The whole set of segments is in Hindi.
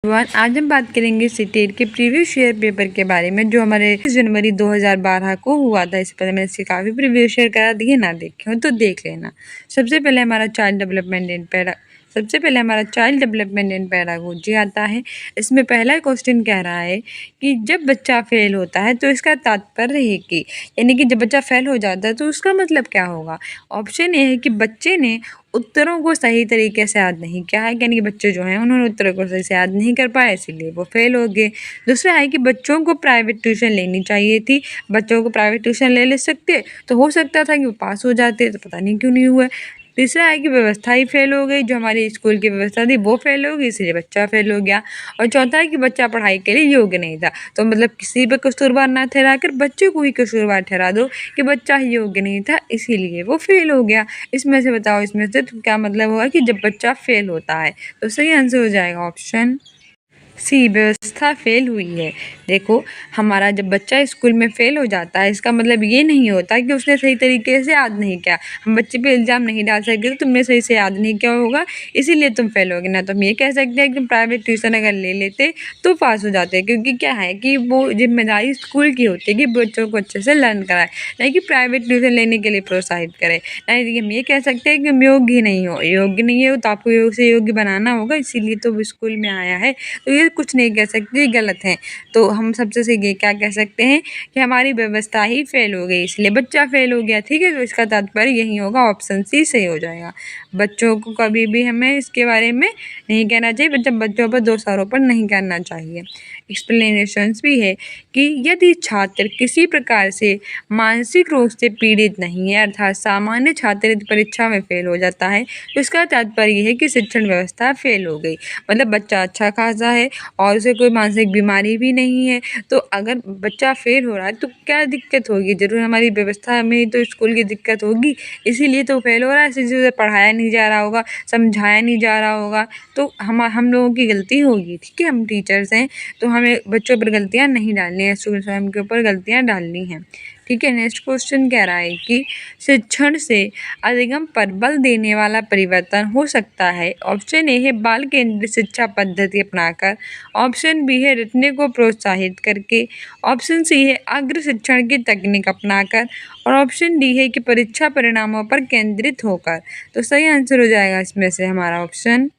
आज हम बात करेंगे सीटेट के प्रीवियस ईयर पेपर के बारे में जो हमारे 21 जनवरी 2012 को हुआ था। इससे पहले मैंने इसके काफ़ी प्रीवियस ईयर करा दिए, ना देखे हो तो देख लेना। सबसे पहले हमारा चाइल्ड डेवलपमेंट इन पैडागोजी आता है। इसमें पहला क्वेश्चन कह रहा है कि जब बच्चा फेल होता है तो इसका तात्पर्य है कि, यानी कि जब बच्चा फेल हो जाता है तो उसका मतलब क्या होगा। ऑप्शन ए है कि बच्चे ने उत्तरों को सही तरीके से याद नहीं किया है, यानी कि बच्चे जो हैं उन्होंने उत्तरों को सही से याद नहीं कर पाए, इसीलिए वो फेल हो गए। दूसरा है कि बच्चों को प्राइवेट ट्यूशन लेनी चाहिए थी, बच्चों को प्राइवेट ट्यूशन ले सकते तो हो सकता था कि वो पास हो जाते, तो पता नहीं क्यों नहीं हुआ। तीसरा है कि व्यवस्था ही फेल हो गई, जो हमारी स्कूल की व्यवस्था थी वो फेल हो गई, इसलिए बच्चा फेल हो गया। और चौथा है कि बच्चा पढ़ाई के लिए योग्य नहीं था, तो मतलब किसी पर कसूरवार ना ठहरा कर बच्चे को ही कसूरवार ठहरा दो कि बच्चा ही योग्य नहीं था, इसीलिए वो फेल हो गया। इसमें से बताओ, इसमें से तो क्या मतलब होगा कि जब बच्चा फेल होता है, तो सही आंसर हो जाएगा ऑप्शन सी, व्यवस्था फेल हुई है। देखो, हमारा जब बच्चा स्कूल में फेल हो जाता है, इसका मतलब ये नहीं होता कि उसने सही तरीके से याद नहीं किया। हम बच्चे पे इल्ज़ाम नहीं डाल सकते तो तुमने सही से याद नहीं किया होगा इसीलिए तुम फेल हो गए। ना तो हम ये कह सकते हैं कि तुम प्राइवेट ट्यूशन अगर ले लेते तो पास हो जाते, क्योंकि क्या है कि वो जिम्मेदारी स्कूल की होती है कि बच्चों को अच्छे से लर्न कराए, नहीं कि प्राइवेट ट्यूशन लेने के लिए प्रोत्साहित करे। नहीं, हम ये कह सकते हैं कि हम योग्य नहीं हो तो आपको उसे योग्य बनाना होगा, इसीलिए तो वो स्कूल में आया है। तो ये कुछ नहीं कह सकते, गलत है। तो हम सबसे सही ये क्या कह सकते हैं कि हमारी व्यवस्था ही फेल हो गई, इसलिए बच्चा फेल हो गया। ठीक है, तो इसका तात्पर्य यही होगा, ऑप्शन सी सही हो जाएगा। बच्चों को कभी भी हमें इसके बारे में नहीं कहना चाहिए, जब बच्चों पर दोषारोपण नहीं करना चाहिए। एक्सप्लेनेशंस भी है कि यदि छात्र किसी प्रकार से मानसिक रोग से पीड़ित नहीं है, अर्थात सामान्य छात्र यदि परीक्षा में फेल हो जाता है, तो इसका तात्पर्य यह है कि शिक्षण व्यवस्था फेल हो गई। मतलब बच्चा अच्छा खासा है और उसे कोई मानसिक बीमारी भी नहीं है, तो अगर बच्चा फेल हो रहा है तो क्या दिक्कत होगी, ज़रूर हमारी व्यवस्था में तो स्कूल की दिक्कत होगी, इसीलिए तो फेल हो रहा है। इसी से पढ़ाया नहीं जा रहा होगा, समझाया नहीं जा रहा होगा, तो हम लोगों की गलती होगी। ठीक है, हम टीचर्स हैं तो हमें बच्चों पर गलतियाँ नहीं डालनी है, स्टूडेंट स्वयं के ऊपर गलतियाँ डालनी हैं। ठीक है, नेक्स्ट क्वेश्चन कह रहा है कि शिक्षण से अधिगम पर बल देने वाला परिवर्तन हो सकता है। ऑप्शन ए है बाल केंद्रित शिक्षा पद्धति अपनाकर, ऑप्शन बी है रटने को प्रोत्साहित करके, ऑप्शन सी है अग्र शिक्षण की तकनीक अपनाकर, और ऑप्शन डी है कि परीक्षा परिणामों पर केंद्रित होकर। तो सही आंसर हो जाएगा इसमें से हमारा ऑप्शन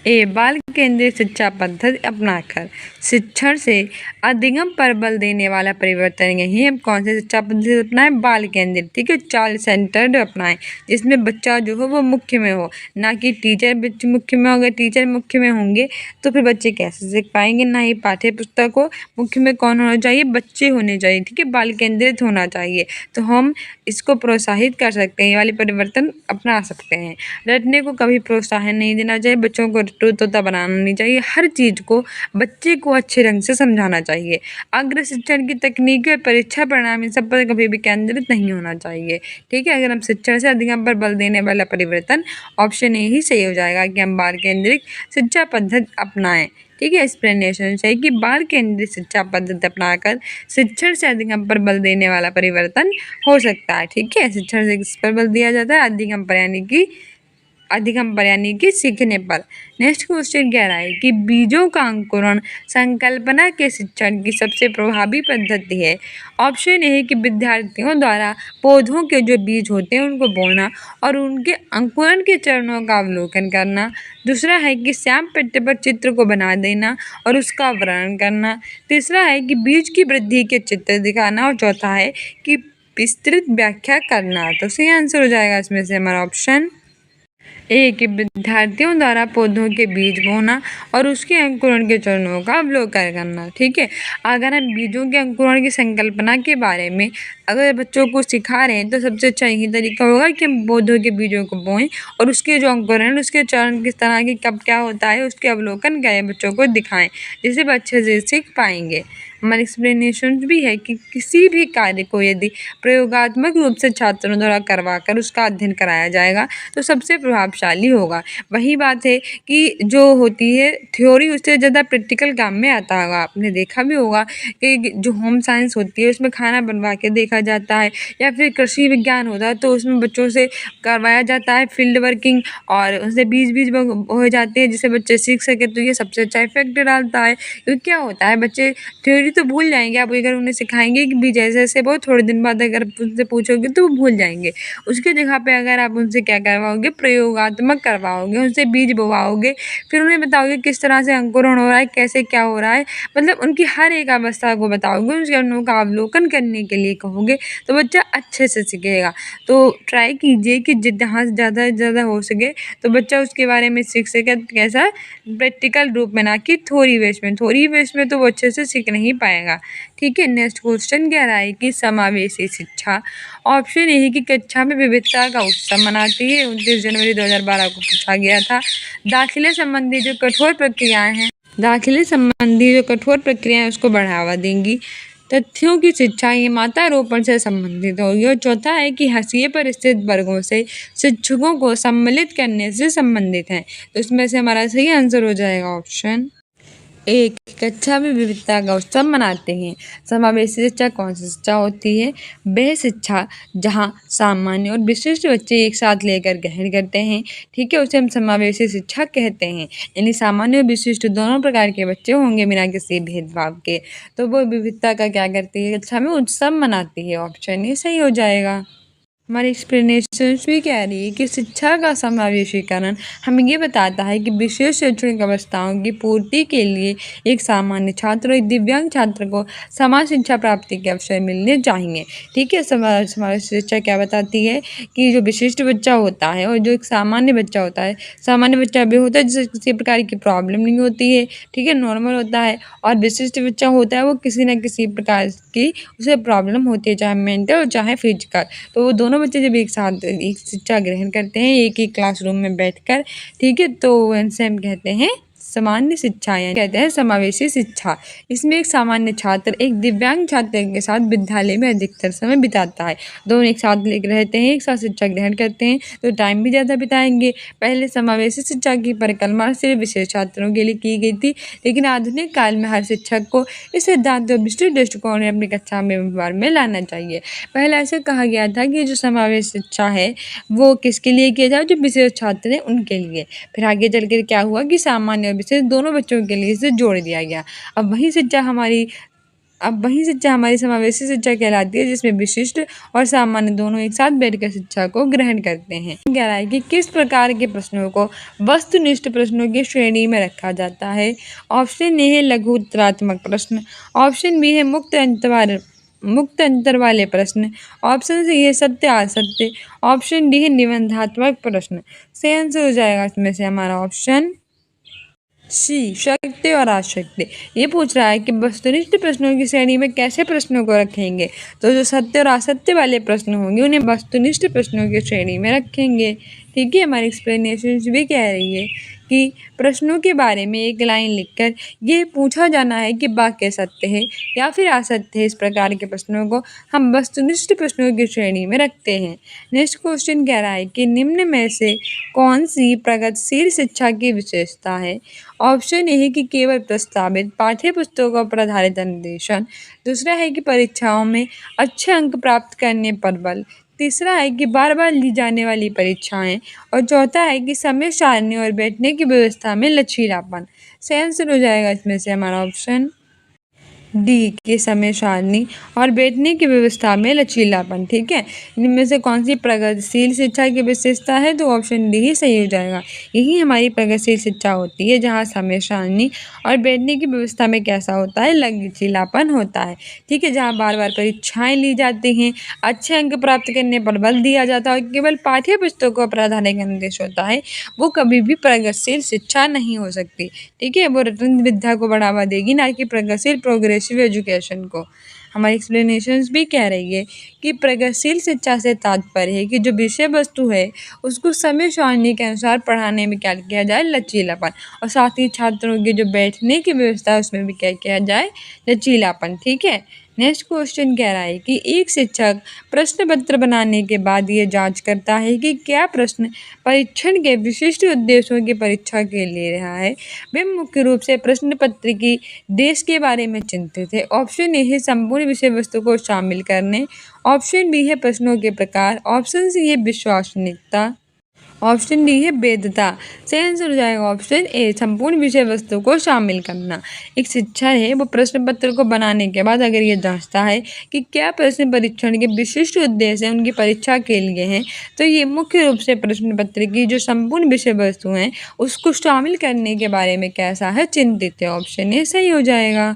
ए, बाल केंद्रित शिक्षा पद्धति अपनाकर। शिक्षण से अधिगम पर बल देने वाला परिवर्तन यही है। कौन सी शिक्षा पद्धति अपनाएं? बाल केंद्रित। ठीक है, चाइल्ड सेंटर्ड अपनाएं, जिसमें बच्चा जो हो वो मुख्य में हो, ना कि टीचर बच्चे मुख्य में हो। अगर टीचर मुख्य में होंगे तो फिर बच्चे कैसे सीख पाएंगे। ना ही पाठ्य पुस्तक हो, मुख्य में कौन होना चाहिए? बच्चे होने चाहिए। ठीक है, बाल केंद्रित होना चाहिए, तो हम इसको प्रोत्साहित कर सकते हैं, ये वाले परिवर्तन अपना सकते हैं। रटने को कभी प्रोत्साहन नहीं देना चाहिए, बच्चों को तोता बनाना नहीं चाहिए, हर चीज़ को बच्चे को अच्छे ढंग से समझाना चाहिए। अग्र शिक्षण की तकनीक और परीक्षा परिणाम इन सब पर कभी भी केंद्रित नहीं होना चाहिए। ठीक है, अगर हम शिक्षण से अधिगम पर बल देने वाला परिवर्तन, ऑप्शन ए ही सही हो जाएगा कि हम बाल केंद्रित शिक्षा पद्धति अपनाएं। ठीक है, एक्सप्लेनेशन है कि बाल केंद्रित शिक्षा पद्धति अपनाकर शिक्षण से अधिगम पर बल देने वाला परिवर्तन हो सकता है। ठीक है, शिक्षण से किस पर बल दिया जाता है? अधिगम पर यानी कि सीखने पर। नेक्स्ट क्वेश्चन कह रहा है कि बीजों का अंकुरण संकल्पना के शिक्षण की सबसे प्रभावी पद्धति है। ऑप्शन ए है कि विद्यार्थियों द्वारा पौधों के जो बीज होते हैं उनको बोना और उनके अंकुरण के चरणों का अवलोकन करना। दूसरा है कि श्याम पट्टे पर चित्र को बना देना और उसका वर्णन करना। तीसरा है कि बीज की वृद्धि के चित्र दिखाना, और चौथा है कि विस्तृत व्याख्या करना। तो सही आंसर हो जाएगा इसमें से हमारा ऑप्शन ए, कि विद्यार्थियों द्वारा पौधों के बीज बोना और उसके अंकुरण के चरणों का अवलोकन करना। ठीक है, अगर हम बीजों के अंकुरण की संकल्पना के बारे में अगर बच्चों को सिखा रहे हैं तो सबसे अच्छा यही तरीका होगा कि हम पौधों के बीजों को बोएं और उसके जो अंकुरण, उसके चरण किस तरह के कब क्या होता है उसके अवलोकन करें, बच्चों को दिखाएं, जिससे बच्चे से सीख पाएंगे। हमारी एक्सप्लेनेशन भी है कि किसी भी कार्य को यदि प्रयोगात्मक रूप से छात्रों द्वारा करवाकर उसका अध्ययन कराया जाएगा तो सबसे प्रभावशाली होगा। वही बात है कि जो होती है थ्योरी, उससे ज़्यादा प्रैक्टिकल काम में आता होगा। आपने देखा भी होगा कि जो होम साइंस होती है उसमें खाना बनवा के देखा जाता है, या फिर कृषि विज्ञान होता है तो उसमें बच्चों से करवाया जाता है फील्ड वर्किंग, और उनसे बीज हो जाते हैं जिससे बच्चे सीख सके। तो ये सबसे अच्छा इफेक्ट डालता है, क्योंकि क्या होता है बच्चे थ्योरी तो भूल जाएंगे, आप अगर उन्हें सिखाएंगे कि बीज ऐसे ऐसे बहुत, थोड़े दिन बाद अगर उनसे पूछोगे तो वो भूल जाएंगे। उसकी जगह पे अगर आप उनसे क्या करवाओगे, प्रयोगात्मक करवाओगे, उनसे बीज बोवाओगे, फिर उन्हें बताओगे किस तरह से अंकुरण हो रहा है, कैसे क्या हो रहा है, मतलब उनकी हर एक अवस्था को बताओगे, उसके उनका अवलोकन करने के लिए कहोगे, तो बच्चा अच्छे से सीखेगा। तो ट्राई कीजिए कि जहाँ ज़्यादा से ज़्यादा हो सके तो बच्चा उसके बारे में सीख सके, कैसा प्रैक्टिकल रूप में, ना कि थ्योरी बेस में। थ्योरी बेस में तो वो अच्छे से सीख नहीं पाएगा। ठीक है, नेक्स्ट क्वेश्चन कह रहा है कि समावेशी शिक्षा। ऑप्शन ए है कि कक्षा में विविधता का उत्सव मनाती है, 29 जनवरी 2012 को पूछा गया था। दाखिले संबंधी जो कठोर प्रक्रियाएं हैं, दाखिले संबंधी जो कठोर प्रक्रियाएं उसको बढ़ावा देंगी। तथ्यों की शिक्षा ये मात्रारोपण से संबंधित होगी। और चौथा है कि हाशिए पर स्थित वर्गों से शिक्षकों को सम्मिलित करने से संबंधित है। तो इसमें से हमारा सही आंसर हो जाएगा ऑप्शन एक, कक्षा में विविधता का उत्सव मनाते हैं। समावेशी शिक्षा कौन सी शिक्षा होती है? वह शिक्षा जहाँ सामान्य और विशिष्ट बच्चे एक साथ लेकर ग्रहण करते हैं, ठीक है, उसे हम समावेशी शिक्षा कहते हैं। यानी सामान्य और विशिष्ट दोनों प्रकार के बच्चे होंगे बिना किसी भेदभाव के। तो वो विविधता का क्या करती है? कक्षा में उत्सव मनाती है। ऑप्शन ए सही हो जाएगा। हमारी एक्सप्लेनेशन भी कह रही है कि शिक्षा का समावेशीकरण हमें ये बताता है कि विशेष शैक्षणिक अवस्थाओं की पूर्ति के लिए एक सामान्य छात्र और एक दिव्यांग छात्र को समान शिक्षा प्राप्ति के अवसर मिलने चाहिए। ठीक है, समावेशी शिक्षा क्या बताती है कि जो विशिष्ट बच्चा होता है और जो एक सामान्य बच्चा होता है, सामान्य बच्चा भी होता है जिसे किसी प्रकार की प्रॉब्लम नहीं होती है, ठीक है, नॉर्मल होता है। और विशिष्ट बच्चा होता है वो किसी न किसी प्रकार की उसे प्रॉब्लम होती है, चाहे मेंटल और चाहे फिजिकल। तो वो दोनों बच्चे जब एक साथ एक शिक्षा ग्रहण करते हैं एक ही क्लासरूम में बैठकर, ठीक है, तो इनसे हम कहते हैं सामान्य शिक्षा, या कहते हैं समावेशी शिक्षा। इसमें एक सामान्य छात्र एक दिव्यांग छात्र के साथ विद्यालय में अधिकतर समय बिताता है। दोनों एक साथ रहते हैं, एक साथ शिक्षा ग्रहण करते हैं, तो टाइम भी ज़्यादा बिताएंगे। पहले समावेशी शिक्षा की परिकल्पना सिर्फ विशेष छात्रों के लिए की गई थी, लेकिन आधुनिक काल में हर शिक्षक को इस सिद्धांत और विस्तृत दृष्टिकोण अपनी कक्षा में व्यवहार में लाना चाहिए। पहले ऐसे कहा गया था कि जो समावेश शिक्षा है वो किसके लिए किया जाए, जो विशेष छात्र हैं उनके लिए। फिर आगे चल कर क्या हुआ कि सामान्य और विशेष दोनों बच्चों के लिए इसे जोड़ दिया गया। अब वही शिक्षा हमारी समावेशी शिक्षा कहलाती है, जिसमें विशिष्ट और सामान्य दोनों एक साथ बैठकर शिक्षा को ग्रहण करते हैं। कह रहा है कि किस प्रकार के प्रश्नों को वस्तुनिष्ठ प्रश्नों की श्रेणी में रखा जाता है? ऑप्शन ए है लघु उत्तरात्मक प्रश्न, ऑप्शन बी है मुक्त अंतर वाले प्रश्न, ऑप्शन सी है सत्य असत्य, ऑप्शन डी है निबंधात्मक प्रश्न। सही आंसर हो जाएगा इसमें से हमारा ऑप्शन सी, शक्ति और आशक्ति। ये पूछ रहा है कि वस्तुनिष्ठ प्रश्नों की श्रेणी में कैसे प्रश्नों को रखेंगे? तो जो सत्य और असत्य वाले प्रश्न होंगे उन्हें वस्तुनिष्ठ प्रश्नों की श्रेणी में रखेंगे। ठीक है, हमारी एक्सप्लेनेशन भी कह रही है कि प्रश्नों के बारे में एक लाइन लिखकर ये पूछा जाना है कि वाक्य सत्य है या फिर असत्य है। इस प्रकार के प्रश्नों को हम वस्तुनिष्ठ प्रश्नों की श्रेणी में रखते हैं। नेक्स्ट क्वेश्चन कह रहा है कि निम्न में से कौन सी प्रगतिशील शिक्षा की विशेषता है? ऑप्शन ए है कि केवल प्रस्तावित पाठ्य पुस्तकों पर आधारित अनुदेशन, दूसरा है कि परीक्षाओं में अच्छे अंक प्राप्त करने पर बल, तीसरा है कि बार बार ली जाने वाली परीक्षाएं, और चौथा है कि समय सारणी और बैठने की व्यवस्था में लचीलापन। सही आंसर हो जाएगा इसमें से हमारा ऑप्शन डी के समय सारणी और बैठने की व्यवस्था में लचीलापन। ठीक है, इनमें से कौन सी प्रगतिशील शिक्षा की विशेषता है? तो ऑप्शन डी ही सही हो जाएगा। यही हमारी प्रगतिशील शिक्षा होती है जहाँ समय सारणी और बैठने की व्यवस्था में कैसा होता है, लचीलापन होता है। ठीक है, जहाँ बार बार परीक्षाएं ली जाती हैं, अच्छे अंक प्राप्त करने पर बल दिया जाता है और केवल पाठ्य पुस्तकों पर आधारित निर्देश होता है, वो कभी भी प्रगतिशील शिक्षा नहीं हो सकती। ठीक है, वो रटन विद्या को बढ़ावा देगी, ना कि प्रगतिशील प्रोग्रेसिव एजुकेशन को। हमारी एक्सप्लेनेशंस भी कह रही है कि प्रगतिशील शिक्षा से तात्पर्य है कि जो विषय वस्तु है उसको समय सारणी के अनुसार पढ़ाने में क्या किया जाए, लचीलापन, और साथ ही छात्रों के जो बैठने की व्यवस्था है उसमें भी क्या किया जाए, लचीलापन। ठीक है। नेक्स्ट क्वेश्चन कह रहा है कि एक शिक्षक प्रश्न पत्र बनाने के बाद ये जांच करता है कि क्या प्रश्न परीक्षण के विशिष्ट उद्देश्यों की परीक्षा के लिए रहा है। वे मुख्य रूप से प्रश्न पत्र की देश के बारे में चिंतित है। ऑप्शन ए है संपूर्ण विषय वस्तु को शामिल करने, ऑप्शन बी है प्रश्नों के प्रकार, ऑप्शन सी है विश्वसनीयता, ऑप्शन डी है वैधता। सही आंसर हो जाएगा ऑप्शन ए, संपूर्ण विषय वस्तु को शामिल करना। एक शिक्षक है वो प्रश्न पत्र को बनाने के बाद अगर ये जांचता है कि क्या प्रश्न परीक्षण के विशिष्ट उद्देश्य उनकी परीक्षा के लिए हैं, तो ये मुख्य रूप से प्रश्न पत्र की जो संपूर्ण विषय वस्तु हैं उसको शामिल करने के बारे में कैसा है, चिंतित है। ऑप्शन ए सही हो जाएगा।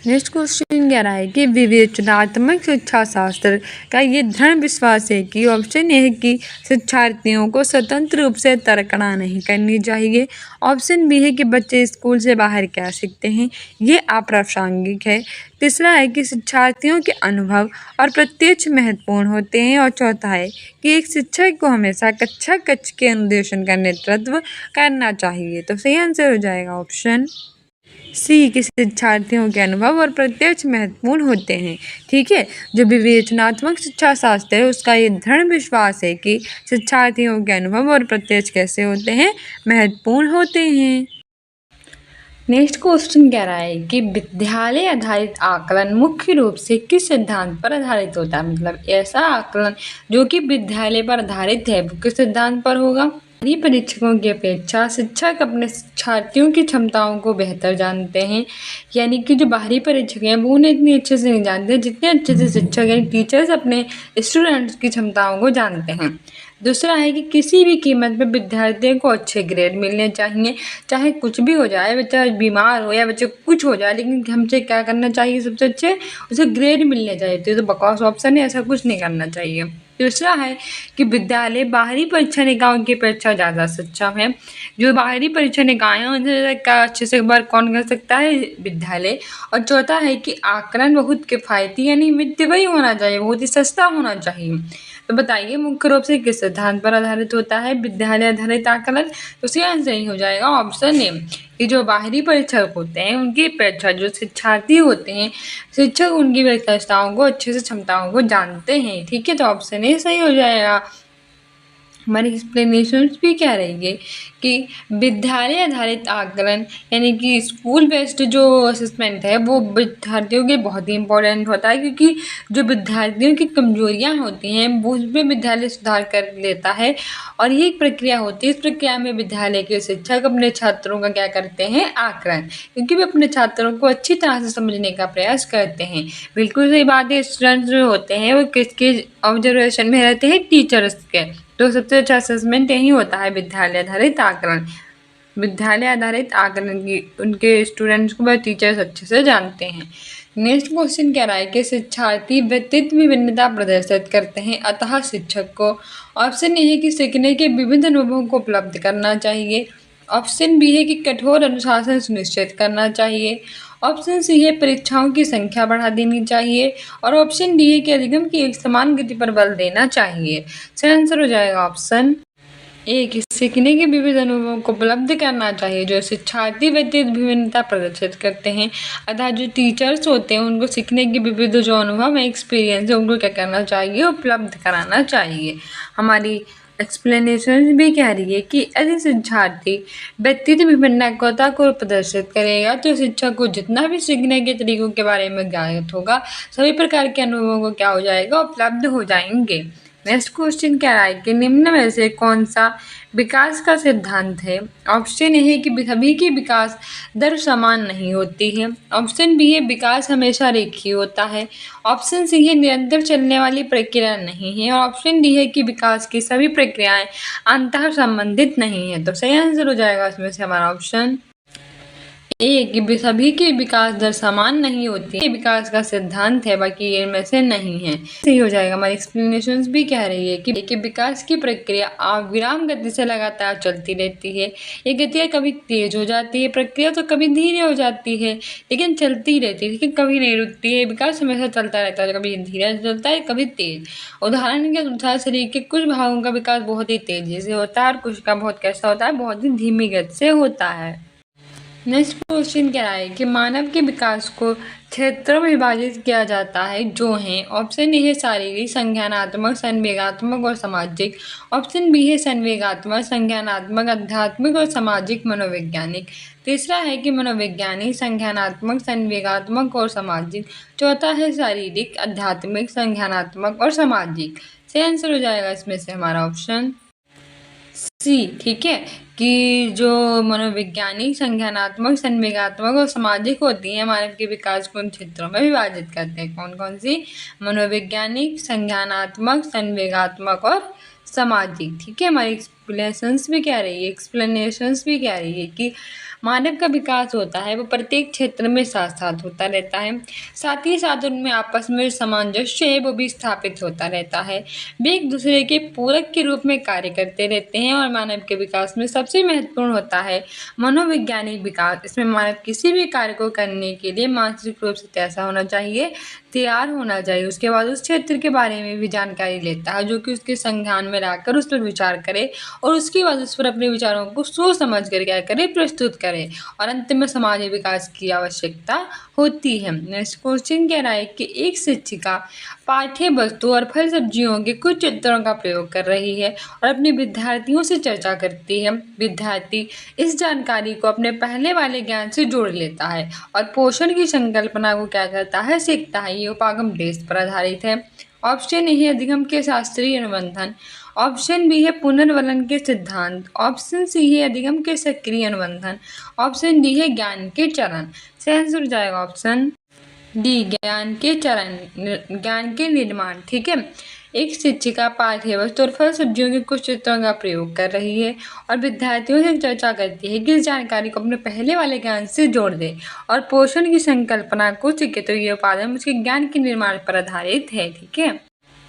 नेक्स्ट क्वेश्चन कह रहा है कि विवेचनात्मक शिक्षा शास्त्र का ये दृढ़ विश्वास है कि ऑप्शन ए है कि शिक्षार्थियों को स्वतंत्र रूप से तर्कना नहीं करनी चाहिए, ऑप्शन बी है कि बच्चे स्कूल से बाहर क्या सीखते हैं, ये अप्रासंगिक है, तीसरा है कि शिक्षार्थियों के अनुभव और प्रत्यक्ष महत्वपूर्ण होते हैं, और चौथा है कि एक शिक्षक को हमेशा कक्षा कक्ष के अनुदेशन का नेतृत्व करना चाहिए। तो सही आंसर हो जाएगा ऑप्शन सी कि शिक्षार्थियों के अनुभव और प्रत्यक्ष महत्वपूर्ण होते हैं। ठीक है। जो विवेचनात्मक शिक्षा शास्त्र है उसका ये दृढ़ विश्वास है कि शिक्षार्थियों के अनुभव और प्रत्यक्ष कैसे होते हैं, महत्वपूर्ण होते हैं। नेक्स्ट क्वेश्चन कह रहा है कि विद्यालय आधारित आकलन मुख्य रूप से किस सिद्धांत पर आधारित होता है। मतलब ऐसा आकलन जो कि विद्यालय पर आधारित है वो किस सिद्धांत पर होगा। बाहरी परीक्षकों की अपेक्षा शिक्षक अपने शिक्षार्थियों की क्षमताओं को बेहतर जानते हैं, यानी कि जो बाहरी परीक्षक हैं वो उन्हें इतनी अच्छे से नहीं जानते जितने अच्छे से शिक्षक यानी टीचर्स अपने स्टूडेंट्स की क्षमताओं को जानते हैं। दूसरा है कि किसी भी कीमत पे विद्यार्थियों को अच्छे ग्रेड मिलने चाहिए, चाहे कुछ भी हो जाए, बच्चा बीमार हो या बच्चे कुछ हो जाए, लेकिन हमसे क्या करना चाहिए, सबसे अच्छे उसे ग्रेड मिलने चाहिए। तो ये तो बकवास ऑप्शन है, ऐसा कुछ नहीं करना चाहिए। दूसरा है कि विद्यालय बाहरी परीक्षा निकायों की अपेक्षा ज़्यादा सक्षम है। जो बाहरी परीक्षा निकाय हैं उनसे क्या अच्छे से एक बार कौन कर सकता है, विद्यालय। और चौथा है कि आकलन बहुत किफ़ायती यानी मितव्ययी होना चाहिए, बहुत ही सस्ता होना चाहिए। तो बताइए मुख्य रूप से किस सिद्धांत पर आधारित होता है विद्यालय आधारित आकलन। तो इसका आंसर ही हो जाएगा ऑप्शन ए कि जो बाहरी परीक्षक होते हैं उनकी अपेक्षा जो शिक्षार्थी होते हैं, शिक्षक उनकी विशेषताओं को अच्छे से क्षमताओं को जानते हैं। ठीक है। तो ऑप्शन ए सही हो जाएगा। हमारी एक्सप्लेनेशन भी कह रही है कि विद्यालय आधारित आकलन यानी कि स्कूल बेस्ड जो असेसमेंट है वो विद्यार्थियों के बहुत ही इम्पोर्टेंट होता है, क्योंकि जो विद्यार्थियों की कमजोरियां होती हैं वो उसमें विद्यालय सुधार कर लेता है। और ये एक प्रक्रिया होती है, इस प्रक्रिया में विद्यालय के शिक्षक अपने छात्रों का क्या करते हैं, आकलन, क्योंकि वे अपने छात्रों को अच्छी तरह से समझने का प्रयास करते हैं। बिल्कुल सही बात है। स्टूडेंट्स जो होते हैं वो किसके ऑब्जर्वेशन में रहते हैं, टीचर्स के। तो सबसे अच्छा असेसमेंट यही होता है विद्यालय आधारित आकलन। विद्यालय आधारित आकलन की उनके स्टूडेंट्स को वह टीचर्स अच्छे से जानते हैं। नेक्स्ट क्वेश्चन कह रहा है कि शिक्षार्थी व्यक्तित्व विभिन्नता प्रदर्शित करते हैं, अतः शिक्षक को ऑप्शन ए है कि सीखने के विभिन्न अनुभवों को उपलब्ध करना चाहिए, ऑप्शन बी है कि कठोर अनुशासन सुनिश्चित करना चाहिए, ऑप्शन सी है परीक्षाओं की संख्या बढ़ा देनी चाहिए, और ऑप्शन डी है कि अधिगम की एक समान गति पर बल देना चाहिए। सही आंसर हो जाएगा ऑप्शन ए कि सीखने के विविध अनुभवों को उपलब्ध करना चाहिए। जो शिक्षार्थी व्यक्तित्व विभिन्नता प्रदर्शित करते हैं, अतः जो टीचर्स होते हैं उनको सीखने के विविध जो अनुभव है, एक्सपीरियंस है, उनको क्या करना चाहिए, उपलब्ध कराना चाहिए। हमारी एक्सप्लेनेशन भी कह रही है कि यदि शिक्षार्थी व्यक्तित्व विभिन्नता को प्रदर्शित करेगा तो शिक्षक को जितना भी सीखने के तरीकों के बारे में ज्ञात होगा, सभी प्रकार के अनुभवों को क्या हो जाएगा, उपलब्ध हो जाएंगे। नेक्स्ट क्वेश्चन क्या रहा है कि निम्न में से कौन सा विकास का सिद्धांत है। ऑप्शन ए है कि सभी की विकास दर समान नहीं होती है, ऑप्शन बी है विकास हमेशा रेखीय होता है, ऑप्शन सी है निरंतर चलने वाली प्रक्रिया नहीं है, और ऑप्शन डी है कि विकास की सभी प्रक्रियाएं अंतः संबंधित नहीं है। तो सही आंसर हो जाएगा इसमें से हमारा ऑप्शन ए कि सभी की विकास दर समान नहीं होती, ये विकास का सिद्धांत है, बाकी ये इनमें से नहीं है। सही हो जाएगा। हमारी एक्सप्लेनेशंस भी कह रही है कि विकास की प्रक्रिया अविराम गति से लगातार चलती रहती है। ये गतियाँ कभी तेज हो जाती है, प्रक्रिया तो कभी धीरे हो जाती है, लेकिन चलती रहती है, लेकिन कभी नहीं रुकती है। विकास हमेशा चलता रहता है, कभी धीरे चलता है, कभी तेज। उदाहरण के अनुसार शरीर के कुछ भागों का विकास बहुत ही तेजी से होता है और कुछ का बहुत कैसा होता है, बहुत ही धीमी गति से होता है। नेक्स्ट क्वेश्चन क्या है कि मानव के विकास को क्षेत्रों में विभाजित किया जाता है जो हैं। ऑप्शन ए है शारीरिक, संज्ञानात्मक, संवेगात्मक और सामाजिक। ऑप्शन बी है संवेगात्मक, संज्ञानात्मक, आध्यात्मिक और सामाजिक मनोवैज्ञानिक। तीसरा है कि मनोवैज्ञानिक, संज्ञानात्मक, संवेगात्मक और सामाजिक। चौथा है शारीरिक, आध्यात्मिक, संज्ञानात्मक और सामाजिक। सही आंसर हो जाएगा इसमें से हमारा ऑप्शन सी। ठीक है, कि जो मनोवैज्ञानिक, संज्ञानात्मक, संवेगात्मक और सामाजिक होती है, मानव के विकास को उन क्षेत्रों में विभाजित करते हैं। कौन कौन सी? मनोवैज्ञानिक, संज्ञानात्मक, संवेगात्मक और सामाजिक। ठीक है, हमारी एक्सप्लेनेशंस भी कह रही है कि मानव का विकास होता है वो प्रत्येक क्षेत्र में साथ साथ होता रहता है, साथ ही साथ उनमें आपस में सामंजस्य है वो भी स्थापित होता रहता है। वे एक दूसरे के पूरक के रूप में कार्य करते रहते हैं और मानव के विकास में सबसे महत्वपूर्ण होता है मनोवैज्ञानिक विकास। इसमें मानव किसी भी कार्य को करने के लिए मानसिक रूप से कैसा होना चाहिए? तैयार होना चाहिए। उसके बाद उस क्षेत्र के बारे में भी जानकारी लेता है जो कि उसके संज्ञान में लाकर उस पर विचार करे और उसके बाद उस पर अपने विचारों को सोच समझ कर क्या करे, प्रस्तुत करे और अंत में समाज विकास की आवश्यकता होती है। नेक्स्ट क्वेश्चन कह रहा है कि एक शिक्षिका पाठ्य वस्तु और फल सब्जियों के कुछ चित्रों का प्रयोग कर रही है और अपने विद्यार्थियों से चर्चा करती है। विद्यार्थी इस जानकारी को अपने पहले वाले ज्ञान से जोड़ लेता है और पोषण की संकल्पना को क्या करता है? सीखता है। ये उपागम टेस्ट पर आधारित है। ऑप्शन ए है अधिगम के शास्त्रीय अनुबंधन। ऑप्शन बी है पुनर्वलन के सिद्धांत। ऑप्शन सी है अधिगम के सक्रिय अनुबंधन। ऑप्शन डी है ज्ञान के चरण। सही आंसर हो जाएगा ऑप्शन डी, ज्ञान के चरण, ज्ञान के निर्माण। ठीक है, एक शिक्षिका पाठ्य वस्तु और फल सब्जियों के कुछ चित्रों का प्रयोग कर रही है और विद्यार्थियों से चर्चा करती है कि इस जानकारी को अपने पहले वाले ज्ञान से जोड़ दे और पोषण की संकल्पना को सीखे। तो ये उपादान उसके ज्ञान के निर्माण पर आधारित है। ठीक है,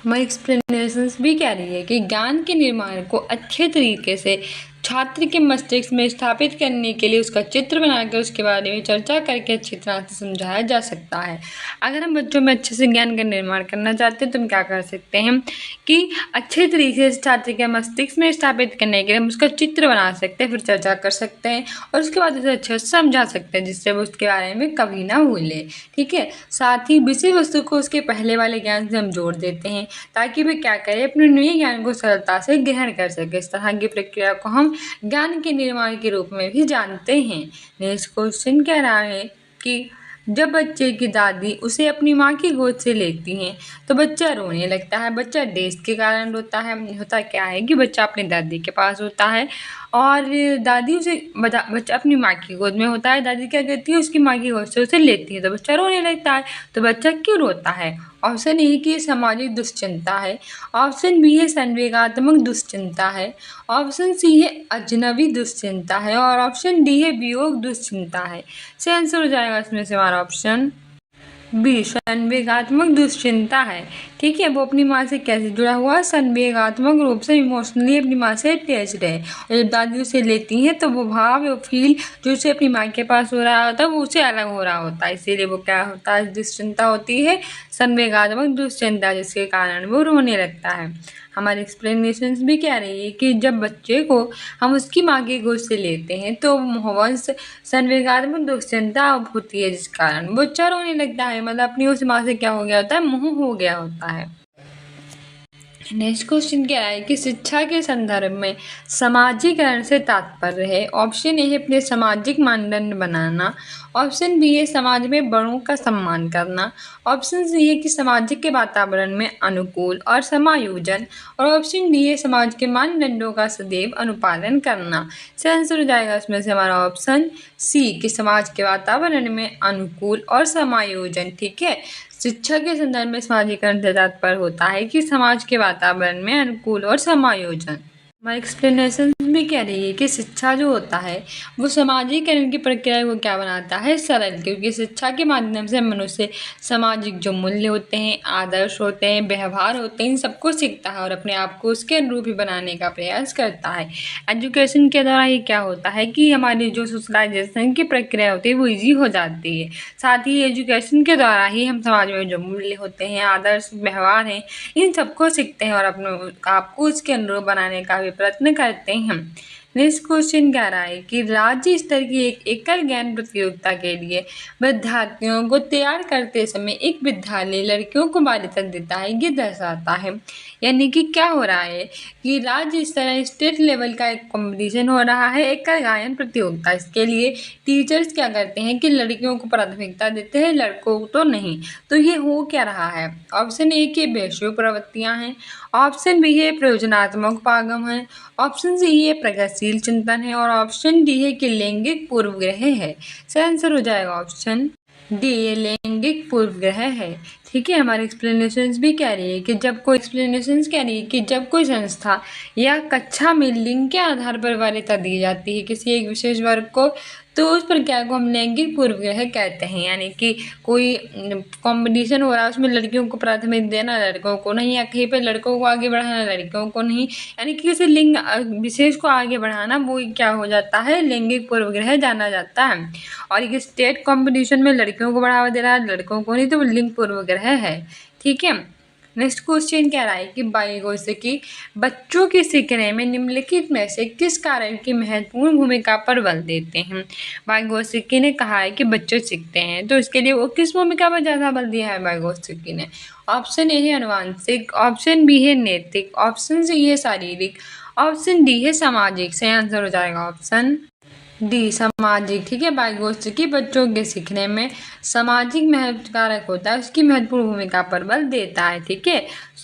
हमारी एक्सप्लेनेशंस भी कह रही है कि ज्ञान के निर्माण को अच्छे तरीके से छात्र के मस्तिष्क में स्थापित करने के लिए उसका चित्र बनाकर उसके बारे में चर्चा करके अच्छी तरह से समझाया जा सकता है। अगर हम बच्चों में अच्छे से ज्ञान का निर्माण करना चाहते हैं तो हम क्या कर सकते हैं कि अच्छे तरीके से छात्र के मस्तिष्क में स्थापित करने के लिए हम उसका चित्र बना सकते हैं, फिर चर्चा कर सकते हैं और उसके बाद उसे अच्छे से समझा सकते हैं जिससे वो उसके बारे में कभी ना भूले। ठीक है, साथ ही विषय वस्तु को उसके पहले वाले ज्ञान से हम जोड़ देते हैं ताकि वे क्या करें, अपने नए ज्ञान को सरलता से ग्रहण कर सके। इस तरह की प्रक्रिया को हम ज्ञान के निर्माण के रूप में भी जानते हैं। नेक्स्ट क्वेश्चन कह रहा है कि जब बच्चे की दादी उसे अपनी माँ की गोद से लेती हैं तो बच्चा रोने लगता है। बच्चा देश के कारण रोता है। होता क्या है कि बच्चा अपनी दादी के पास होता है और दादी उसे बच्चा अपनी माँ की गोद में होता है। दादी क्या करती है, उसकी माँ की गोद से उसे लेती है तो बच्चा रोने लगता है। तो बच्चा क्यों रोता है? ऑप्शन ए कि सामाजिक दुश्चिंता है। ऑप्शन बी है संवेगात्मक दुश्चिंता है। ऑप्शन सी है अजनबी दुश्चिंता है और ऑप्शन डी है वियोग दुश्चिंता है। सही आंसर हो जाएगा इसमें से हमारा ऑप्शन बी, संवेगात्मक दुश्चिंता है। ठीक है, वो अपनी माँ से कैसे जुड़ा हुआ? संवेगात्मक रूप से इमोशनली अपनी माँ से अटैच्ड है और जब दादी उसे लेती हैं तो वो भाव वो फील जो उसे अपनी माँ के पास हो रहा होता है वो उसे अलग हो रहा होता है, इसीलिए वो क्या होता है, दुश्चिंता होती है, संवेगात्मक दुश्चिंता, जिसके कारण वो रोने लगता है। हमारी एक्सप्लेनेशंस भी कह रही है कि जब बच्चे को हम उसकी माँ की गोद से लेते हैं तो वंश संवेगात्मक दुश्चिंता होती है जिस कारण बच्चा रोने लगता है, मतलब अपनी उस माँ से क्या हो गया होता है, मोह हो गया होता है। नेक्स्ट क्वेश्चन क्या है कि शिक्षा के संदर्भ में सामाजिकरण से तात्पर्य है। ऑप्शन ए है अपने सामाजिक मानदंड बनाना। ऑप्शन बी है समाज में बड़ों का सम्मान करना। ऑप्शन सी है कि सामाजिक के वातावरण में अनुकूल और समायोजन और ऑप्शन डी है समाज के मानदंडों का सदैव अनुपालन करना। सही आंसर हो जाएगा इसमें से हमारा ऑप्शन सी कि समाज के वातावरण में अनुकूल और समायोजन। ठीक है, शिक्षा के संदर्भ में सामाजिकरण से तात्पर्य होता है कि समाज के वातावरण में अनुकूल और समायोजन। हमारी एक्सप्लेनेशन भी कह रही है कि शिक्षा जो होता है वो सामाजिकरण की प्रक्रिया को क्या बनाता है, सरल, क्योंकि शिक्षा के माध्यम से मनुष्य सामाजिक जो मूल्य होते हैं, आदर्श होते हैं, व्यवहार होते हैं, इन सबको सीखता है और अपने आप को उसके अनुरूप ही बनाने का प्रयास करता है। एजुकेशन के द्वारा ये क्या होता है कि हमारी जो सोशलाइजेशन की प्रक्रिया होती है वो ईजी हो जाती है। साथ ही एजुकेशन के द्वारा ही हम समाज में जो मूल्य होते हैं, आदर्श व्यवहार हैं, इन सबको सीखते हैं और अपने आप को उसके अनुरूप बनाने का भी प्रयत्न करते हैं। नेक्स्ट क्वेश्चन कह रहा है कि राज्य स्तर की एक एकल ज्ञान प्रतियोगिता के लिए विद्यार्थियों को तैयार करते समय एक विद्यालय लड़कियों को बाध्यता देता है, ये दर्शाता है। यानी कि क्या हो रहा है कि राज्य स्तर स्टेट लेवल का एक कंपटीशन हो रहा है, एकल गायन प्रतियोगिता। इसके लिए टीचर्स क्या करते हैं कि लड़कियों को प्राथमिकता देते हैं, लड़कों को तो नहीं। तो ये हो क्या रहा है? ऑप्शन ए की वैश्विक प्रवृत्तियां हैं, ऑप्शन बी है प्रयोजनात्मक उपागम है, ऑप्शन सी है प्रगतिशील चिंतन है और ऑप्शन डी है कि लैंगिक पूर्वग्रह है। सही आंसर हो जाएगा ऑप्शन डी, ये लैंगिक पूर्वग्रह है। ठीक है, हमारी एक्सप्लेनेशंस भी कह रही है कि जब कोई संस्था या कक्षा में लिंग के आधार पर वरीयता दी जाती है किसी एक विशेष वर्ग को, तो उस प्रक्रिया को हम लैंगिक पूर्वग्रह कहते हैं। यानी कि कोई कंपटीशन हो रहा है, उसमें लड़कियों को प्राथमिकता देना, लड़कों को नहीं, या कहीं पे लड़कों को आगे बढ़ाना, लड़कियों को नहीं, यानी कि किसी लिंग विशेष को आगे बढ़ाना, वो क्या हो जाता है, लैंगिक पूर्वग्रह जाना जाता है। और ये स्टेट कंपटीशन में लड़कियों को बढ़ावा दे रहा है, लड़कों को नहीं, तो वो लिंग पूर्वग्रह है। ठीक है, नेक्स्ट क्वेश्चन कह रहा है कि बाइगोत्स्की बच्चों के सीखने में निम्नलिखित में से किस कारण की महत्वपूर्ण भूमिका पर बल देते हैं। बाइगोत्स्की ने कहा है कि बच्चे सीखते हैं, तो इसके लिए वो किस भूमिका पर ज़्यादा बल दिया है बाइगोत्स्की ने? ऑप्शन ए है अनुवांशिक, ऑप्शन बी है नैतिक, ऑप्शन सी है शारीरिक, ऑप्शन डी है सामाजिक। सही आंसर हो जाएगा ऑप्शन डी, सामाजिक। ठीक है, बाइगोत्स्की बच्चों के सीखने में सामाजिक महत्व कारक होता है, उसकी महत्वपूर्ण भूमिका पर बल देता है। ठीक है,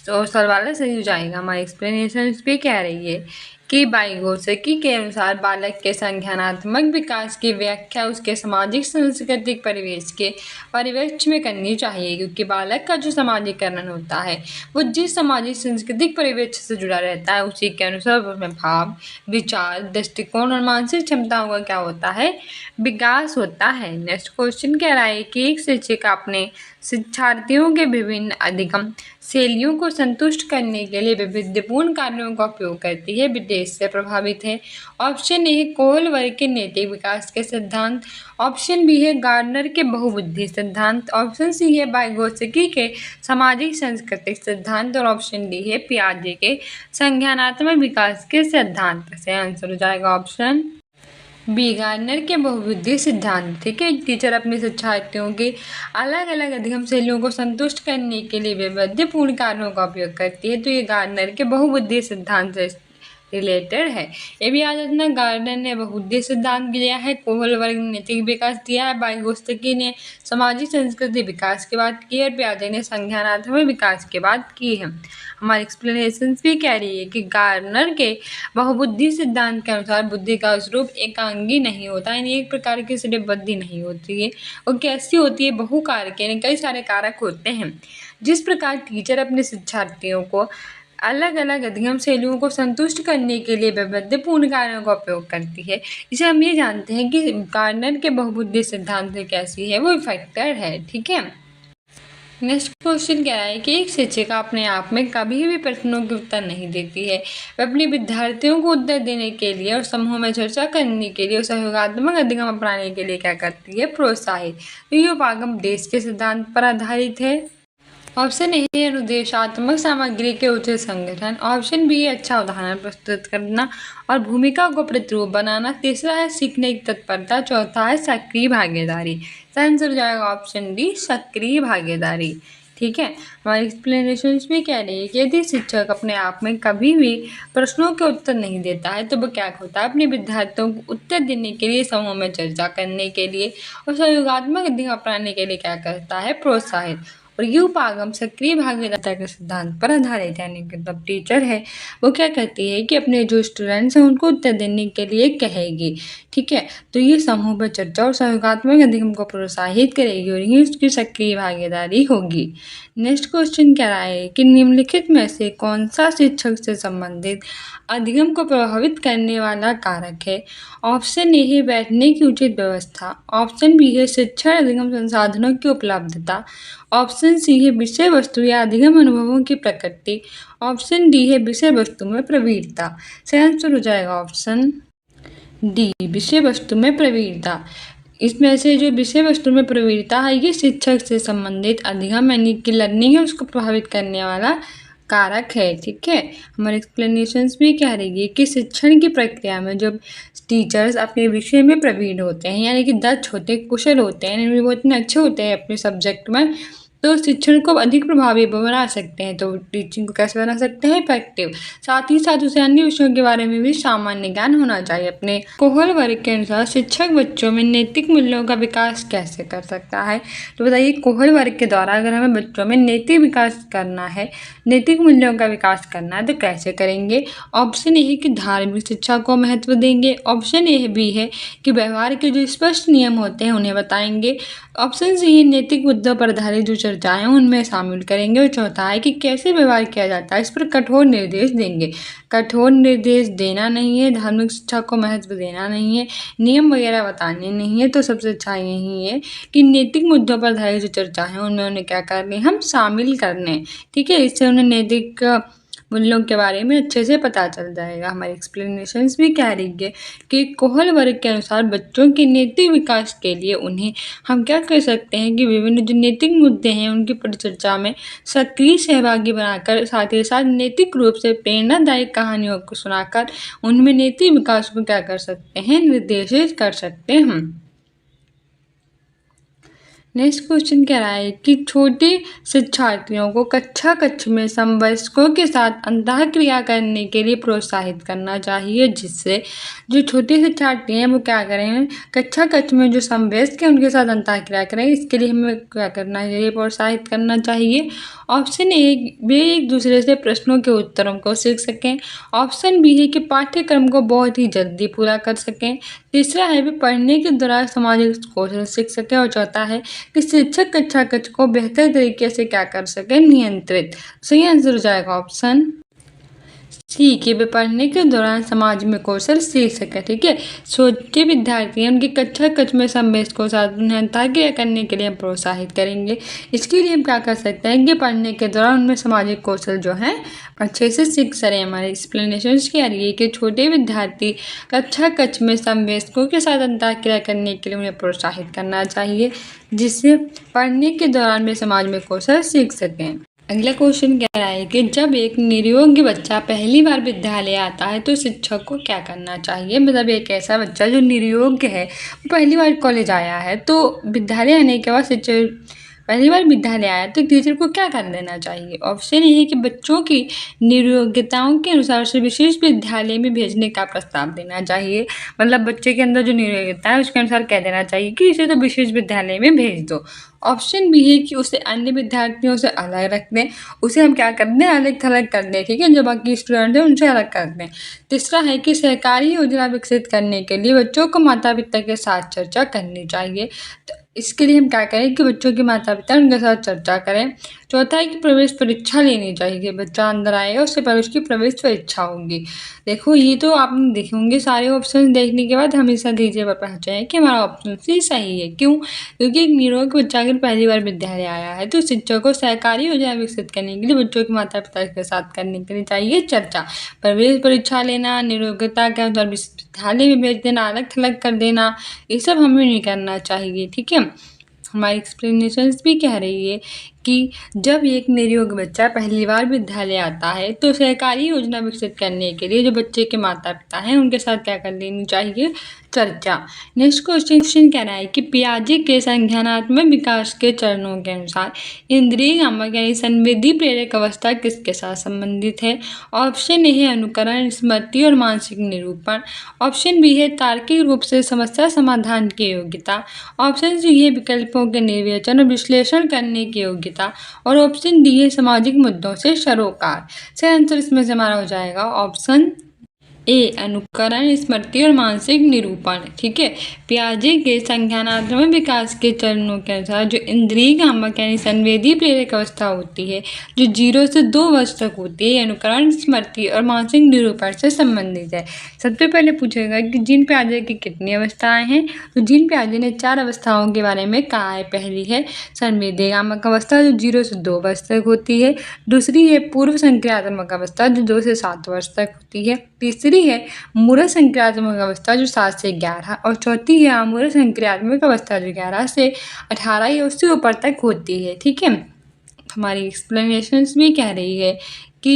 तो सवाल सही हो जाएगा। हमारी एक्सप्लेनेशन पे कह रही है कि बाइगोत्स्की के अनुसार बालक के संज्ञानात्मक विकास की व्याख्या उसके सामाजिक सांस्कृतिक परिवेश के परिवेश में करनी चाहिए, क्योंकि बालक का जो सामाजिकरण होता है वो जिस सामाजिक सांस्कृतिक परिवेश से जुड़ा रहता है उसी के अनुसार उसमें भाव, विचार, दृष्टिकोण और मानसिक क्षमताओं का क्या होता है, विकास होता है। नेक्स्ट क्वेश्चन कह रहा है कि एक शिक्षक अपने शिक्षार्थियों के विभिन्न अधिगम शैलियों को संतुष्ट करने के लिए वैविध्यपूर्ण कार्यों का उपयोग करती है, विदेश से प्रभावित है। ऑप्शन ए है कोहल वर्ग के नैतिक विकास के सिद्धांत, ऑप्शन बी है गार्डनर के बहुबुद्धि सिद्धांत, ऑप्शन सी है बाइगोत्स्की के सामाजिक सांस्कृतिक सिद्धांत और ऑप्शन डी है पियाजे के संज्ञानात्मक विकास के सिद्धांत। से आंसर हो जाएगा ऑप्शन बी, गार्डनर के बहुबुद्धि सिद्धांत। ठीक है, टीचर अपने शिक्षार्थियों के अलग अलग अधिगम शैलियों को संतुष्ट करने के लिए वैविध्यपूर्ण कार्यों का उपयोग करती है, तो ये गार्डनर के बहुबुद्धि सिद्धांत से रिलेटेड है। ये भी याद रखना, गार्डनर ने बहुबुद्धि सिद्धांत दिया है, कोहल वर्ग ने नैतिक विकास दिया है, बाइगोत्स्की ने सामाजिक संस्कृति विकास की बात की है और पियाजे ने संज्ञानात्मक विकास की बात की है। हमारी एक्सप्लेनेशन भी कह रही है कि गार्डनर के बहुबुद्धि सिद्धांत के अनुसार बुद्धि का स्वरूप एकांगी नहीं होता, यानी एक प्रकार की सिर्फ बुद्धि नहीं होती है, वो कैसी होती है, बहुकारक, यानी कई सारे कारक होते हैं। जिस प्रकार टीचर अपने शिक्षार्थियों को अलग अलग अधिगम शैलियों को संतुष्ट करने के लिए वैविध्यपूर्ण कार्यों का उपयोग करती है, इसे हम ये जानते हैं कि गार्डनर के बहुबुद्धि सिद्धांत से कैसी है, वो फैक्टर है। ठीक है, नेक्स्ट क्वेश्चन कह रहा है कि एक शिक्षिका अपने आप में कभी भी प्रश्नों के उत्तर नहीं देती है, वह अपने विद्यार्थियों को उत्तर देने के लिए और समूह में चर्चा करने के लिए और सहयोगात्मक अधिगम अपनाने के लिए क्या करती है, प्रोत्साहित। तो ये उपागम देश के सिद्धांत पर आधारित है। ऑप्शन ए है अनुदेशात्मक सामग्री के उचित संगठन, ऑप्शन बी है अच्छा उदाहरण प्रस्तुत करना और भूमिका को प्रतिरूप बनाना, तीसरा है सीखने की तत्परता, चौथा है सक्रिय भागीदारी। आंसर हो जाएगा ऑप्शन डी, सक्रिय भागीदारी। ठीक है, हमारी एक्सप्लेनेशन में कह रही है कि यदि शिक्षक अपने आप में कभी भी प्रश्नों के उत्तर नहीं देता है तो वह क्या होता है, अपने विद्यार्थियों को उत्तर देने के लिए, समूह में चर्चा करने के लिए और सहयोगात्मक अधिगम अपनाने के लिए क्या करता है, प्रोत्साहित। और ये उपागम सक्रिय भागीदारिता के सिद्धांत पर आधारित है। यानी कि मतलब टीचर है वो क्या करती है कि अपने जो स्टूडेंट्स हैं उनको उत्तर देने के लिए कहेगी, ठीक है। तो ये समूह पर चर्चा और सहयोगात्मक अधिगम को प्रोत्साहित करेगी और ये उसकी सक्रिय भागीदारी होगी। नेक्स्ट क्वेश्चन कह रहा है कि निम्नलिखित में से कौन सा शिक्षक से संबंधित अधिगम को प्रभावित करने वाला कारक है। ऑप्शन ए है बैठने की उचित व्यवस्था, ऑप्शन बी है शिक्षण अधिगम संसाधनों की उपलब्धता, ऑप्शन सी है विषय वस्तु या अधिगम अनुभवों की प्रकृति, ऑप्शन डी है विषय वस्तु में प्रवीणता। सही आंसर हो जाएगा ऑप्शन डी, विषय वस्तु में प्रवीणता। इसमें से जो विषय वस्तु में प्रवीणता है ये शिक्षक से संबंधित अधिगम यानी कि लर्निंग है उसको प्रभावित करने वाला कारक है, ठीक है। हमारे एक्सप्लेनेशंस भी कह रही है कि शिक्षण की प्रक्रिया में जब टीचर्स अपने विषय में प्रवीण होते हैं यानी कि दक्ष होते हैं, कुशल होते हैं, वो इतने अच्छे होते हैं अपने सब्जेक्ट में, तो शिक्षण को अधिक प्रभावी बना सकते हैं। तो टीचिंग को कैसे बना सकते हैं, इफेक्टिव। साथ ही साथ उसे अन्य विषयों के बारे में भी सामान्य ज्ञान होना चाहिए। अपने कोहल वर्ग के अनुसार शिक्षक बच्चों में नैतिक मूल्यों का विकास कैसे कर सकता है। तो बताइए कोहल वर्ग के द्वारा अगर हमें बच्चों में नैतिक विकास करना है, नैतिक मूल्यों का विकास करना है तो कैसे करेंगे। ऑप्शन ए है कि धार्मिक शिक्षा को महत्व देंगे, ऑप्शन ए बी है कि व्यवहार के जो स्पष्ट नियम होते हैं उन्हें बताएंगे, ऑप्शन सी है नैतिक मुद्दों पर आधारित जो चर्चाएं उनमें शामिल करेंगे, और चौथा है कि कैसे व्यवहार किया जाता है इस पर कठोर निर्देश देंगे। कठोर निर्देश देना नहीं है, धार्मिक शिक्षा को महत्व देना नहीं है, नियम वगैरह बताने नहीं है, तो सबसे अच्छा यही है कि नैतिक मुद्दों पर आधारित जो चर्चा है उनमें उन्हें क्या करने हम शामिल करने, ठीक है। इससे उन्हें नैतिक मूल्यों के बारे में अच्छे से पता चल जाएगा। हमारी एक्सप्लेनेशंस भी कह रही है कि कोहल वर्ग के अनुसार बच्चों के नैतिक विकास के लिए उन्हें हम क्या कर सकते हैं कि विभिन्न जो नैतिक मुद्दे हैं उनकी परिचर्चा में सक्रिय सहभागी बनाकर, साथ ही साथ नैतिक रूप से प्रेरणादायक कहानियों को सुनाकर उनमें नैतिक विकास को क्या कर सकते हैं, निर्देशित कर सकते हैं। नेक्स्ट क्वेश्चन कह रहा है कि छोटे शिक्षार्थियों को कक्षा कक्ष में समवयस्कों के साथ अंतःक्रिया करने के लिए प्रोत्साहित करना चाहिए, जिससे जो छोटे शिक्षार्थी हैं वो क्या करें, कक्षा कक्ष में जो समवयस्क हैं उनके साथ अंतःक्रिया करें। इसके लिए हमें क्या करना चाहिए, प्रोत्साहित करना चाहिए। ऑप्शन ए वे एक दूसरे से प्रश्नों के उत्तरों को सीख सकें, ऑप्शन बी है कि पाठ्यक्रम को बहुत ही जल्दी पूरा कर सकें, तीसरा है वे पढ़ने के दौरान सामाजिक कौशल सीख सकें, और चौथा है कि शिक्षक कक्षा कक्ष को बेहतर तरीके से क्या कर सके, नियंत्रित। सही आंसर हो जाएगा ऑप्शन सी कि वे पढ़ने के दौरान समाज में कौशल सीख सके, ठीक है। छोटे विद्यार्थी उनकी कक्षा कक्ष में समवयस्क को साथ अंतःक्रिया करने के लिए हम प्रोत्साहित करेंगे। इसके लिए हम क्या कर सकते हैं कि पढ़ने के दौरान उनमें सामाजिक कौशल जो है अच्छे से सीख सकें। हमारे एक्सप्लेनेशन क्या रही है कि छोटे विद्यार्थी कक्षा कक्ष में समवयस्कों के साथ अंतःक्रिया करने के लिए उन्हें प्रोत्साहित करना चाहिए, जिससे पढ़ने के दौरान वे समाज में कौशल सीख सकें। अगला क्वेश्चन कह रहा है कि जब एक निरयोग्य बच्चा पहली बार विद्यालय आता है तो शिक्षक को क्या करना चाहिए। मतलब एक ऐसा बच्चा जो निरयोग्य है, पहली बार कॉलेज आया है, तो विद्यालय आने के बाद शिक्षक पहली बार विद्यालय आया तो टीचर को क्या कर देना चाहिए। ऑप्शन ये है कि बच्चों की नियोग्यताओं के अनुसार से विशेष विद्यालय में भेजने का प्रस्ताव देना चाहिए। मतलब बच्चे के अंदर जो नियोग्यता है उसके अनुसार कह देना चाहिए कि इसे तो विशेष विद्यालय में भेज दो। ऑप्शन बी है कि उसे अन्य विद्यार्थियों से अलग रख दें, उसे हम क्या कर दें, अलग थलग कर दें, ठीक है, जो बाकी स्टूडेंट हैं उनसे अलग कर दें। तीसरा है कि सहकारी योजना विकसित करने के लिए बच्चों को माता पिता के साथ चर्चा करनी चाहिए। तो इसके लिए हम क्या करें कि बच्चों के माता पिता उनके साथ चर्चा करें। चौथा है कि प्रवेश परीक्षा लेनी चाहिए, बच्चा अंदर आएगा उससे पहले उसकी प्रवेश परीक्षा होगी। देखो ये तो आपने देखे होंगे सारे ऑप्शन देखने के बाद हमेशा धीरे पर पहुँचे कि हमारा ऑप्शन सी सही है। क्यों, क्योंकि एक निरोग बच्चा अगर पहली बार विद्यालय आया है तो शिक्षक को सहकारी योजना विकसित करने के लिए बच्चों के माता पिता के साथ करने के लिए चाहिए चर्चा। प्रवेश परीक्षा लेना, निरोगता के अनुसार विद्यालय में भेज देना, अलग थलग कर देना, ये सब हमें नहीं करना चाहिए, ठीक है। हमारी एक्सप्लेनेशंस भी कह रही है कि जब एक निरयोग बच्चा पहली बार विद्यालय आता है तो सहकारी योजना विकसित करने के लिए जो बच्चे के माता पिता हैं उनके साथ क्या कर लेनी चाहिए, चर्चा। नेक्स्ट क्वेश्चन कह रहा है कि पियाजे के संज्ञानात्मक विकास के चरणों के अनुसार इंद्रिय नामक यानी संवेदी प्रेरक अवस्था किसके साथ संबंधित है। ऑप्शन ए है अनुकरण, स्मृति और मानसिक निरूपण, ऑप्शन बी है तार्किक रूप से समस्या समाधान की योग्यता, ऑप्शन सी है विकल्पों के निर्वेचन और विश्लेषण करने की योग्यता, अवस्था, और ऑप्शन डी है सामाजिक मुद्दों से सरोकार। सही आंसर इसमें से हमारा हो जाएगा ऑप्शन ए, अनुकरण, स्मृति और मानसिक निरूपण। ठीक है, पियाजे के संज्ञानात्मक विकास के चरणों के अनुसार जो इंद्रिय कामक यानी संवेदी प्रेरक अवस्था होती है, जो 0 से 2 वर्ष तक होती है, अनुकरण, स्मृति और मानसिक निरूपण से संबंधित है। सबसे पहले पूछेगा कि जीन पियाजे की कितनी अवस्थाएं हैं, तो जीन पियाजे ने 4 अवस्थाओं के बारे में कहा है। पहली है संवेदी कामक अवस्था जो 0 से 2 वर्ष तक होती है। दूसरी है पूर्व संक्रियात्मक अवस्था जो 2 से 7 वर्ष तक होती है। तीसरी है मूरत संक्रियात्मक अवस्था जो 7 से 11, और चौथी है अमूरत संक्रियात्मक अवस्था जो 11 से 18 या उससे ऊपर तक होती है। ठीक है, हमारी एक्सप्लेनेशंस भी कह रही है कि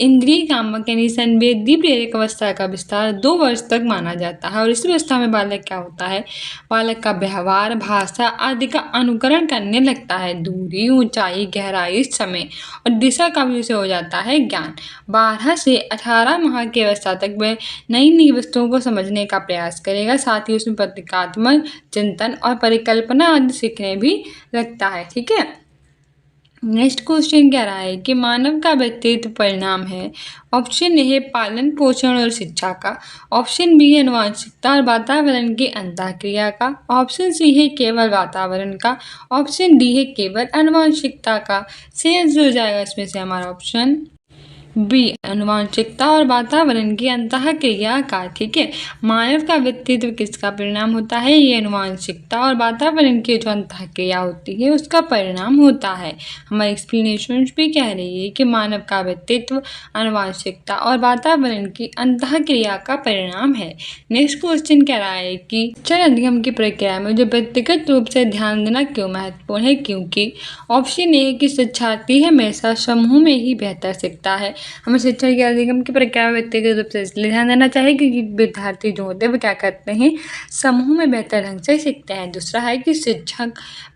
इंद्रिय कामक यानी संवेदी प्रेरक अवस्था का विस्तार 2 वर्ष तक माना जाता है, और इस अवस्था में बालक क्या होता है, बालक का व्यवहार, भाषा आदि का अनुकरण करने लगता है। दूरी, ऊंचाई, गहराई, समय और दिशा का भी उसे हो जाता है ज्ञान। 12 से 18 माह की अवस्था तक वह नई नई वस्तुओं को समझने का प्रयास करेगा, साथ ही उसमें प्रतीकात्मक चिंतन और परिकल्पना आदि सीखने भी लगता है। ठीक है, नेक्स्ट क्वेश्चन कह रहा है कि मानव का व्यक्तित्व परिणाम है। ऑप्शन ए है पालन पोषण और शिक्षा का, ऑप्शन बी है आनुवंशिकता और वातावरण की अंतःक्रिया का, ऑप्शन सी है केवल वातावरण का, ऑप्शन डी है केवल आनुवंशिकता का। सही आंसर हो जाएगा इसमें से हमारा ऑप्शन बी, आनुवंशिकता और वातावरण की अंतःक्रिया का। ठीक है, मानव का व्यक्तित्व किसका परिणाम होता है, ये आनुवंशिकता और वातावरण की जो अंतःक्रिया होती है उसका परिणाम होता है। हमारी एक्सप्लेनेशन भी कह रही है कि मानव का व्यक्तित्व आनुवंशिकता और वातावरण की अंतःक्रिया का परिणाम है। नेक्स्ट क्वेश्चन कह रहा है कि शिक्षण अधिगम की प्रक्रिया में जो व्यक्तिगत रूप से ध्यान देना क्यों महत्वपूर्ण है, क्योंकि ऑप्शन ए है कि शिक्षार्थी हमेशा समूह में ही बेहतर सीखता है। हमें शिक्षा के अधिगम की प्रक्रिया में व्यक्तिगत रूप से इसलिए ध्यान देना चाहिए क्योंकि विद्यार्थी जो होते हैं वो क्या करते हैं, समूह में बेहतर ढंग से सीखते हैं। दूसरा है कि शिक्षक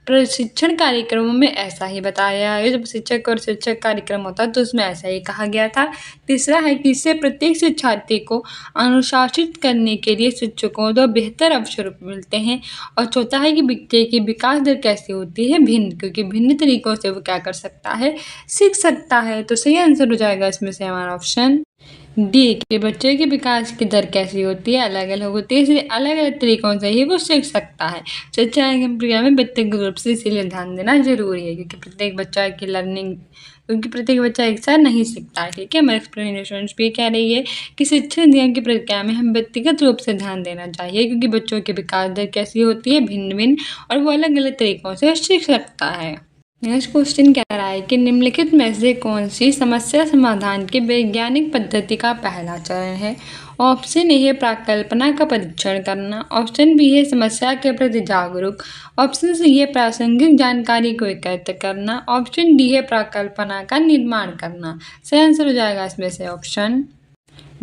प्रशिक्षण कार्यक्रमों में ऐसा ही बताया है, जब शिक्षक और शिक्षक कार्यक्रम होता है तो उसमें ऐसा ही कहा गया था। तीसरा है कि इससे प्रत्येक शिक्षार्थी को अनुशासित करने के लिए शिक्षकों द्वारा बेहतर अवसर मिलते हैं। और चौथा है कि बच्चे की विकास दर कैसी होती है, भिन्न, क्योंकि भिन्न तरीकों से वो क्या कर सकता है, सीख सकता है। तो सही आंसर हो जाएगा इसमें से हमारा ऑप्शन डी कि बच्चे के विकास की दर कैसी होती है, अलग अलग होती है, इसलिए अलग अलग तरीकों से ही वो सीख सकता है। शिक्षा प्रक्रिया में व्यक्तिगत रूप से इसीलिए ध्यान देना जरूरी है क्योंकि प्रत्येक बच्चा की लर्निंग, क्योंकि प्रत्येक बच्चा एक साथ नहीं सीखता है। ठीक है, हमारी एक्सप्लेनेशन भी कह रही है कि शिक्षा नियम की प्रक्रिया में हम व्यक्तिगत रूप से ध्यान देना चाहिए क्योंकि बच्चों की विकास दर कैसी होती है, भिन्न भिन्न, और वो अलग अलग तरीकों से सीख सकता है। नेक्स्ट क्वेश्चन कह रहा है कि निम्नलिखित में से कौन सी समस्या समाधान की वैज्ञानिक पद्धति का पहला चरण है। ऑप्शन ए है प्राकल्पना का परीक्षण करना, ऑप्शन बी है समस्या के प्रति जागरूक, ऑप्शन सी है प्रासंगिक जानकारी को एकत्र करना, ऑप्शन डी है प्राकल्पना का निर्माण करना। सही आंसर हो जाएगा इसमें से ऑप्शन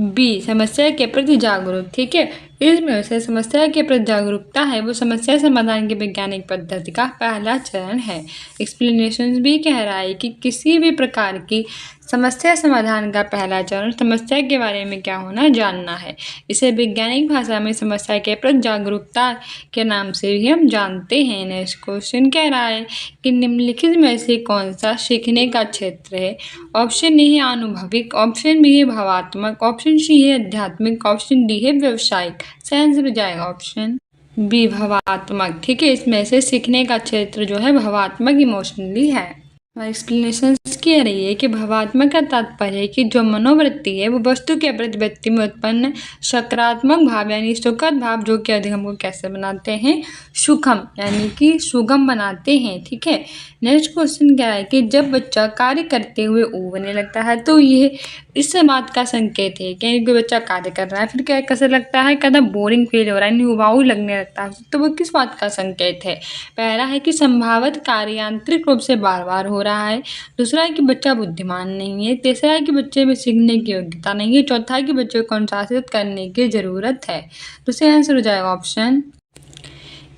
बी, समस्या के प्रति जागरूक। ठीक है, इसमें से समस्या के प्रति जागरूकता है वो समस्या समाधान की वैज्ञानिक पद्धति का पहला चरण है। एक्सप्लेनेशन भी कह रहा है कि किसी भी प्रकार की समस्या समाधान का पहला चरण समस्या के बारे में क्या होना, जानना है। इसे वैज्ञानिक भाषा में समस्या के प्रति जागरूकता के नाम से भी हम जानते हैं। नेक्स्ट क्वेश्चन कह रहा है कि निम्नलिखित में से कौन सा सीखने का क्षेत्र है। ऑप्शन ए है अनुभविक, ऑप्शन बी है भावात्मक, ऑप्शन सी है आध्यात्मिक, ऑप्शन डी है व्यवसायिक। सही आंसर हो जाएगा ऑप्शन बी, भावात्मक। ठीक है, इसमें से सीखने का क्षेत्र जो है भावात्मक इमोशनली है। एक्सप्लेनेशन कह रही है कि भावात्मक का तात्पर्य है कि जो मनोवृत्ति है वो वस्तु के प्रति व्यक्ति में उत्पन्न सकारात्मक भाव यानी सुखद भाव जो कि अधिगम को कैसे बनाते हैं, सुखम यानी कि सुगम बनाते हैं। ठीक है, नेक्स्ट क्वेश्चन क्या है कि जब बच्चा कार्य करते हुए ऊबने लगता है तो ये इस बात का संकेत है कि कोई बच्चा कार्य कर रहा है फिर क्या कैसे लगता है, कदम बोरिंग फील हो रहा है, उबाऊ लगने लगता है, तो वो किस बात का संकेत है। पहला है कि संभावित कार्य यांत्रिक रूप से बार बार हो रहा है, दूसरा है कि बच्चा बुद्धिमान नहीं है, तीसरा है कि बच्चे में सीखने की योग्यता नहीं है, चौथा है कि बच्चे को अनुशासित करने की जरूरत है। तो सही आंसर हो जाएगा ऑप्शन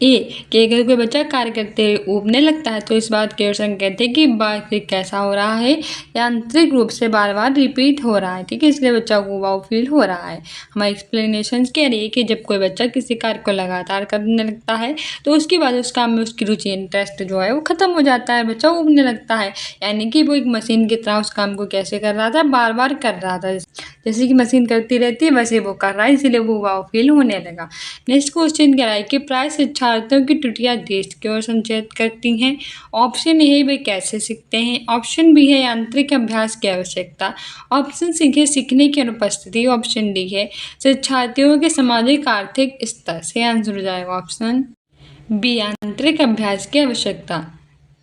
ए कि अगर कोई बच्चा कार्य करते हुए ऊबने लगता है तो इस बात के संकेत है कि फिर कैसा हो रहा है, यांत्रिक रूप से बार बार रिपीट हो रहा है, ठीक है, इसलिए बच्चा को उबाऊ फील हो रहा है। हमारी एक्सप्लेनेशन कह रही है कि जब कोई बच्चा किसी कार्य को लगातार करने लगता है तो उसके बाद उस काम में उसकी रुचि, इंटरेस्ट जो है वो खत्म हो जाता है, बच्चा ऊबने लगता है। यानी कि वो एक मशीन की तरह उस काम को कैसे कर रहा था, बार बार कर रहा था, जैसे कि मशीन करती रहती है वैसे वो कर रहा है, इसीलिए वो उबाऊ फील होने लगा। नेक्स्ट क्वेश्चन क्या है कि प्राय शिक्षार्थियों की त्रुटियां देश की ओर संचेत करती हैं। ऑप्शन ए है वे कैसे सीखते हैं, ऑप्शन बी है यांत्रिक अभ्यास की आवश्यकता, ऑप्शन सी है सीखने की अनुपस्थिति, ऑप्शन डी है शिक्षार्थियों के सामाजिक आर्थिक स्तर। से आंसर हो जाएगा ऑप्शन बी, यांत्रिक अभ्यास की आवश्यकता।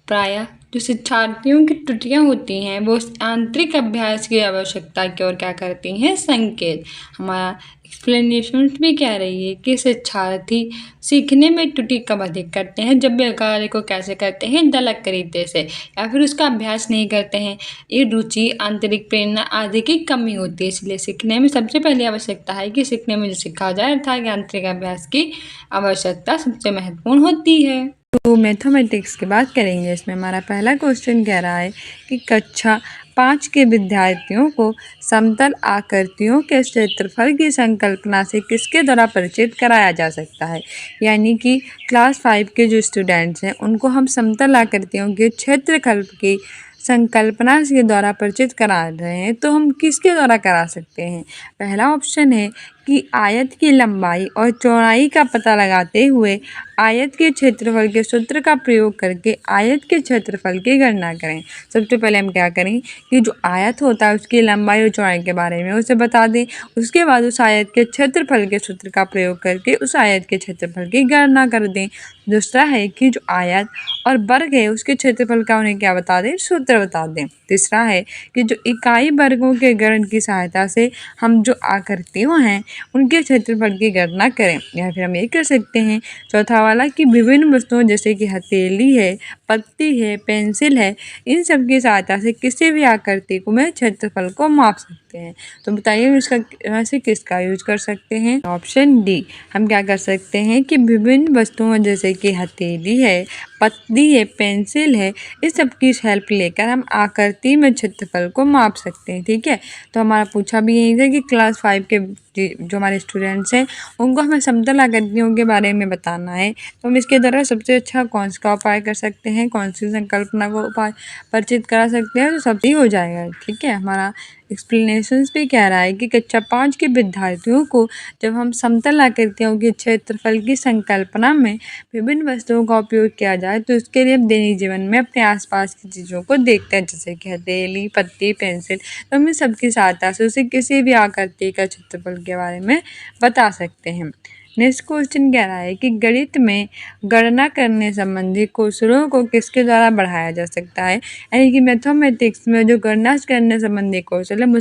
प्रायः जो शिक्षार्थियों की त्रुटियां होती हैं वो आंतरिक अभ्यास की आवश्यकता की ओर क्या करती हैं, संकेत। हमारा एक्सप्लेनेशन भी कह रही है कि शिक्षार्थी सीखने में त्रुटि कब अधिक करते हैं, जब वे कार्य को कैसे करते हैं, गलत तरीके से, या फिर उसका अभ्यास नहीं करते हैं, ये रुचि, आंतरिक प्रेरणा आदि की कमी होती है। इसलिए सीखने में सबसे पहली आवश्यकता है कि सीखने में जो सीखा जाए अर्थात आंतरिक अभ्यास की आवश्यकता सबसे महत्वपूर्ण होती है। तो मैथमेटिक्स की बात करेंगे। इसमें हमारा पहला क्वेश्चन कह रहा है कि कक्षा 5 के विद्यार्थियों को समतल आकृतियों के क्षेत्रफल की संकल्पना से किसके द्वारा परिचित कराया जा सकता है। यानी कि क्लास 5 के जो स्टूडेंट्स हैं उनको हम समतल आकृतियों के क्षेत्रफल की संकल्पना के द्वारा परिचित करा रहे हैं, तो हम किसके द्वारा करा सकते हैं। पहला ऑप्शन है कि आयत की लंबाई और चौड़ाई का पता लगाते हुए आयत के क्षेत्रफल के सूत्र का प्रयोग करके आयत के क्षेत्रफल की गणना करें। सबसे पहले हम क्या करें कि जो आयत होता है उसकी लंबाई और चौड़ाई के बारे में उसे बता दें, उसके बाद उस आयत के क्षेत्रफल के सूत्र का प्रयोग करके उस आयत के क्षेत्रफल की गणना कर दें। दूसरा है कि जो आयत और वर्ग है उसके क्षेत्रफल का उन्हें क्या बता दें, सूत्र बता दें। तीसरा है कि जो इकाई वर्गों के गणन की सहायता से हम जो आकृतियाँ हैं उनके क्षेत्रफल की गणना करें। या फिर हम ये कर सकते हैं चौथा वाला कि विभिन्न वस्तुओं जैसे कि हथेली है, पत्ती है, पेंसिल है, इन सब की सहायता से किसी भी आकृति को में क्षेत्रफल को माप सकते हैं। तो बताइए इसका वैसे किसका यूज कर सकते हैं। ऑप्शन डी, हम क्या कर सकते हैं कि विभिन्न वस्तुओं जैसे कि हथेली है, पत्ती है, पेंसिल है, इस सब की हेल्प लेकर हम आकृति में क्षेत्रफल को माप सकते हैं। ठीक है, तो हमारा पूछा भी यही था कि क्लास 5 के जो हमारे स्टूडेंट्स हैं उनको हमें समतल आकृतियों के बारे में बताना है, तो हम इसके द्वारा सबसे अच्छा कौन सा उपाय कर सकते हैं, कौन सी संकल्पना को उपाय परिचित करा सकते हैं, तो सब ही हो जाएगा। ठीक है, हमारा एक्सप्लेनेशंस भी कह रहा है कि कक्षा 5 के विद्यार्थियों को जब हम समतल आकृतियों के क्षेत्रफल की संकल्पना में विभिन्न वस्तुओं का उपयोग किया जाए तो इसके लिए हम दैनिक जीवन में अपने आसपास की चीज़ों को देखते हैं, जैसे कि हथेली, पत्ती, पेंसिल, तो हम इन सबकी सहायता से उसे किसी भी आकृति का क्षेत्रफल के बारे में बता सकते हैं। नेक्स्ट क्वेश्चन कह रहा है कि गणित में गणना करने संबंधी कौशलों को किसके द्वारा बढ़ाया जा सकता है। यानी कि मैथमेटिक्स में जो गणना करने संबंधी कौशल है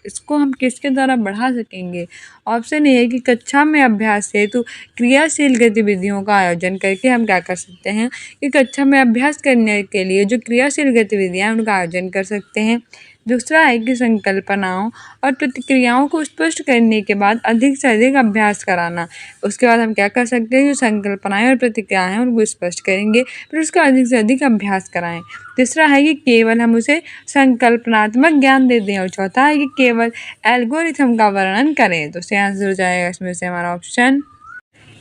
इसको हम किसके द्वारा बढ़ा सकेंगे। ऑप्शन ए है कि कक्षा में अभ्यास हेतु क्रियाशील गतिविधियों का आयोजन करके हम क्या कर सकते हैं कि कक्षा में अभ्यास करने के लिए जो क्रियाशील गतिविधियाँ उनका आयोजन कर सकते हैं। दूसरा है कि संकल्पनाओं और प्रतिक्रियाओं को स्पष्ट करने के बाद अधिक से अधिक अभ्यास कराना। उसके बाद हम क्या कर सकते हैं, जो संकल्पनाएं और प्रतिक्रियाएं हैं उनको स्पष्ट करेंगे, फिर उसका अधिक से अधिक अभ्यास कराएं। तीसरा है कि केवल हम उसे संकल्पनात्मक ज्ञान दे दें, और चौथा है कि केवल एल्गोरिथम का वर्णन करें। तो इससे आंसर हो जाएगा इसमें से हमारा ऑप्शन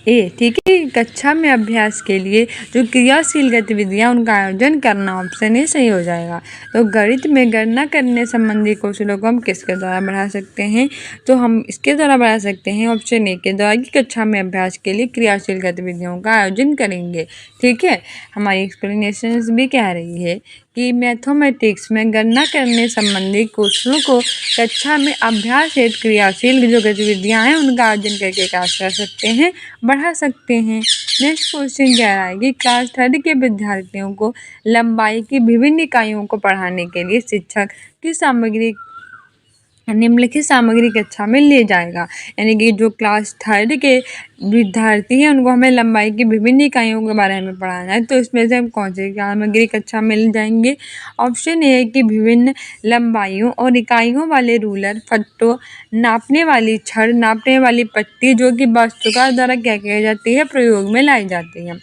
ए। ठीक है, कक्षा में अभ्यास के लिए जो क्रियाशील गतिविधियां उनका आयोजन करना, ऑप्शन ए सही हो जाएगा। तो गणित में गणना करने संबंधी कौशलों को हम किसके द्वारा बढ़ा सकते हैं, तो हम इसके द्वारा बढ़ा सकते हैं ऑप्शन ए के द्वारा कि कक्षा में अभ्यास के लिए क्रियाशील गतिविधियों का आयोजन करेंगे। ठीक है, हमारी एक्सप्लेनेशन भी कह रही है कि मैथमेटिक्स में गणना करने संबंधी कौशलों को कक्षा में अभ्यास हेतु क्रियाशील जो गतिविधियां हैं उनका आयोजन करके क्या कर सकते हैं, बढ़ा सकते हैं। नेक्स्ट क्वेश्चन कह रहा है कि क्लास 3 के विद्यार्थियों को लंबाई की विभिन्न इकाइयों को पढ़ाने के लिए शिक्षक किस सामग्री निम्नलिखित सामग्री कक्षा में ले जाएगा। यानी कि जो क्लास थर्ड के विद्यार्थी हैं उनको हमें लंबाई की विभिन्न इकाइयों के बारे में पढ़ाना है। तो इसमें से हम कौन सी सामग्री कक्षा में ले जाएंगे? ऑप्शन ए है कि विभिन्न लंबाइयों और इकाइयों वाले रूलर, फट्टों, नापने वाली छड़, नापने वाली पट्टी जो कि वास्तुकार द्वारा क्या किया जाती है, प्रयोग में लाई जाती है।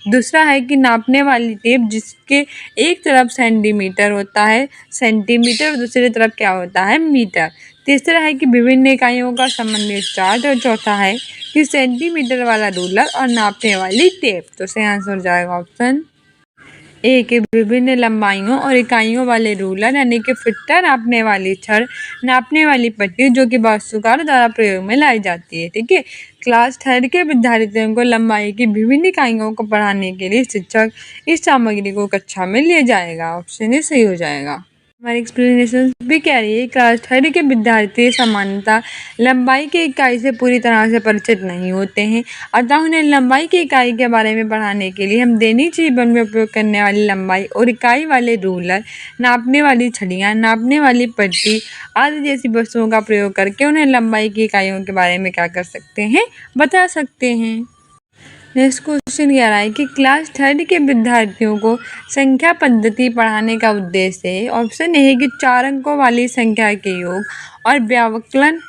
दूसरा है कि नापने वाली टेप जिसके एक तरफ सेंटीमीटर होता है, सेंटीमीटर, और दूसरी तरफ क्या होता है, मीटर। तीसरा है कि विभिन्न इकाइयों का संबंधित चार्ट, और चौथा है कि सेंटीमीटर वाला रूलर और नापने वाली टेप। तो सही आंसर हो जाएगा ऑप्शन ए के विभिन्न लंबाइयों और इकाइयों वाले रूलर, यानी कि फिट्टा, नापने वाली छड़, नापने वाली पट्टी जो कि वास्तुकार द्वारा प्रयोग में लाई जाती है। ठीक है, क्लास थर्ड के विद्यार्थियों को लंबाई की विभिन्न इकाइयों को पढ़ाने के लिए शिक्षक इस सामग्री को कक्षा में ले जाएगा। ऑप्शन ए सही हो जाएगा। हमारी एक्सप्लेनेशन भी कह रही है क्लास थर्ड के विद्यार्थी सामान्यतः लंबाई की इकाई से पूरी तरह से परिचित नहीं होते हैं, अतः उन्हें लंबाई की इकाई के बारे में पढ़ाने के लिए हम दैनिक जीवन में उपयोग करने वाली लंबाई और इकाई वाले रूलर, नापने वाली छड़ियाँ, नापने वाली पट्टी आदि जैसी वस्तुओं का प्रयोग करके उन्हें लंबाई की इकाइयों के बारे में क्या कर सकते हैं, बता सकते हैं। नेक्स्ट क्वेश्चन कह रहा है कि क्लास थर्ड के विद्यार्थियों को संख्या पद्धति पढ़ाने का उद्देश्य है। ऑप्शन ए है कि 4 अंकों वाली संख्या के योग और व्याकलन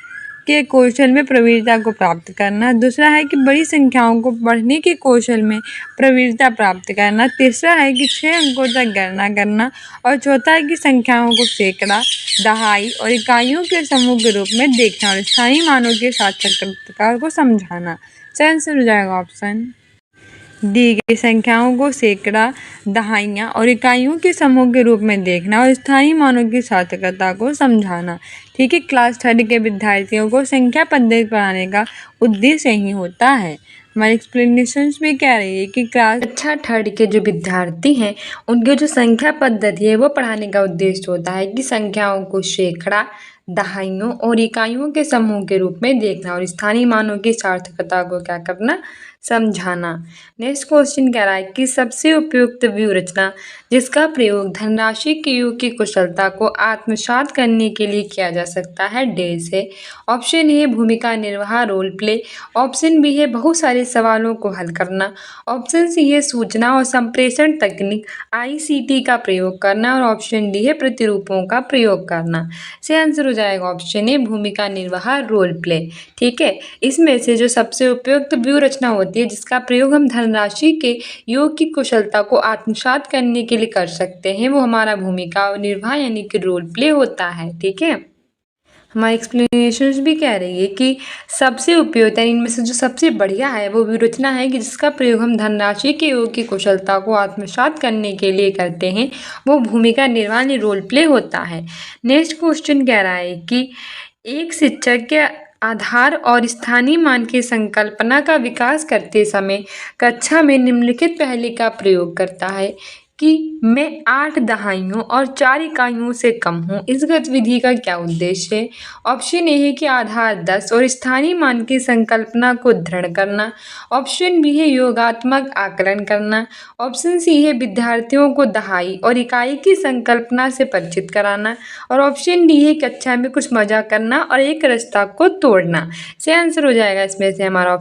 के कौशल में प्रवीणता को प्राप्त करना। दूसरा है कि बड़ी संख्याओं को पढ़ने के कौशल में प्रवीणता प्राप्त करना। तीसरा है कि 6 अंकों तक गणना करना। और चौथा है कि संख्याओं को सैकड़ा, दहाई और इकाइयों के समूह के रूप में देखना और स्थानीय मानों के सार्थकता को समझाना। सही आंसर हो जाएगा ऑप्शन दी गई संख्याओं को सैकड़ा, दहाइयाँ और इकाइयों के समूह के रूप में देखना और स्थायी मानों की सार्थकता को समझाना। ठीक है, क्लास थर्ड के विद्यार्थियों को संख्या पद्धति पढ़ाने का उद्देश्य यही होता है। हमारी एक्सप्लेनेशन भी कह रही है कि क्लास कक्षा थर्ड के जो विद्यार्थी हैं उनके जो संख्या पद्धति है वो पढ़ाने का उद्देश्य होता है कि संख्याओं को सैकड़ा, दहाइयों और इकाइयों के समूह के रूप में देखना और स्थानीय मानों की सार्थकता को क्या करना, समझाना। नेक्स्ट क्वेश्चन कह रहा है कि सबसे उपयुक्त व्यूहरचना जिसका प्रयोग धनराशि के योग की कुशलता को आत्मसात करने के लिए किया जा सकता है, डैश है। ऑप्शन ए भूमिका निर्वाह, रोल प्ले। ऑप्शन बी है बहुत सारे सवालों को हल करना। ऑप्शन सी है सूचना और संप्रेषण तकनीक ICT का प्रयोग करना। और ऑप्शन डी है प्रतिरूपों का प्रयोग करना। सही आंसर हो जाएगा ऑप्शन ए भूमिका निर्वाह, रोल प्ले। ठीक है, इसमें से जो सबसे उपयुक्त व्यूहरचना होती है जिसका प्रयोग हम धनराशि के योग की कुशलता को आत्मसात करने के लिए कर सकते हैं वो हमारा भूमिका निर्वाह यानी कि रोल प्ले होता है। ठीक है, हमारी एक्सप्लेनेशंस भी कह रही है कि सबसे उपयुक्त यानी इनमें से जो सबसे बढ़िया है वो व्यूहरचना है कि जिसका प्रयोग हम धनराशि के योग की कुशलता को आत्मसात करने के लिए करते हैं वो भूमिका निर्वाह यानी रोल प्ले होता है। नेक्स्ट क्वेश्चन कह रहा है कि एक शिक्षक के आधार और स्थानीय मान की संकल्पना का विकास करते समय कक्षा में निम्नलिखित पहले का प्रयोग करता है कि मैं 8 दहाइयों और 4 इकाइयों से कम हूँ। इस गतिविधि का क्या उद्देश्य है? ऑप्शन ए है कि आधार 10 और स्थानीय मान की संकल्पना को दृढ़ करना। ऑप्शन बी है योगात्मक आकलन करना। ऑप्शन सी है विद्यार्थियों को दहाई और इकाई की संकल्पना से परिचित कराना। और ऑप्शन डी है कक्षा में कुछ मजा करना और एक रास्ता को तोड़ना। सही आंसर हो जाएगा इसमें से हमारा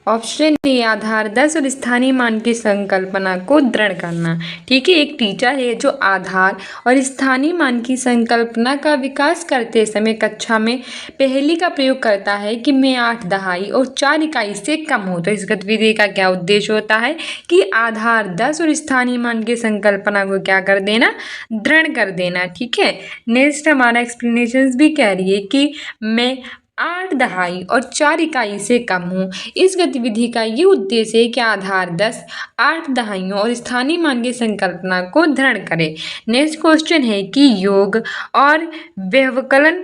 ऑप्शन ए आधार 10 और स्थानीय मान की संकल्पना को दृढ़ करना। ठीक है, एक टीचर है जो आधार और स्थानीय मान की संकल्पना का विकास करते समय कक्षा में पहली का प्रयोग करता है कि मैं 8 दहाई और 4 इकाई से कम हूँ। तो इस गतिविधि का क्या उद्देश्य होता है कि आधार 10 और स्थानीय मान की संकल्पना को क्या कर देना, दृढ़ कर देना। ठीक है, नेक्स्ट हमारा एक्सप्लेनेशन भी कह रही है कि मैं 8 दहाई और 4 इकाई से कम हूँ। इस गतिविधि का ये उद्देश्य है कि आधार 10, 8 दहाइयों और स्थानीय मान की संकल्पना को दृढ़ करे। नेक्स्ट क्वेश्चन है कि योग और व्यवकलन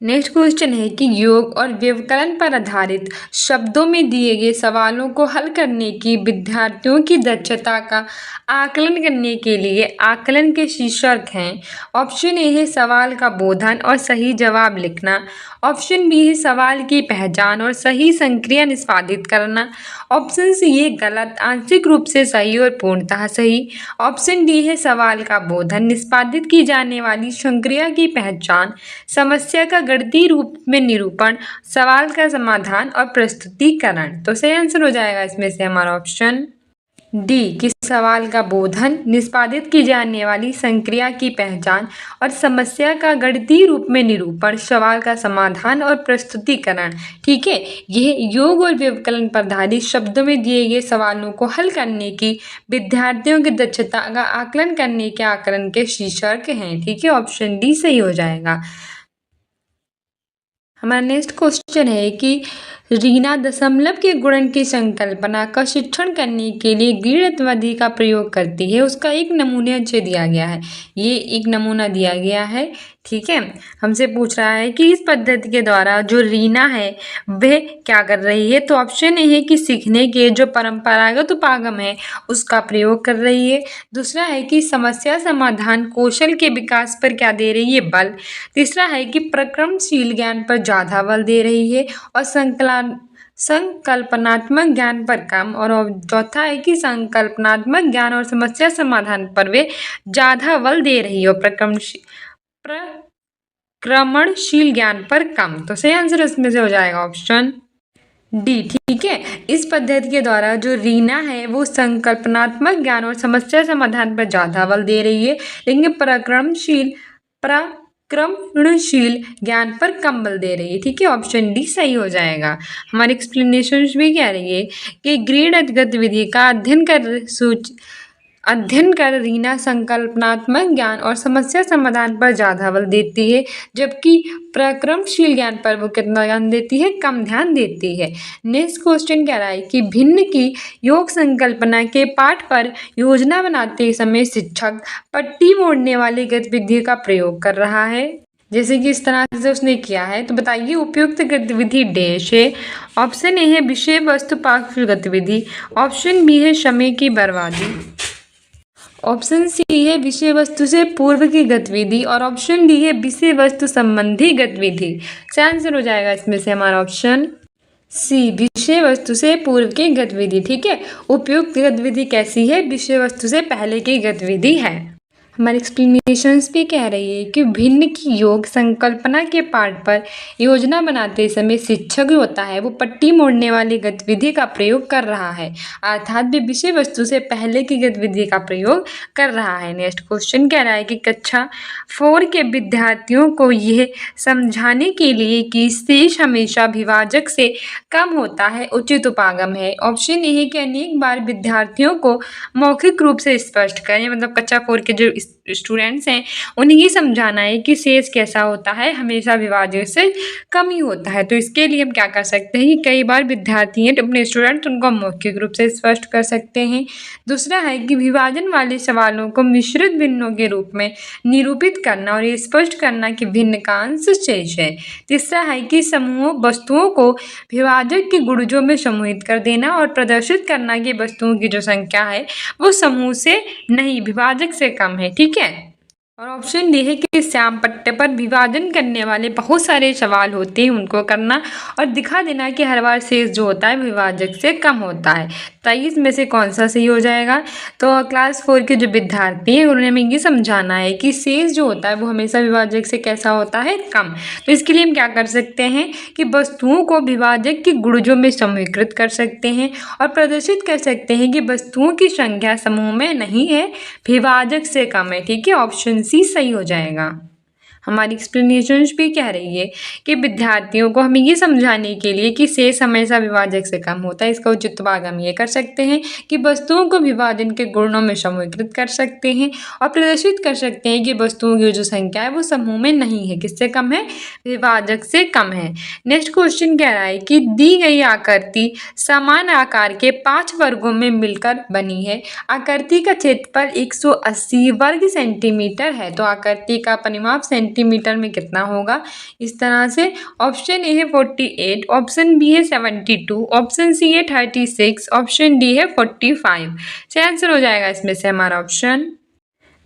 नेक्स्ट क्वेश्चन है कि योग और व्यवकलन पर आधारित शब्दों में दिए गए सवालों को हल करने की विद्यार्थियों की दक्षता का आकलन करने के लिए आकलन के शीर्षक हैं। ऑप्शन ए है सवाल का बोधन और सही जवाब लिखना। ऑप्शन बी है सवाल की पहचान और सही संक्रिया निष्पादित करना। ऑप्शन सी है गलत, आंशिक रूप से सही और पूर्णतः सही। ऑप्शन डी है सवाल का बोधन, निष्पादित की जाने वाली संक्रिया की पहचान, समस्या का गणितीय रूप में निरूपण, सवाल का समाधान और प्रस्तुतिकरण। तो सही आंसर हो जाएगा इसमें से हमारा ऑप्शन डी कि सवाल का बोधन, निष्पादित की जाने वाली संक्रिया की पहचान और समस्या का गणितीय रूप में निरूपण, सवाल का समाधान और प्रस्तुतिकरण। ठीक है, यह योग और व्यवकलन पर आधारित शब्दों में दिए गए सवालों को हल करने की विद्यार्थियों की दक्षता का आकलन करने के आकलन के शीर्षक हैं। ठीक है, ऑप्शन डी सही हो जाएगा। हमारा नेक्स्ट क्वेश्चन है कि रीना दशमलव के गुणन की संकल्पना का शिक्षण करने के लिए गणित विधि का प्रयोग करती है। उसका एक नमूना दिया गया है, ये एक नमूना दिया गया है। ठीक है, हमसे पूछ रहा है कि इस पद्धति के द्वारा जो रीना है वह क्या कर रही है। तो ऑप्शन ए है कि सीखने के जो परंपरागत उपागम है उसका प्रयोग कर रही है। दूसरा है कि समस्या समाधान कौशल के विकास पर क्या दे रही है, बल। तीसरा है कि प्रक्रमशील ज्ञान पर ज़्यादा बल दे रही है और संकल्पनात्मक ज्ञान पर कम। और चौथा है कि संकल्पनात्मक ज्ञान और समस्या समाधान पर वे ज़्यादा बल दे रही है और प्रक्रमणशील ज्ञान पर कम। तो सही आंसर इसमें से हो जाएगा ऑप्शन डी। ठीक है, इस पद्धति के द्वारा जो रीना है वो संकल्पनात्मक ज्ञान और समस्या समाधान पर ज़्यादा बल दे रही है, लेकिन प्रक्रमणशील ज्ञान पर कम बल दे रही है। ठीक है, ऑप्शन डी सही हो जाएगा। हमारी एक्सप्लेनेशन भी कह रही है कि ग्रीड गतिविधि का अध्ययन कर रीना संकल्पनात्मक ज्ञान और समस्या समाधान पर ज़्यादा बल देती है, जबकि प्रक्रमशील ज्ञान पर वो कितना ध्यान देती है, कम ध्यान देती है। नेक्स्ट क्वेश्चन कह रहा है कि भिन्न की योग संकल्पना के पाठ पर योजना बनाते समय शिक्षक पट्टी मोड़ने वाली गतिविधि का प्रयोग कर रहा है, जैसे कि इस तरह से उसने किया है। तो बताइए उपयुक्त गतिविधि डैश है। ऑप्शन ए है विषय वस्तु पाठ गतिविधि। ऑप्शन बी है समय की बर्बादी। ऑप्शन सी है विषय वस्तु से पूर्व की गतिविधि और ऑप्शन डी है विषय वस्तु संबंधी गतिविधि। सही आंसर हो जाएगा इसमें से हमारा ऑप्शन सी, विषय वस्तु से पूर्व की गतिविधि। ठीक है, उपयुक्त गतिविधि कैसी है, विषय वस्तु से पहले की गतिविधि है। हमारी एक्सप्लेनेशंस भी कह रही है कि भिन्न की योग संकल्पना के पाठ पर योजना बनाते समय शिक्षक जो होता है वो पट्टी मोड़ने वाली गतिविधि का प्रयोग कर रहा है, अर्थात वे विषय वस्तु से पहले की गतिविधि का प्रयोग कर रहा है। नेक्स्ट क्वेश्चन कह रहा है कि कक्षा 4 के विद्यार्थियों को यह समझाने के लिए कि शेष हमेशा विभाजक से कम होता है उचित उपागम है। ऑप्शन ए है कि अनेक बार विद्यार्थियों को मौखिक रूप से स्पष्ट करें, मतलब कक्षा 4 के जो स्टूडेंट्स हैं उन्हें ये समझाना है कि शेष कैसा होता है, हमेशा विभाजक से कम ही होता है। तो इसके लिए हम क्या कर सकते हैं कि कई बार विद्यार्थी हैं अपने स्टूडेंट उनको मौखिक रूप से स्पष्ट कर सकते हैं। दूसरा है कि विभाजन वाले सवालों को मिश्रित भिन्नों के रूप में निरूपित करना और ये स्पष्ट करना कि भिन्न का अंश शेष है। तीसरा है कि समूह वस्तुओं को विभाजक के गुणजों में समूहित कर देना और प्रदर्शित करना कि वस्तुओं की जो संख्या है वो समूह से नहीं विभाजक से कम है। ठीक है, और ऑप्शन डी है कि श्याम पट्टे पर विभाजन करने वाले बहुत सारे सवाल होते हैं उनको करना और दिखा देना कि हर बार शेष जो होता है विभाजक से कम होता है। तो इसमें से कौन सा सही हो जाएगा। तो क्लास 4 के जो विद्यार्थी हैं उन्हें हमें ये समझाना है कि शेष जो होता है वो हमेशा विभाजक से कैसा होता है, कम। तो इसके लिए हम क्या कर सकते हैं कि वस्तुओं को विभाजक के गुणजों में समूहीकृत कर सकते हैं और प्रदर्शित कर सकते हैं कि वस्तुओं की संख्या समूह में नहीं है, विभाजक से कम है। ठीक है, ऑप्शन सी सही हो जाएगा। हमारी एक्सप्लेनेशन भी कह रही है कि विद्यार्थियों को हमें ये समझाने के लिए कि शेष हमेशा विभाजक से कम होता है, इसका उचित भाग हम ये कर सकते हैं कि वस्तुओं को विभाजन के गुणों में समूहीकृत कर सकते हैं और प्रदर्शित कर सकते हैं कि वस्तुओं की जो संख्या है वो समूह में नहीं है, किससे कम है, विभाजक से कम है। नेक्स्ट क्वेश्चन कह रहा है कि दी गई आकृति समान आकार के 5 वर्गों में मिलकर बनी है। आकृति का क्षेत्रफल 180 वर्ग सेंटीमीटर है। तो आकृति का परिमाप सेंटीमीटर सेंटीमीटर में कितना होगा, इस तरह से। ऑप्शन ए है 48, ऑप्शन बी है 72, ऑप्शन सी है 36, ऑप्शन डी है 45। सही आंसर हो जाएगा इसमें से हमारा ऑप्शन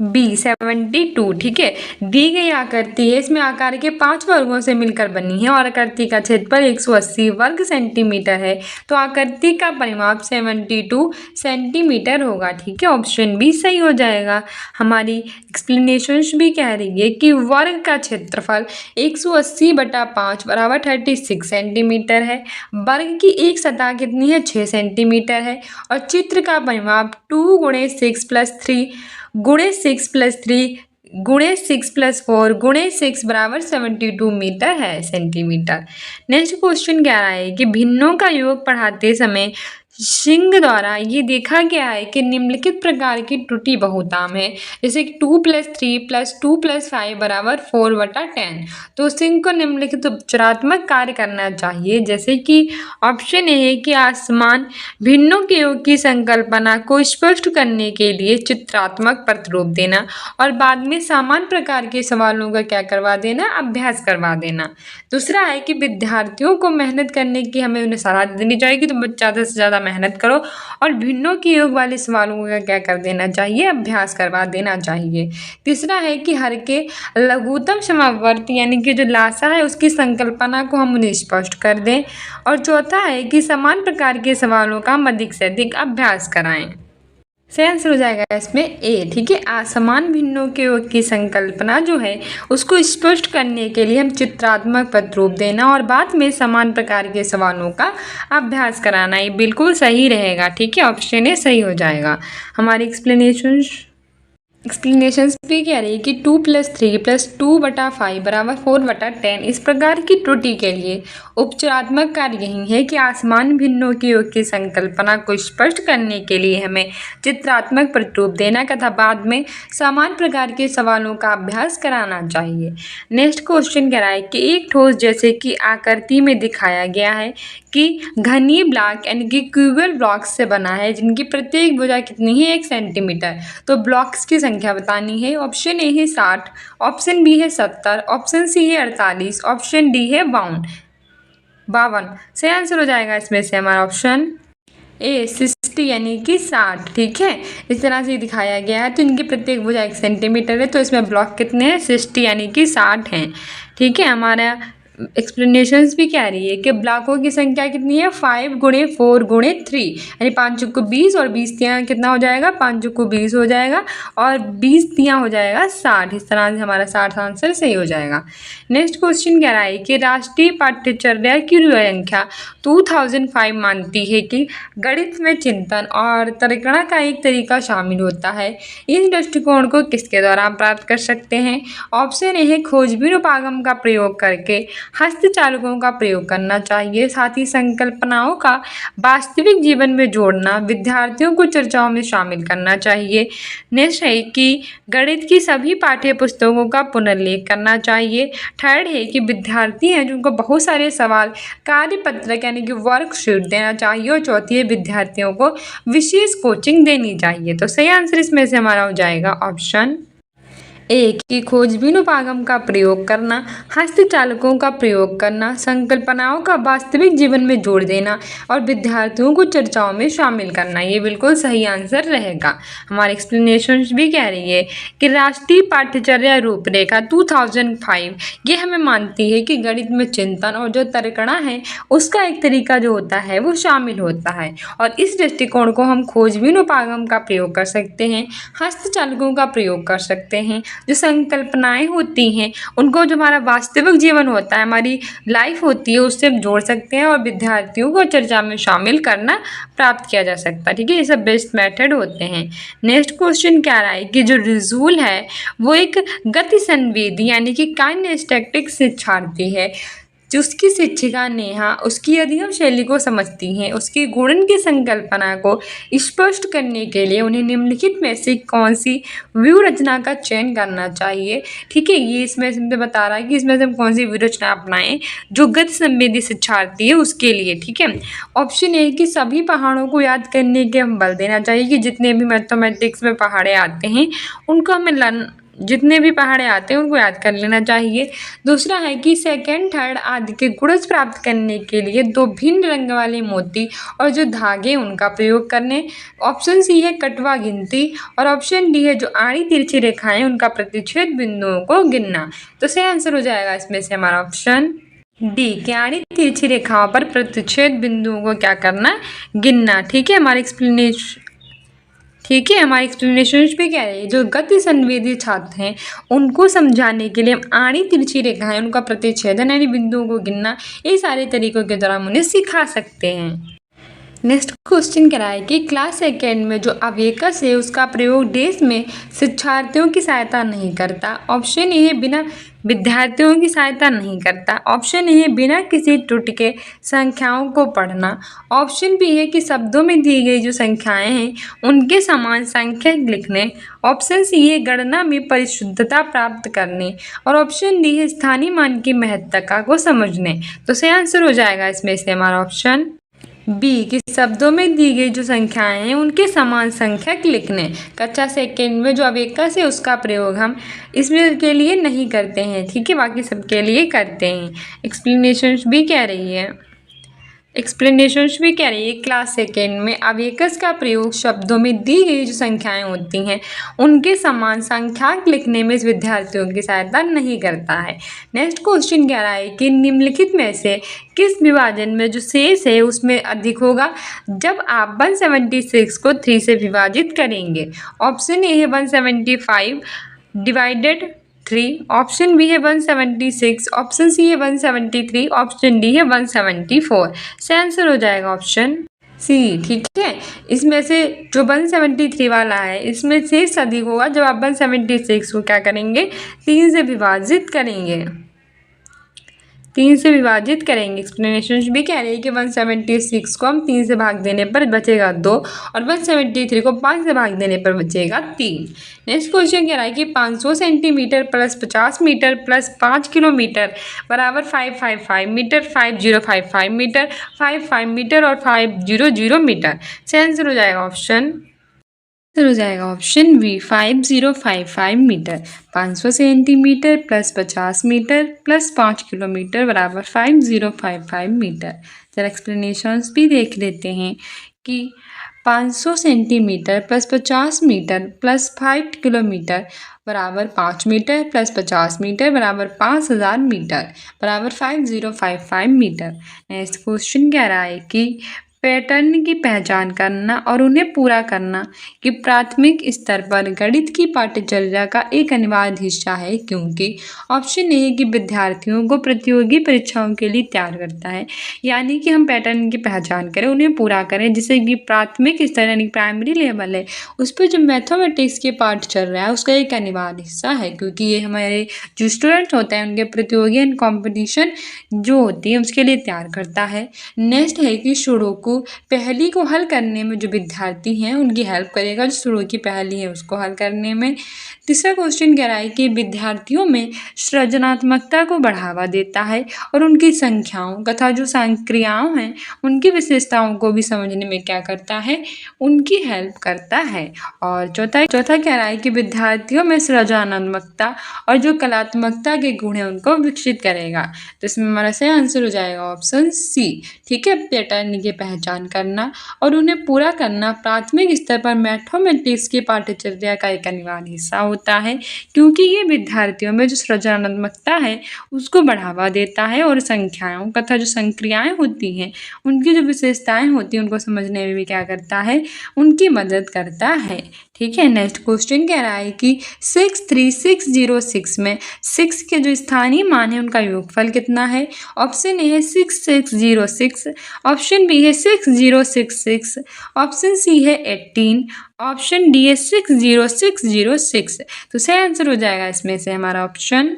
बी 72। ठीक है, दी गई आकृति है, इसमें आकार के 5 वर्गों से मिलकर बनी है और आकृति का क्षेत्रफल 180 वर्ग सेंटीमीटर है, तो आकृति का परिमाप 72 सेंटीमीटर होगा। ठीक है, ऑप्शन बी सही हो जाएगा। हमारी एक्सप्लेनेशन भी कह रही है कि वर्ग का क्षेत्रफल 180/5 बराबर 36 सेंटीमीटर है। वर्ग की एक सतह कितनी है, 6 सेंटीमीटर है। और चित्र का परिमाप 2 × 6 + 3 गुणे 6 + 3 गुणे 6 + 4 गुणे 6 बराबर 72 मीटर है, सेंटीमीटर। नेक्स्ट क्वेश्चन कह रहा है कि भिन्नों का योग पढ़ाते समय सिंह द्वारा ये देखा गया है कि निम्नलिखित प्रकार की त्रुटि बहुताम है, जैसे कि 2 + 3 + 2 + 5 बराबर 4/10। तो सिंह को निम्नलिखित उपचारात्मक कार्य करना चाहिए, जैसे कि ऑप्शन ए है कि आसमान भिन्नों के योग की संकल्पना को स्पष्ट करने के लिए चित्रात्मक प्रतिरूप देना और बाद में समान प्रकार के सवालों का क्या करवा देना, अभ्यास करवा देना। दूसरा है कि विद्यार्थियों को मेहनत करने की हमें उन्हें सलाह देनी चाहिए कि तुम ज़्यादा से ज़्यादा मेहनत करो और भिन्नों के योग वाले सवालों का क्या कर देना चाहिए, अभ्यास करवा देना चाहिए। तीसरा है कि हर के लघुत्तम समावर्ती यानी कि जो लासा है उसकी संकल्पना को हम उन्हें स्पष्ट कर दें। और चौथा है कि समान प्रकार के सवालों का हम अधिक से अधिक अभ्यास कराएं। सही आंसर हो जाएगा इसमें ए। ठीक है, असमान भिन्नों के योग की संकल्पना जो है उसको स्पष्ट करने के लिए हम चित्रात्मक प्रतिरूप देना और बाद में समान प्रकार के सवालों का अभ्यास कराना, ये बिल्कुल सही रहेगा। ठीक है, ऑप्शन ए सही हो जाएगा। हमारी एक्सप्लेनेशंस भी कह रही है कि 2 + 3 + 2/5 बराबर 4/10। इस प्रकार की त्रुटि के लिए उपचारात्मक कार्य यही है कि आसमान भिन्नों के योग की संकल्पना को स्पष्ट करने के लिए हमें चित्रात्मक प्रतिरूप देना तथा बाद में समान प्रकार के सवालों का अभ्यास कराना चाहिए। नेक्स्ट क्वेश्चन कह रहा है कि एक ठोस जैसे कि आकृति में दिखाया गया है कि घनी ब्लॉक यानी कि क्यूबल ब्लॉक्स से बना है जिनकी प्रत्येक भुजा कितनी है, 1 सेंटीमीटर। तो ब्लॉक्स की संख्या बतानी है। ऑप्शन ए है 60, ऑप्शन बी है 70, ऑप्शन सी है 48, ऑप्शन डी है 52। सही आंसर हो जाएगा इसमें से हमारा ऑप्शन ए 60 यानी कि 60। ठीक है, इस तरह से दिखाया गया है। तो इनकी प्रत्येक भुजा 1 सेंटीमीटर है, तो इसमें ब्लॉक कितने हैं, 60 यानी कि 60 हैं। ठीक है, हमारा एक्सप्लेनेशंस भी कह रही है कि ब्लॉकों की संख्या कितनी है, 5 × 4 × 3 यानी 5 चुक्कू 20 और 20 तियाँ कितना हो जाएगा, 5 चुक्कू 20 हो जाएगा और 20 तियाँ हो जाएगा 60। इस तरह से हमारा 60 आंसर सही हो जाएगा। नेक्स्ट क्वेश्चन कह रहा है कि राष्ट्रीय पाठ्यचर्या की संख्या 2005 मानती है कि गणित में चिंतन और तर्कणा का एक तरीका शामिल होता है। इस दृष्टिकोण को किसके द्वारा प्राप्त कर सकते हैं। ऑप्शन ए है खोजबीन उपागम का प्रयोग करके हस्तचालकों का प्रयोग करना चाहिए, साथ ही संकल्पनाओं का वास्तविक जीवन में जोड़ना, विद्यार्थियों को चर्चाओं में शामिल करना चाहिए। नेक्स्ट है कि गणित की सभी पाठ्य पुस्तकों का पुनर्लेख करना चाहिए। थर्ड है कि विद्यार्थी हैं जिनको बहुत सारे सवाल कार्यपत्रक यानी कि वर्कशीट देना चाहिए। और चौथी है विद्यार्थियों को विशेष कोचिंग देनी चाहिए। तो सही आंसर इसमें से हमारा हो जाएगा ऑप्शन ए कि खोजबीन उपागम का प्रयोग करना, हस्तचालकों का प्रयोग करना, संकल्पनाओं का वास्तविक जीवन में जोड़ देना और विद्यार्थियों को चर्चाओं में शामिल करना, ये बिल्कुल सही आंसर रहेगा। हमारी एक्सप्लेनेशन भी कह रही है कि राष्ट्रीय पाठ्यचर्या रूपरेखा 2005 ये हमें मानती है कि गणित में चिंतन और जो तर्कणा है उसका एक तरीका जो होता है वो शामिल होता है और इस दृष्टिकोण को हम खोजबीन उपागम का प्रयोग कर सकते हैं, हस्तचालकों का प्रयोग कर सकते हैं, जो संकल्पनाएं होती हैं उनको जो हमारा वास्तविक जीवन होता है, हमारी लाइफ होती है, उससे हम जोड़ सकते हैं और विद्यार्थियों को चर्चा में शामिल करना प्राप्त किया जा सकता है। ठीक है, ये सब बेस्ट मेथड होते हैं। नेक्स्ट क्वेश्चन क्या रहा है कि जो रिजूल है वो एक गति संवेदी यानी कि काइनेस्थेटिक शिक्षार्थी है। जो उसकी शिक्षिका नेहा उसकी अधिगम शैली को समझती हैं, उसकी गुणन की संकल्पना को स्पष्ट करने के लिए उन्हें निम्नलिखित में से कौन सी व्यूह रचना का चयन करना चाहिए। ठीक है, ये इसमें से बता रहा है कि इसमें से हम कौन सी व्यूह रचना अपनाएं जो गति संवेदी शिक्षार्थी है उसके लिए। ठीक है, ऑप्शन ए कि सभी पहाड़ों को याद करने के हम बल देना चाहिए कि जितने भी मैथमेटिक्स में पहाड़े आते हैं उनको हमें जितने भी पहाड़े आते हैं उनको याद कर लेना चाहिए। दूसरा है कि सेकंड थर्ड आदि के गुणज प्राप्त करने के लिए दो भिन्न रंग वाले मोती और जो धागे उनका प्रयोग करने। ऑप्शन सी है कटवा गिनती और ऑप्शन डी है जो आड़ी तिरछी रेखाएं उनका प्रतिच्छेद बिंदुओं को गिनना। तो सही आंसर हो जाएगा इसमें से हमारा ऑप्शन डी कि आड़ी तिरछी रेखाओं पर प्रतिच्छेद बिंदुओं को क्या करना, गिनना। ठीक है, हमारी एक्सप्लेनेशन भी कह रही है जो गति संवेदी छात्र हैं उनको समझाने के लिए हम आड़ी तिरछी रेखाएं उनका प्रतिच्छेदन यानी बिंदुओं को गिनना ये सारे तरीकों के द्वारा हम उन्हें सिखा सकते हैं। नेक्स्ट क्वेश्चन कह रहा है कि क्लास सेकेंड में जो अवेकस है उसका प्रयोग डेस्क में शिक्षार्थियों की सहायता नहीं करता। ऑप्शन ए है बिना विद्यार्थियों की सहायता नहीं करता। ऑप्शन ए है बिना किसी त्रुटि के संख्याओं को पढ़ना। ऑप्शन बी है कि शब्दों में दी गई जो संख्याएं हैं उनके समान संख्या लिखने। ऑप्शन सी है गणना में परिशुद्धता प्राप्त करने और ऑप्शन डी है स्थानीय मान की महत्ता को समझने। तो सही आंसर हो जाएगा इसमें से हमारा ऑप्शन बी कि शब्दों में दी गई जो संख्याएं हैं उनके समान संख्यक लिखने। कक्षा सेकेंड में जो अवेकस है उसका प्रयोग हम इसमें के लिए नहीं करते हैं। ठीक है, बाकी सबके लिए करते हैं। एक्सप्लेनेशंस भी कह रही है क्लास सेकेंड में अवेकस का प्रयोग शब्दों में दी गई जो संख्याएं होती हैं उनके समान संख्याक लिखने में विद्यार्थियों की सहायता नहीं करता है। नेक्स्ट क्वेश्चन कह रहा है कि निम्नलिखित में से किस विभाजन में जो शेष है उसमें अधिक होगा जब आप 176 को 3 से विभाजित करेंगे। ऑप्शन ए है 175 डिवाइडेड 3, ऑप्शन बी है 176, ऑप्शन सी है 173, ऑप्शन डी है 174। से आंसर हो जाएगा ऑप्शन सी। ठीक है, इसमें से जो 173 वाला है इसमें शेष अधिक होगा जब आप 176 को क्या करेंगे, 3 से विभाजित करेंगे। एक्सप्लेनेशन भी कह रही है कि 176 को हम 3 से भाग देने पर बचेगा 2 और 173 को 5 से भाग देने पर बचेगा 3। नेक्स्ट क्वेश्चन कह रहा है कि 500 centimetre plus 50 metre plus 5 kilometre बराबर 555 मीटर, 5055 मीटर, 55 मीटर और 500 मीटर। से आंसर हो जाएगा option B 5055 metre. 500 centimetre plus 50 metre plus 5 kilometre बराबर 5055 मीटर। जरा एक्सप्लेनेशंस भी देख लेते हैं कि 500 centimetre plus 50 metre plus 5 kilometre बराबर 5 मीटर प्लस 50 मीटर बराबर 5000 मीटर बराबर 5055 मीटर। नेक्स्ट क्वेश्चन कह रहा है कि पैटर्न की पहचान करना और उन्हें पूरा करना कि प्राथमिक स्तर पर गणित की पाठ्यचर्या का एक अनिवार्य हिस्सा है क्योंकि। ऑप्शन ए है कि विद्यार्थियों को प्रतियोगी परीक्षाओं के लिए तैयार करता है, यानी कि हम पैटर्न की पहचान करें उन्हें पूरा करें। जैसे कि प्राथमिक स्तर यानी प्राइमरी लेवल है उस पर जो मैथमेटिक्स के पाठ चल रहा है उसका एक अनिवार्य हिस्सा है क्योंकि ये हमारे जो स्टूडेंट्स होते हैं उनके प्रतियोगी एंड कॉम्पिटिशन जो होती है उसके लिए तैयार करता है। नेक्स्ट है कि सुडोकू पहेली को हल करने में जो विद्यार्थी हैं उनकी हेल्प करेगा, जो शुरू की पहेली है उसको हल करने में। तीसरा क्वेश्चन कह रहा है कि विद्यार्थियों में सृजनात्मकता को बढ़ावा देता है और उनकी संख्याओं तथा जो संक्रियाओं हैं उनकी विशेषताओं को भी समझने में क्या करता है, उनकी हेल्प करता है। और चौथा कह रहा है कि विद्यार्थियों में सृजनात्मकता और जो कलात्मकता के गुण हैं उनको विकसित करेगा। तो इसमें हमारा सही आंसर हो जाएगा ऑप्शन सी। ठीक है, पैटर्न की पहचान करना और उन्हें पूरा करना प्राथमिक स्तर पर मैथमेटिक्स की पाठ्यचर्या का एक अनिवार्य हिस्सा होता है क्योंकि ये विद्यार्थियों में जो सृजनात्मकता है उसको बढ़ावा देता है और संख्याओं तथा जो संक्रियाएं होती हैं उनकी जो विशेषताएं होती हैं उनको समझने में भी क्या करता है, उनकी मदद करता है। ठीक है, नेक्स्ट क्वेश्चन कह रहा है कि 63606 में 6 के जो स्थानीय मान है उनका योगफल कितना है। ऑप्शन ए है 6606, ऑप्शन बी है 6066, ऑप्शन सी है 18, ऑप्शन डी है 60606। तो सही आंसर हो जाएगा इसमें से हमारा ऑप्शन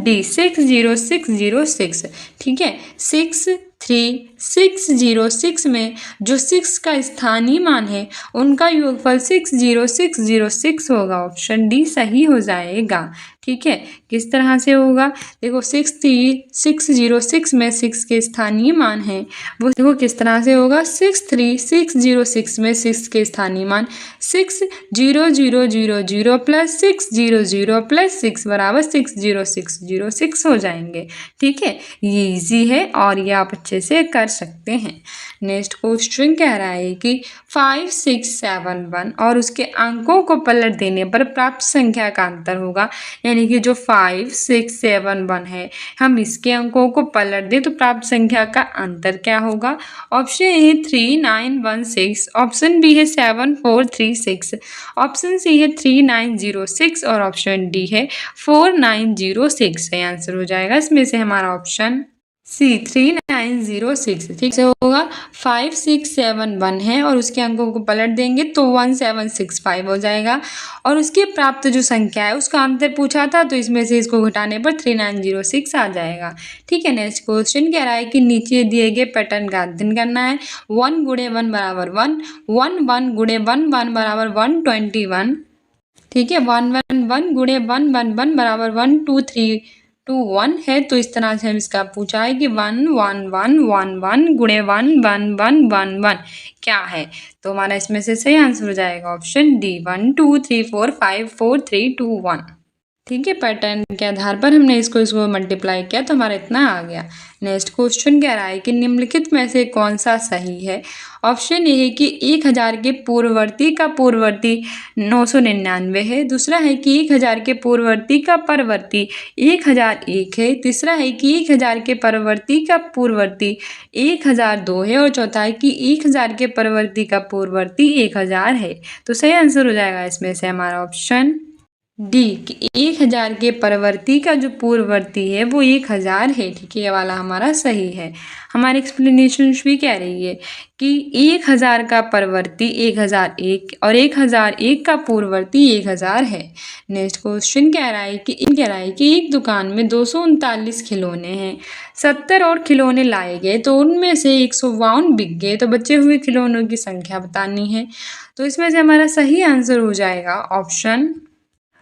डी 60606। ठीक है, 63606 में जो 6 का स्थानीय मान है उनका योगफल 60606 होगा। ऑप्शन डी सही हो जाएगा। ठीक है, किस तरह से होगा, देखो 63606 में 6 के स्थानीय मान हैं, वो देखो किस तरह से होगा, 63606 में 6 के स्थानीय मान 60000 प्लस 600 प्लस 6 बराबर 60606 हो जाएंगे। ठीक है, ये इजी है और ये आप अच्छे से कर सकते हैं। नेक्स्ट क्वेश्चन कह रहा है कि 5671 और उसके अंकों को पलट देने पर प्राप्त संख्या का अंतर होगा, यानी कि जो 5671 है हम इसके अंकों को पलट दें तो प्राप्त संख्या का अंतर क्या होगा। ऑप्शन ए है 3916, ऑप्शन बी है 7436, ऑप्शन सी है 3906 और ऑप्शन डी है 4906। सही आंसर हो जाएगा इसमें से हमारा ऑप्शन सी 3906। ठीक से होगा, 5671 है और उसके अंकों को पलट देंगे तो 1765 हो जाएगा और उसके प्राप्त जो संख्या है उसका अंतर पूछा था तो इसमें से इसको घटाने पर 3906 आ जाएगा। ठीक है, नेक्स्ट क्वेश्चन कह रहा है कि नीचे दिए गए पैटर्न का अध्ययन करना है। 1 गुणे 1 बराबर 1, 1 गुणे 1 बराबर 121। ठीक है, 1 गुणे 1 बराबर 1231 है, तो इस तरह से हम इसका पूछा है कि 1 गुणे 1 क्या है, तो हमारा इसमें से सही आंसर हो जाएगा ऑप्शन डी 1 2 3 4 5 4 3 2 1। ठीक है, पैटर्न के आधार पर हमने इसको मल्टीप्लाई किया तो हमारा इतना आ गया। नेक्स्ट क्वेश्चन कह रहा है कि निम्नलिखित में से कौन सा सही है। ऑप्शन ए है कि 1000 के पूर्ववर्ती का पूर्ववर्ती 999 है, दूसरा है कि 1000 के पूर्ववर्ती का परवर्ती 1001 है, तीसरा है कि 1000 के परवर्ती का पूर्ववर्ती 1002 है और चौथा है कि 1000 के परवर्ती का पूर्ववर्ती 1000 है। तो सही आंसर हो जाएगा इसमें से हमारा ऑप्शन डी कि 1000 के परवर्ती का जो पूर्ववर्ती है वो 1000 है। ठीक है, ये वाला हमारा सही है। हमारी एक्सप्लेनेशन भी कह रही है कि 1000 का परवर्ती 1001 और 1001 का पूर्ववर्ती 1000 है। नेक्स्ट क्वेश्चन कह रहा है कि एक दुकान में 239 खिलौने हैं, 70 और खिलौने लाए गए तो उनमें से 152 बिक गए, तो बचे हुए खिलौनों की संख्या बतानी है। तो इसमें से हमारा सही आंसर हो जाएगा ऑप्शन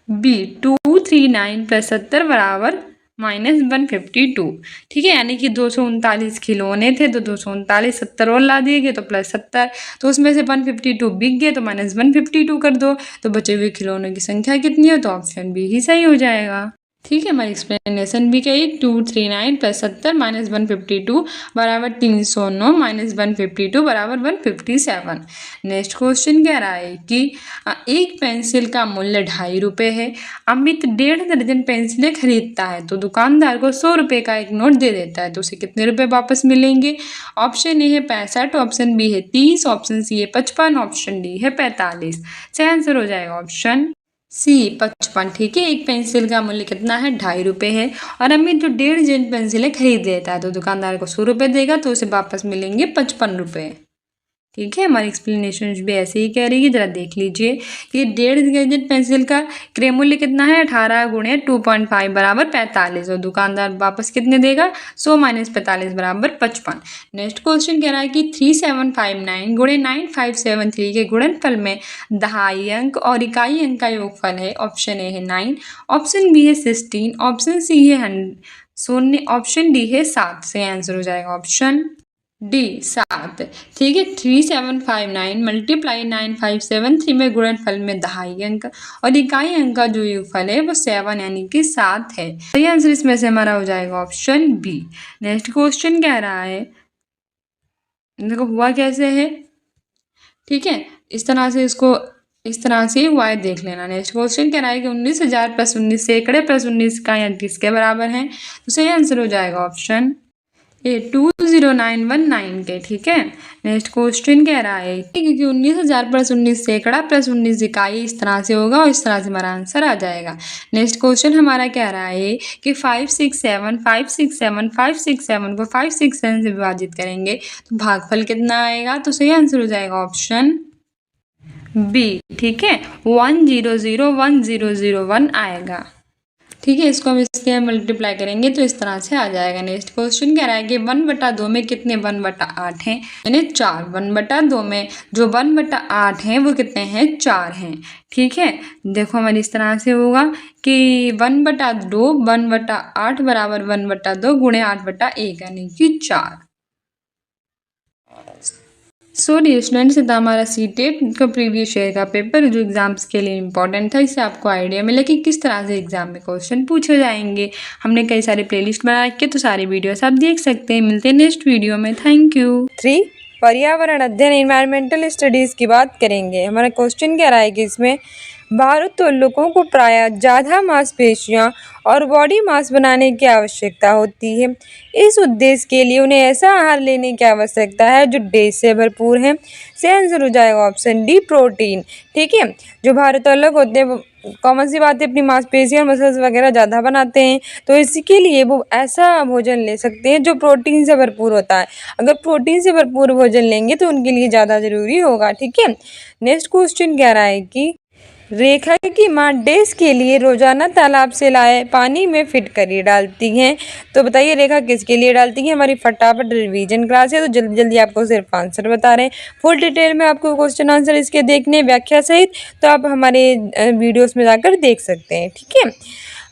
बी 239 प्लस 70 बराबर -152। ठीक है, यानी कि 239 खिलौने थे तो 239 70 और ला दिए गए तो प्लस 70, तो उसमें से 152 बिक गए तो -152 कर दो, तो बचे हुए खिलौनों की संख्या कितनी हो, तो ऑप्शन बी ही सही हो जाएगा। ठीक है, हमारी एक्सप्लेनेशन भी कही 239 प्लस 70 -152 बराबर 309 -152 बराबर 157। नेक्स्ट क्वेश्चन कह रहा है कि एक पेंसिल का मूल्य 2.5 रुपये है। अमित 1.5 दर्जन पेंसिलें खरीदता है तो दुकानदार को 100 रुपये का एक नोट दे देता है, तो उसे कितने रुपए वापस मिलेंगे। ऑप्शन ए है 65, ऑप्शन बी है 30, ऑप्शन सी है 55, ऑप्शन डी है 45। सही आंसर हो जाएगा ऑप्शन सी 55। ठीक है, एक पेंसिल का मूल्य कितना है, 2.5 रुपये है और अमित जो 1.5 दर्जन पेंसिलें खरीद लेता है तो दुकानदार को 100 रुपये देगा तो उसे वापस मिलेंगे 55 रुपये। ठीक है, हमारी एक्सप्लेनेशन भी ऐसे ही कह रही है, जरा देख लीजिए कि 1.5 दर्जन पेंसिल का क्रय मूल्य कितना है, 18 गुणे 2.5 बराबर 45 और दुकानदार वापस कितने देगा, 100 - 45 बराबर 55। नेक्स्ट क्वेश्चन कह रहा है कि 3759 गुणे 9573 के गुणनफल में दहाई अंक और इकाई अंक का योगफल है। ऑप्शन ए है 9, ऑप्शन बी है 16, ऑप्शन सी है 0, ऑप्शन डी है 7। से आंसर हो जाएगा ऑप्शन डी 7। ठीक है, 3759 मल्टीप्लाई 9573 में गुणनफल में दहाई अंक और इकाई अंक का जो योगफल है वो 7 यानी कि 7 है। सही आंसर इसमें से हमारा हो जाएगा ऑप्शन बी। नेक्स्ट क्वेश्चन कह रहा है, देखो हुआ कैसे है। ठीक है, इस तरह से हुआ है, देख लेना। नेक्स्ट क्वेश्चन कह रहा है कि 19,000 प्लस 19 सैकड़े प्लस 19 का अंक किसके बराबर है, तो सही आंसर हो जाएगा ऑप्शन ए 20919 के। ठीक है, नेक्स्ट क्वेश्चन कह रहा है कि 19,000 प्लस 19 सैकड़ा प्लस 19 इकाई इस तरह से होगा और इस तरह से हमारा आंसर आ जाएगा। नेक्स्ट क्वेश्चन हमारा कह रहा है कि 567 को 567 से विभाजित करेंगे तो भागफल कितना आएगा, तो सही आंसर हो जाएगा ऑप्शन बी। ठीक है, 10010001 आएगा। ठीक है, इसको हम इसके मल्टीप्लाई करेंगे तो इस तरह से आ जाएगा। नेक्स्ट क्वेश्चन कह रहा है कि 1/2 में कितने 1/8 हैं, यानी 4। 1/2 में जो 1/8 हैं वो कितने हैं, 4 हैं। ठीक है, देखो हमारी इस तरह से होगा कि 1/2 1/8 बराबर 1/2 गुणे 8/1 यानी कि 4। सो डियर स्टूडेंट्स, था हमारा सीटेट का प्रीवियस ईयर का पेपर जो एग्जाम्स के लिए इंपॉर्टेंट था। इससे आपको आइडिया मिला कि किस तरह से एग्जाम में क्वेश्चन पूछे जाएंगे। हमने कई सारे प्लेलिस्ट बना रखे, तो सारी वीडियोस आप देख सकते हैं। मिलते हैं नेक्स्ट वीडियो में। Thank you. 3 पर्यावरण अध्ययन इन्वायरमेंटल स्टडीज की बात करेंगे। हमारा क्वेश्चन क्या रहा है कि इसमें भारोत्तोलकों को प्रायः ज़्यादा मांसपेशियां और बॉडी मास बनाने की आवश्यकता होती है। इस उद्देश्य के लिए उन्हें ऐसा आहार लेने की आवश्यकता है जो डेज से भरपूर है। से आंसर हो जाएगा ऑप्शन डी, प्रोटीन। ठीक है, जो भारोत्तोलक होते हैं कॉमन सी बात है, अपनी मांसपेशियां और मसल्स वगैरह ज़्यादा बनाते हैं, तो इसके लिए वो ऐसा भोजन ले सकते हैं जो प्रोटीन से भरपूर होता है। अगर प्रोटीन से भरपूर भोजन लेंगे तो उनके लिए ज़्यादा ज़रूरी होगा। ठीक है, नेक्स्ट क्वेश्चन कह रहा है कि रेखा की माँ डेज के लिए रोजाना तालाब से लाए पानी में फिटकरी डालती हैं। तो बताइए रेखा किसके लिए डालती हैं। हमारी फटाफट रिवीजन क्लास है, तो जल्दी जल्दी आपको सिर्फ आंसर बता रहे हैं। फुल डिटेल में आपको क्वेश्चन आंसर इसके देखने व्याख्या सहित, तो आप हमारे वीडियोस में जाकर देख सकते हैं। ठीक है,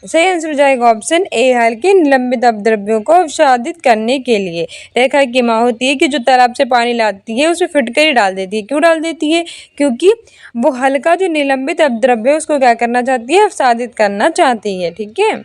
सही आंसर हो जाएगा ऑप्शन ए, हल्के निलंबित अपद्रव्यों को अवसादित करने के लिए रेखा की माँ होती है कि जो तालाब से पानी लाती है उसमें फिटकरी डाल देती है। क्यों डाल देती है, क्योंकि वो हल्का जो निलंबित अपद्रव्य है उसको क्या करना चाहती है, अवसादित करना चाहती है। ठीक है,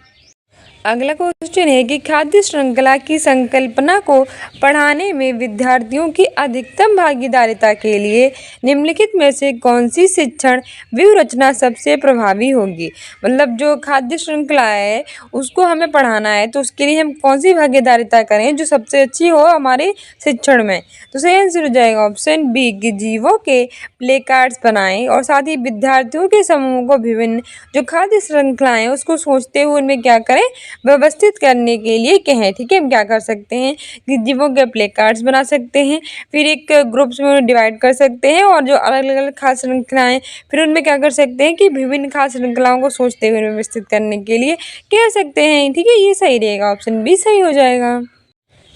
अगला क्वेश्चन है कि खाद्य श्रृंखला की संकल्पना को पढ़ाने में विद्यार्थियों की अधिकतम भागीदारिता के लिए निम्नलिखित में से कौन सी शिक्षण व्यूहरचना सबसे प्रभावी होगी। मतलब जो खाद्य श्रृंखला है उसको हमें पढ़ाना है, तो उसके लिए हम कौन सी भागीदारिता करें जो सबसे अच्छी हो हमारे शिक्षण में। तो सही आंसर हो जाएगा ऑप्शन बी, कि जीवों के प्ले कार्ड्स बनाएं और साथ ही विद्यार्थियों के समूह को विभिन्न जो खाद्य श्रृंखलाएं उसको सोचते हुए उनमें क्या करें, व्यवस्थित करने के लिए कहें। ठीक है, हम क्या कर सकते हैं कि जीवों के प्ले कार्ड्स बना सकते हैं, फिर एक ग्रुप्स में डिवाइड कर सकते हैं, और जो अलग अलग खाद्य श्रृंखलाएं फिर उनमें क्या कर सकते हैं कि विभिन्न खाद्य श्रृंखलाओं को सोचते हुए व्यवस्थित करने के लिए कह सकते हैं। ठीक है, ये सही रहेगा, ऑप्शन बी सही हो जाएगा।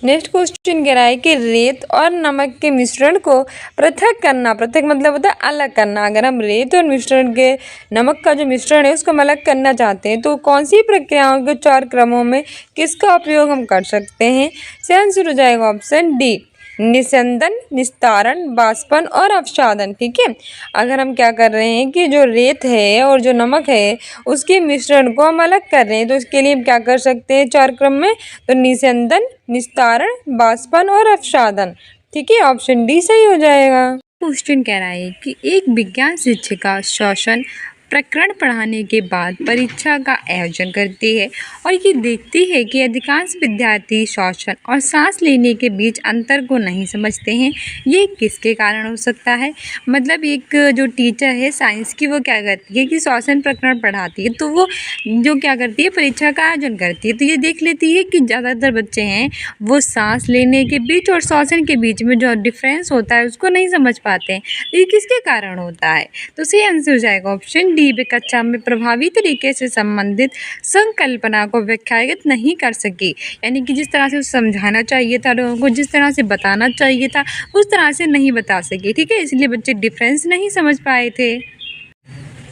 नेक्स्ट क्वेश्चन कह रहा है कि रेत और नमक के मिश्रण को पृथक करना, पृथक मतलब होता है अलग करना। अगर हम रेत और मिश्रण के नमक का जो मिश्रण है उसको हम अलग करना चाहते हैं, तो कौन सी प्रक्रियाओं के 4 क्रमों में किसका उपयोग हम कर सकते हैं। से आंसर हो जाएगा ऑप्शन डी, निस्यंदन, निस्तारण, बाष्पन और अवसादन। ठीक है, अगर हम क्या कर रहे हैं कि जो रेत है और जो नमक है उसके मिश्रण को हम अलग कर रहे हैं, तो इसके लिए हम क्या कर सकते हैं 4 क्रम में, तो निस्यंदन, निस्तारण, बाष्पन और अवसादन। ठीक है, ऑप्शन डी सही हो जाएगा। क्वेश्चन कह रहा है कि एक विज्ञान शिक्षिका श्वसन प्रकरण पढ़ाने के बाद परीक्षा का आयोजन करती है और ये देखती है कि अधिकांश विद्यार्थी श्वसन और सांस लेने के बीच अंतर को नहीं समझते हैं। ये किसके कारण हो सकता है। मतलब एक जो टीचर है साइंस की, वो क्या करती है कि श्वसन प्रकरण पढ़ाती है, तो वो जो क्या करती है परीक्षा का आयोजन करती है, तो ये देख लेती है कि ज़्यादातर बच्चे हैं वो सांस लेने के बीच और श्वसन के बीच में जो डिफरेंस होता है उसको नहीं समझ पाते हैं। तो ये किसके कारण होता है। तो सही आंसर हो जाएगा ऑप्शन डी, वे कक्षा में प्रभावी तरीके से संबंधित संकल्पना को व्याख्यायित नहीं कर सकी। यानी कि जिस तरह से समझाना चाहिए था लोगों को, जिस तरह से बताना चाहिए था, उस तरह से नहीं बता सके। ठीक है, इसलिए बच्चे डिफरेंस नहीं समझ पाए थे।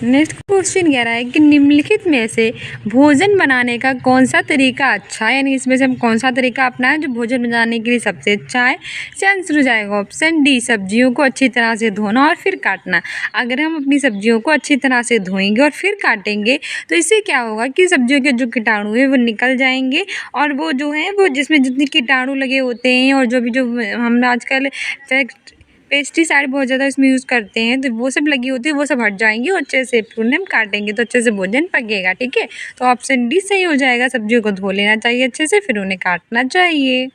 नेक्स्ट क्वेश्चन कह रहा है कि निम्नलिखित में से भोजन बनाने का कौन सा तरीका अच्छा है, यानी इसमें से हम कौन सा तरीका अपनाएं जो भोजन बनाने के लिए सबसे अच्छा है। इससे आंसर हो जाएगा ऑप्शन डी, सब्जियों को अच्छी तरह से धोना और फिर काटना। अगर हम अपनी सब्जियों को अच्छी तरह से धोएंगे और फिर काटेंगे तो इससे क्या होगा कि सब्जियों के जो कीटाणु है वो निकल जाएंगे, और वो जो है वो जिसमें जितने कीटाणु लगे होते हैं और जो हम आजकल पेस्टिसाइड बहुत ज़्यादा इसमें यूज़ करते हैं, तो वो सब लगी होती है, वो सब हट जाएंगी और अच्छे से फिर उन्हें हम काटेंगे तो अच्छे से भोजन पकेगा। ठीक है, तो ऑप्शन डी सही हो जाएगा, सब्जियों को धो लेना चाहिए अच्छे से, फिर उन्हें काटना चाहिए।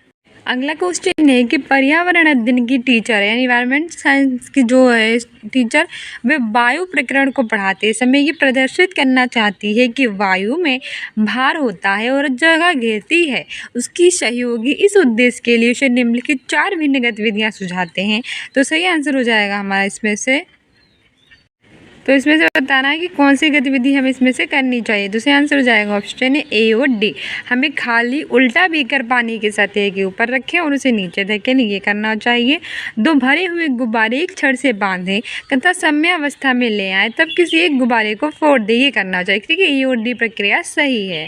अगला क्वेश्चन है कि पर्यावरण अध्ययन की टीचर यानी इन्वायरमेंट साइंस की जो है टीचर, वे वायु प्रकरण को पढ़ाते समय ये प्रदर्शित करना चाहती है कि वायु में भार होता है और जगह घेरती है। उसकी सहयोगी इस उद्देश्य के लिए उसे निम्नलिखित 4 भिन्न गतिविधियाँ सुझाते हैं। तो सही आंसर हो जाएगा हमारा इसमें से तो इसमें से बताना है कि कौन सी गतिविधि हमें इसमें से करनी चाहिए। तो इसका आंसर हो जाएगा ऑप्शन ए और डी। हमें खाली उल्टा बीकर पानी की सतह के ऊपर रखें और उसे नीचे धकें, ये करना चाहिए। 2 भरे हुए गुब्बारे एक छड़ से बांधें तथा साम्यावस्था में ले आए, तब किसी एक गुब्बारे को फोड़ दें, ये करना चाहिए। ठीक है, ए और डी प्रक्रिया सही है।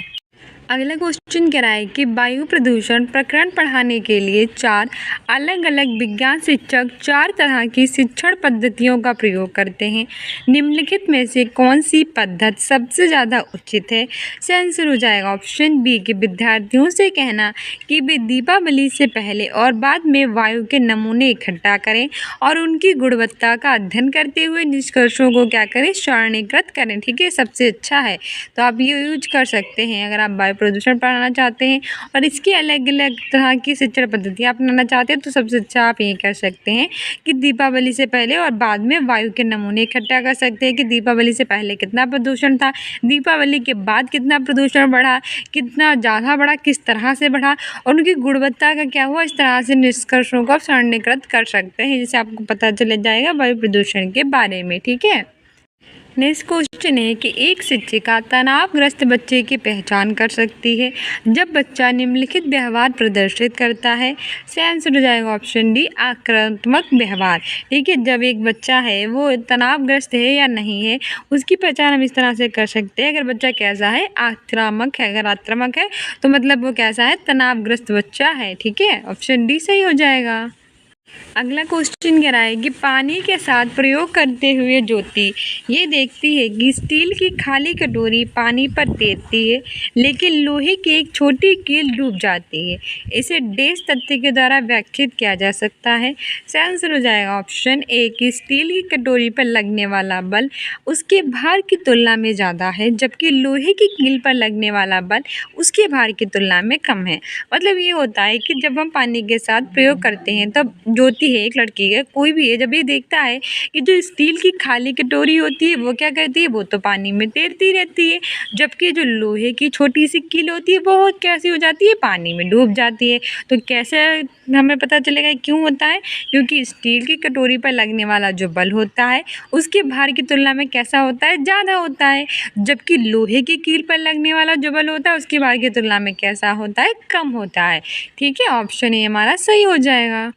अगला क्वेश्चन कह रहा है कि वायु प्रदूषण प्रकरण पढ़ाने के लिए 4 अलग अलग विज्ञान शिक्षक 4 तरह की शिक्षण पद्धतियों का प्रयोग करते हैं। निम्नलिखित में से कौन सी पद्धति सबसे ज़्यादा उचित है? इसका आंसर हो जाएगा ऑप्शन बी कि विद्यार्थियों से कहना कि वे दीपावली से पहले और बाद में वायु के नमूने इकट्ठा करें और उनकी गुणवत्ता का अध्ययन करते हुए निष्कर्षों को क्या करें, सारणीकृत करें। ठीक है, सबसे अच्छा है, तो आप ये यूज कर सकते हैं अगर आप वायु प्रदूषण पढ़ाना चाहते हैं और इसकी अलग अलग तरह की शिक्षण पद्धतियाँ अपनाना चाहते हैं। तो सबसे अच्छा आप ये कर सकते हैं कि दीपावली से पहले और बाद में वायु के नमूने इकट्ठा कर सकते हैं कि दीपावली से पहले कितना प्रदूषण था, दीपावली के बाद कितना प्रदूषण बढ़ा, कितना ज़्यादा बढ़ा, किस तरह से बढ़ा और उनकी गुणवत्ता का क्या हुआ। इस तरह से निष्कर्षों को आप सारणीकृत कर सकते हैं, जिससे आपको पता चल जाएगा वायु प्रदूषण के बारे में। ठीक है, नेक्स्ट क्वेश्चन है कि एक शिक्षिका तनावग्रस्त बच्चे की पहचान कर सकती है जब बच्चा निम्नलिखित व्यवहार प्रदर्शित करता है। से आंसर हो जाएगा ऑप्शन डी, आक्रामक व्यवहार। ठीक है, जब एक बच्चा है वो तनावग्रस्त है या नहीं है, उसकी पहचान हम इस तरह से कर सकते हैं। अगर बच्चा कैसा है, आक्रामक है, अगर आक्रामक है तो मतलब वो कैसा है, तनावग्रस्त बच्चा है। ठीक है, ऑप्शन डी सही हो जाएगा। अगला क्वेश्चन कह रहा है कि पानी के साथ प्रयोग करते हुए ज्योति ये देखती है कि स्टील की खाली कटोरी पानी पर तैरती है लेकिन लोहे की एक छोटी कील डूब जाती है। इसे डैश तथ्य के द्वारा व्याख्यात किया जा सकता है। इसका आंसर हो जाएगा ऑप्शन ए कि स्टील की कटोरी पर लगने वाला बल उसके भार की तुलना में ज़्यादा है, जबकि लोहे की कील पर लगने वाला बल उसके भार की तुलना में कम है। मतलब ये होता है कि जब हम पानी के साथ प्रयोग करते हैं तब ज्योति है, एक लड़की है, कोई भी है, जब ये देखता है कि जो स्टील की खाली कटोरी होती है वो क्या करती है, वो तो पानी में तैरती रहती है, जबकि जो लोहे की छोटी सी कील होती है वो कैसी हो जाती है, पानी में डूब जाती है। तो कैसे हमें पता चलेगा क्यों होता है, क्योंकि स्टील की कटोरी पर लगने वाला जो बल होता है उसके भार की तुलना में कैसा होता है, ज़्यादा होता है, जबकि लोहे की कील पर लगने वाला जो बल होता है उसके भार की तुलना में कैसा होता है, कम होता है। ठीक है, ऑप्शन ए हमारा सही हो जाएगा।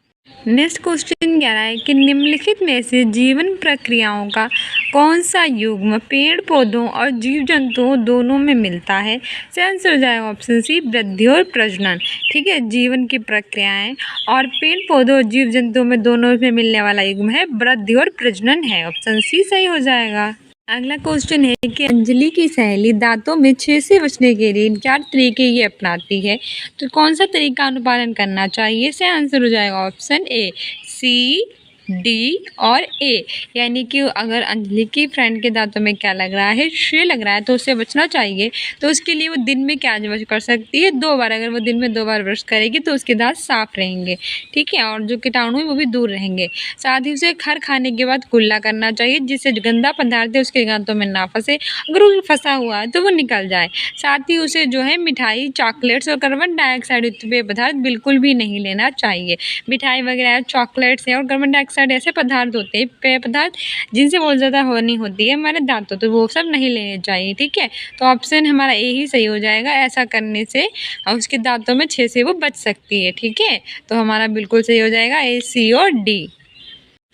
नेक्स्ट क्वेश्चन कह रहा है कि निम्नलिखित में से जीवन प्रक्रियाओं का कौन सा युग्म पेड़ पौधों और जीव जंतुओं दोनों में मिलता है। इसका आंसर हो जाएगा ऑप्शन सी, वृद्धि और प्रजनन। ठीक है, जीवन की प्रक्रियाएं और पेड़ पौधों और जीव जंतुओं में दोनों में मिलने वाला युग्म है वृद्धि और प्रजनन है। ऑप्शन सी सही हो जाएगा। अगला क्वेश्चन है कि अंजलि की सहेली दांतों में 6 से बचने के लिए 4 तरीके ये अपनाती है, तो कौन सा तरीका अनुपालन करना चाहिए। इसका आंसर हो जाएगा ऑप्शन ए, सी, डी और ए। यानी कि अगर अंजलि की फ्रेंड के दांतों में क्या लग रहा है, शे लग रहा है, तो उससे बचना चाहिए। तो उसके लिए वो दिन में क्या ब्रश कर सकती है, 2 बार। अगर वो दिन में 2 बार ब्रश करेगी तो उसके दांत साफ रहेंगे। ठीक है, और जो कीटाणु है वो भी दूर रहेंगे। साथ ही उसे हर खाने के बाद कुल्ला करना चाहिए, जिससे जो गंदा पदार्थ है उसके दांतों में ना फंसे, अगर वो फंसा हुआ है तो वो निकल जाए। साथ ही उसे जो है मिठाई, चॉकलेट्स और कार्बन डाइऑक्साइड युक्त पेय पदार्थ बिल्कुल भी नहीं लेना चाहिए। मिठाई वगैरह, चॉकलेट्स है और कार्बन डाइऑक्साइड ऐसे पदार्थ होते हैं, पेय पदार्थ जिनसे बहुत ज़्यादा हानि होती है हमारे दांतों, तो वो सब नहीं लेने चाहिए। ठीक है, तो ऑप्शन हमारा ए ही सही हो जाएगा। ऐसा करने से उसके दांतों में 6 से वो बच सकती है। ठीक है, तो हमारा बिल्कुल सही हो जाएगा ए, सी और डी।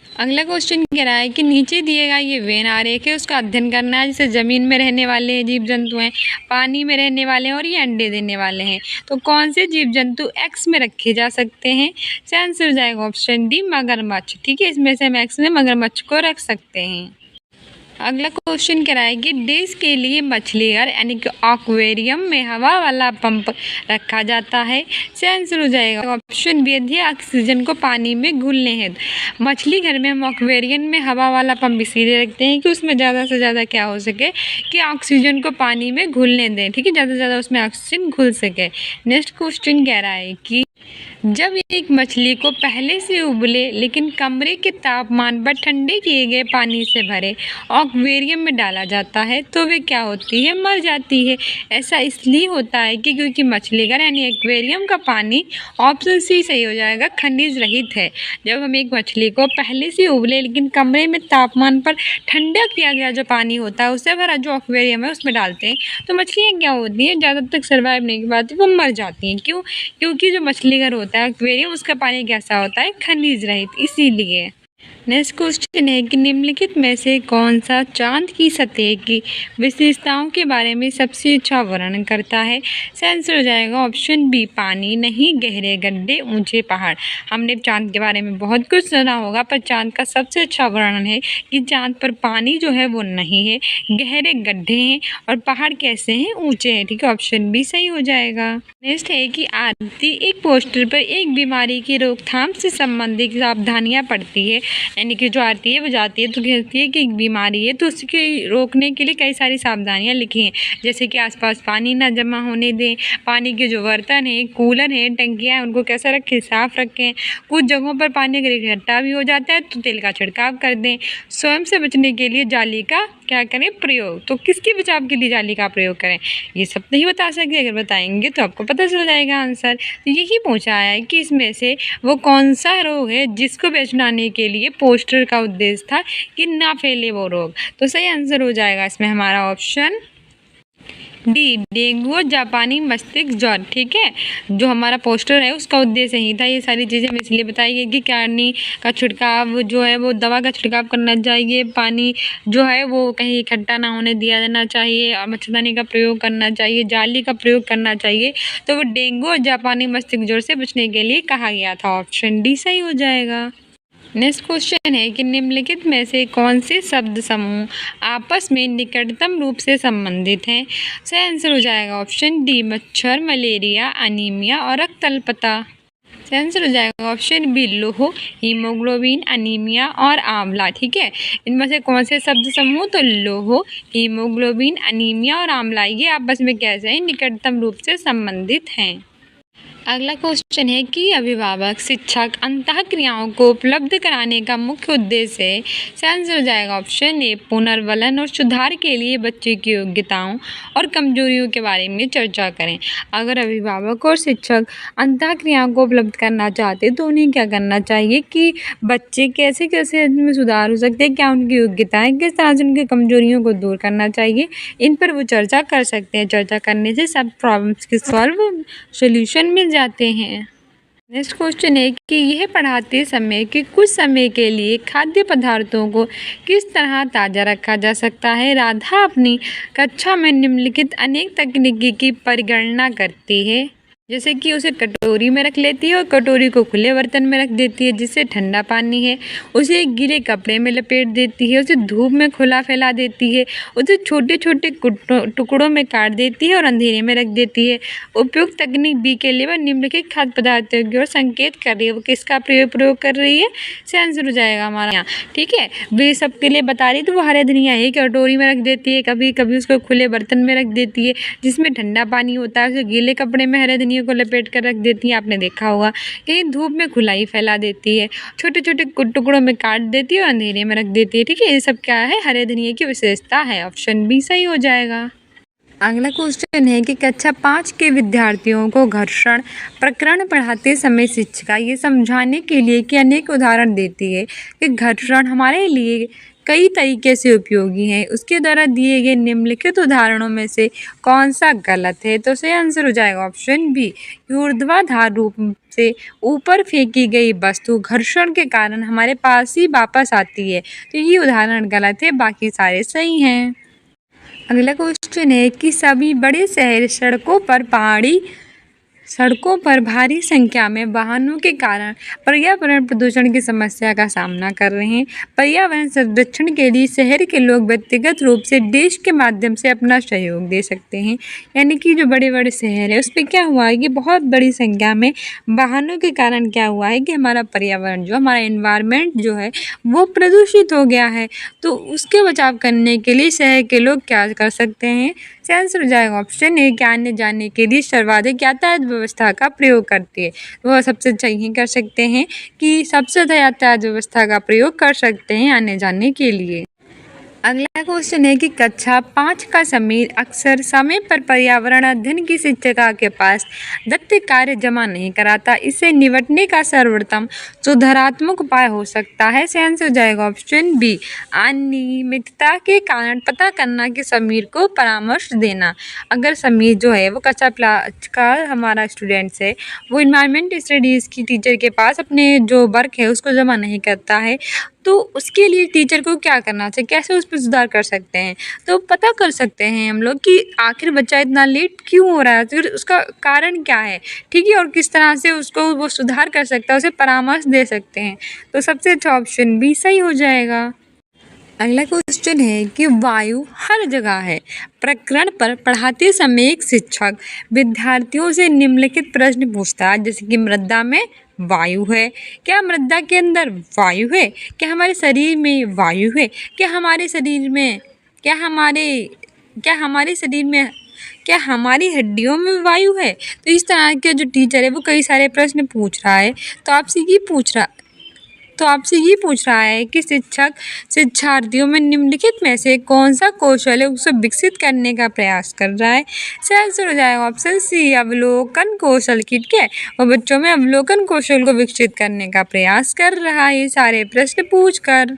अगला क्वेश्चन कह रहा है कि नीचे दिए गए ये वेन आरेख है, उसका अध्ययन करना है। जैसे ज़मीन में रहने वाले जीव जंतु हैं, पानी में रहने वाले हैं और ये अंडे देने वाले हैं, तो कौन से जीव जंतु एक्स में रखे जा सकते हैं। इसका आंसर हो जाएगा ऑप्शन डी, मगरमच्छ। ठीक है, इसमें से हम एक्स में मगरमच्छ को रख सकते हैं। अगला क्वेश्चन कह रहा है कि डिश के लिए मछली घर यानी कि एक्वेरियम में हवा वाला पंप रखा जाता है। इसका आंसर हो जाएगा ऑप्शन बी, यदि ऑक्सीजन को पानी में घुलने हैं। मछली घर में हम एक्वेरियम में हवा वाला पंप इसीलिए रखते हैं कि उसमें ज़्यादा से ज़्यादा क्या हो सके, कि ऑक्सीजन को पानी में घुलने दें। ठीक है, ज़्यादा से ज़्यादा उसमें ऑक्सीजन घुल सके। नेक्स्ट क्वेश्चन कह रहा है कि जब एक मछली को पहले से उबले लेकिन कमरे के तापमान पर ठंडे किए गए पानी से भरे एक्वेरियम में डाला जाता है तो वे क्या होती है, मर जाती है। ऐसा इसलिए होता है कि क्योंकि मछली का यानी एक्वेरियम का पानी, ऑप्शन सी सही हो जाएगा, खनिज रहित है। जब हम एक मछली को पहले से उबले लेकिन कमरे में तापमान पर ठंडा किया गया जो पानी होता है उससे भरा जो एक्वेरियम है उसमें डालते हैं तो मछलियाँ क्या होती हैं, ज़्यादा तक सर्वाइव नहीं कर पाती, वो मर जाती हैं। क्यों? क्योंकि जो मछली घर होता है एक्वेरियम, उसका पानी कैसा होता है, खनिज रहित, इसीलिए। नेक्स्ट क्वेश्चन है कि निम्नलिखित में से कौन सा चांद की सतह की विशेषताओं के बारे में सबसे अच्छा वर्णन करता है। इसका आंसर हो जाएगा ऑप्शन बी, पानी नहीं, गहरे गड्ढे, ऊंचे पहाड़। हमने चांद के बारे में बहुत कुछ सुना होगा पर चांद का सबसे अच्छा वर्णन है कि चांद पर पानी जो है वो नहीं है, गहरे गड्ढे हैं और पहाड़ कैसे हैं, ऊंचे हैं। ठीक है, ऑप्शन बी सही हो जाएगा। नेक्स्ट है कि आरती एक पोस्टर पर एक बीमारी की रोकथाम से संबंधित सावधानियां पढ़ती है, यानी कि जो आरती है वो जाती है तो कहती है कि एक बीमारी है तो उसके रोकने के लिए कई सारी सावधानियां लिखी हैं, जैसे कि आसपास पानी ना जमा होने दें, पानी के जो बर्तन है, कूलर है, टंकियां हैं, उनको कैसा रखें, साफ रखें। कुछ जगहों पर पानी अगर इकट्ठा भी हो जाता है तो तेल का छिड़काव कर दें। स्वयं से बचने के लिए जाली का क्या करें, प्रयोग। तो किसके बचाव के लिए जाली का प्रयोग करें, ये सब नहीं बता सकते, अगर बताएंगे तो आपको पता चल जाएगा आंसर। तो यही पूछा है कि इसमें से वो कौन सा रोग है जिसको पहचानने के लिए पोस्टर का उद्देश्य था कि ना फैले वो रोग। तो सही आंसर हो जाएगा इसमें हमारा ऑप्शन डी, डेंगू और जापानी मस्तिष्क ज्वर। ठीक है, जो हमारा पोस्टर है उसका उद्देश्य ही था। ये सारी चीज़ें हमें इसलिए बताई गई कि कीटाणु का छिड़काव जो है वो दवा का छिड़काव करना चाहिए, पानी जो है वो कहीं इकट्ठा ना होने दिया जाना चाहिए और मच्छरदानी का प्रयोग करना चाहिए, जाली का प्रयोग करना चाहिए। तो वो डेंगू और जापानी मस्तिष्क ज्वर से बचने के लिए कहा गया था। ऑप्शन डी सही हो जाएगा। नेक्स्ट क्वेश्चन है कि निम्नलिखित में से कौन से शब्द समूह आपस में निकटतम रूप से संबंधित हैं। सही आंसर हो जाएगा ऑप्शन डी, मच्छर, मलेरिया, अनीमिया और रक्त अल्पता। सही आंसर हो जाएगा ऑप्शन बी, लौह, हीमोग्लोबिन, अनीमिया और आंवला। ठीक है, इनमें से कौन से शब्द समूह, तो लौह, हीमोग्लोबिन, अनीमिया और आंवला ये आपस में कैसे हैं, निकटतम रूप से संबंधित हैं। अगला क्वेश्चन है कि अभिभावक शिक्षक अंतःक्रियाओं को उपलब्ध कराने का मुख्य उद्देश्य है। इसका आंसर हो जाएगा ऑप्शन ए, पुनर्वलन और सुधार के लिए बच्चे की योग्यताओं और कमजोरियों के बारे में चर्चा करें। अगर अभिभावक और शिक्षक अंतःक्रियाओं को उपलब्ध करना चाहते हैं तो उन्हें क्या करना चाहिए कि बच्चे कैसे कैसे इनमें सुधार हो सकते हैं, क्या उनकी योग्यता है, किस तरह से उनकी कमजोरियों को दूर करना चाहिए, इन पर वो चर्चा कर सकते हैं। चर्चा करने से सब प्रॉब्लम्स के सॉल्व सोल्यूशन मिल जाते हैं। नेक्स्ट क्वेश्चन है कि यह पढ़ाते समय कि कुछ समय के लिए खाद्य पदार्थों को किस तरह ताज़ा रखा जा सकता है। राधा अपनी कक्षा में निम्नलिखित अनेक तकनीकी की परिगणना करती है, जैसे कि उसे कटोरी में रख लेती है और कटोरी को खुले बर्तन में रख देती है जिससे ठंडा पानी है, उसे एक गीले कपड़े में लपेट देती है, उसे धूप में खुला फैला देती है, उसे छोटे छोटे टुकड़ों में काट देती है और अंधेरे में रख देती है। उपयुक्त तकनीक बी के लिए वह निम्नलिखित खाद्य पदार्थों की ओर संकेत कर रही है, वो किसका प्रयोग कर रही है। इससे आंसर हो जाएगा हमारा यहाँ। ठीक है, वे सबके लिए बता रही तो वो हरे धनिया है, कटोरी में रख देती है, कभी कभी उसको खुले बर्तन में रख देती है जिसमें ठंडा पानी होता है, उसे गीले कपड़े में हरे धनिया को लपेट कर रख देती है, आपने देखा होगा। कहीं धूप में खुलाई फैला देती है, छोटे छोटे टुकड़ों में काट देती है और अंधेरे में रख देती है। ठीक है, ये सब क्या है, हरे धनिया की विशेषता है। ऑप्शन बी सही हो जाएगा। अगला क्वेश्चन है कि कक्षा 5 के विद्यार्थियों को घर्षण प्रकरण पढ़ाते समय शिक्षिका ये समझाने के लिए कि अनेक उदाहरण देती है कि घर्षण हमारे लिए कई तरीके से उपयोगी हैं, उसके द्वारा दिए गए निम्नलिखित उदाहरणों में से कौन सा गलत है। तो सही आंसर हो जाएगा ऑप्शन बी, ऊर्ध्वाधर रूप से ऊपर फेंकी गई वस्तु घर्षण के कारण हमारे पास ही वापस आती है। तो ये उदाहरण गलत है, बाकी सारे सही हैं। अगला क्वेश्चन है कि सभी बड़े शहर सड़कों पर भारी संख्या में वाहनों के कारण पर्यावरण प्रदूषण की समस्या का सामना कर रहे हैं। पर्यावरण संरक्षण के लिए शहर के लोग व्यक्तिगत रूप से देश के माध्यम से अपना सहयोग दे सकते हैं। यानी कि जो बड़े बड़े शहर है उसमें क्या हुआ है कि बहुत बड़ी संख्या में वाहनों के कारण क्या हुआ है कि हमारा पर्यावरण जो हमारा एनवायरनमेंट जो है वो प्रदूषित हो गया है। तो उसके बचाव करने के लिए शहर के लोग क्या कर सकते हैं, इसका आंसर हो जाएगा ऑप्शन ए कि आने जाने के लिए सर्वाधिक यातायात व्यवस्था का प्रयोग करती है। वो सबसे अच्छा यही कर सकते हैं कि सबसे ज़्यादा यातायात व्यवस्था का प्रयोग कर सकते हैं आने जाने के लिए। अगला क्वेश्चन है कि कक्षा 5 का समीर अक्सर समय पर पर्यावरण अध्ययन की शिक्षिका के पास दत्त कार्य जमा नहीं कराता। इससे निपटने का सर्वोत्तम सुधारात्मक उपाय हो सकता है। इसका आंसर हो जाएगा ऑप्शन बी अनियमितता के कारण पता करना कि समीर को परामर्श देना। अगर समीर जो है वो कक्षा 5 का हमारा स्टूडेंट्स है, वो इन्वायरमेंट स्टडीज़ की टीचर के पास अपने जो वर्क है उसको जमा नहीं करता है, तो उसके लिए टीचर को क्या करना चाहिए, कैसे उस पर सुधार कर सकते हैं। तो पता कर सकते हैं हम लोग कि आखिर बच्चा इतना लेट क्यों हो रहा है, तो उसका कारण क्या है, ठीक है, और किस तरह से उसको वो सुधार कर सकता है, उसे परामर्श दे सकते हैं। तो सबसे अच्छा ऑप्शन बी सही हो जाएगा। अगला क्वेश्चन है कि वायु हर जगह है प्रकरण पर पढ़ाते समय एक शिक्षक विद्यार्थियों से निम्नलिखित प्रश्न पूछता है, जैसे कि मृदा में वायु है, क्या मृदा के अंदर वायु है, क्या हमारे शरीर में वायु है, क्या हमारे शरीर में क्या हमारी हड्डियों में वायु है। तो इस तरह के जो टीचर है वो कई सारे प्रश्न पूछ रहा है। तो आपसे ये पूछ रहा है कि शिक्षक शिक्षार्थियों में निम्नलिखित में से कौन सा कौशल है उसे विकसित करने का प्रयास कर रहा है। इसका आंसर हो जाएगा ऑप्शन सी अवलोकन कौशल। ठीक है, वो बच्चों में अवलोकन कौशल को विकसित करने का प्रयास कर रहा है सारे प्रश्न पूछकर।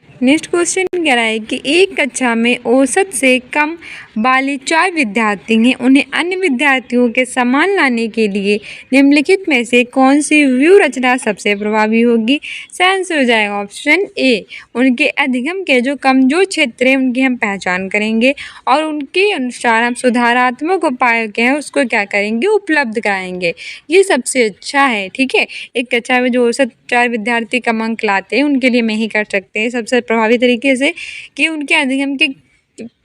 नेक्स्ट क्वेश्चन कह रहा है कि एक कक्षा में औसत से कम वाले 4 विद्यार्थी हैं, उन्हें अन्य विद्यार्थियों के समान लाने के लिए निम्नलिखित में से कौन सी व्यू रचना सबसे प्रभावी होगी। इसका आंसर हो जाएगा ऑप्शन ए उनके अधिगम के जो कमजोर क्षेत्र हैं उनकी हम पहचान करेंगे और उनके अनुसार हम सुधारात्मक उपाय के हैं उसको क्या करेंगे, उपलब्ध कराएंगे। ये सबसे अच्छा है। ठीक है, एक कक्षा में जो औसत 4 विद्यार्थी कम अंक लाते हैं उनके लिए मैं ही कर सकते हैं सबसे प्रभावी तरीके से कि उनके अधिगम के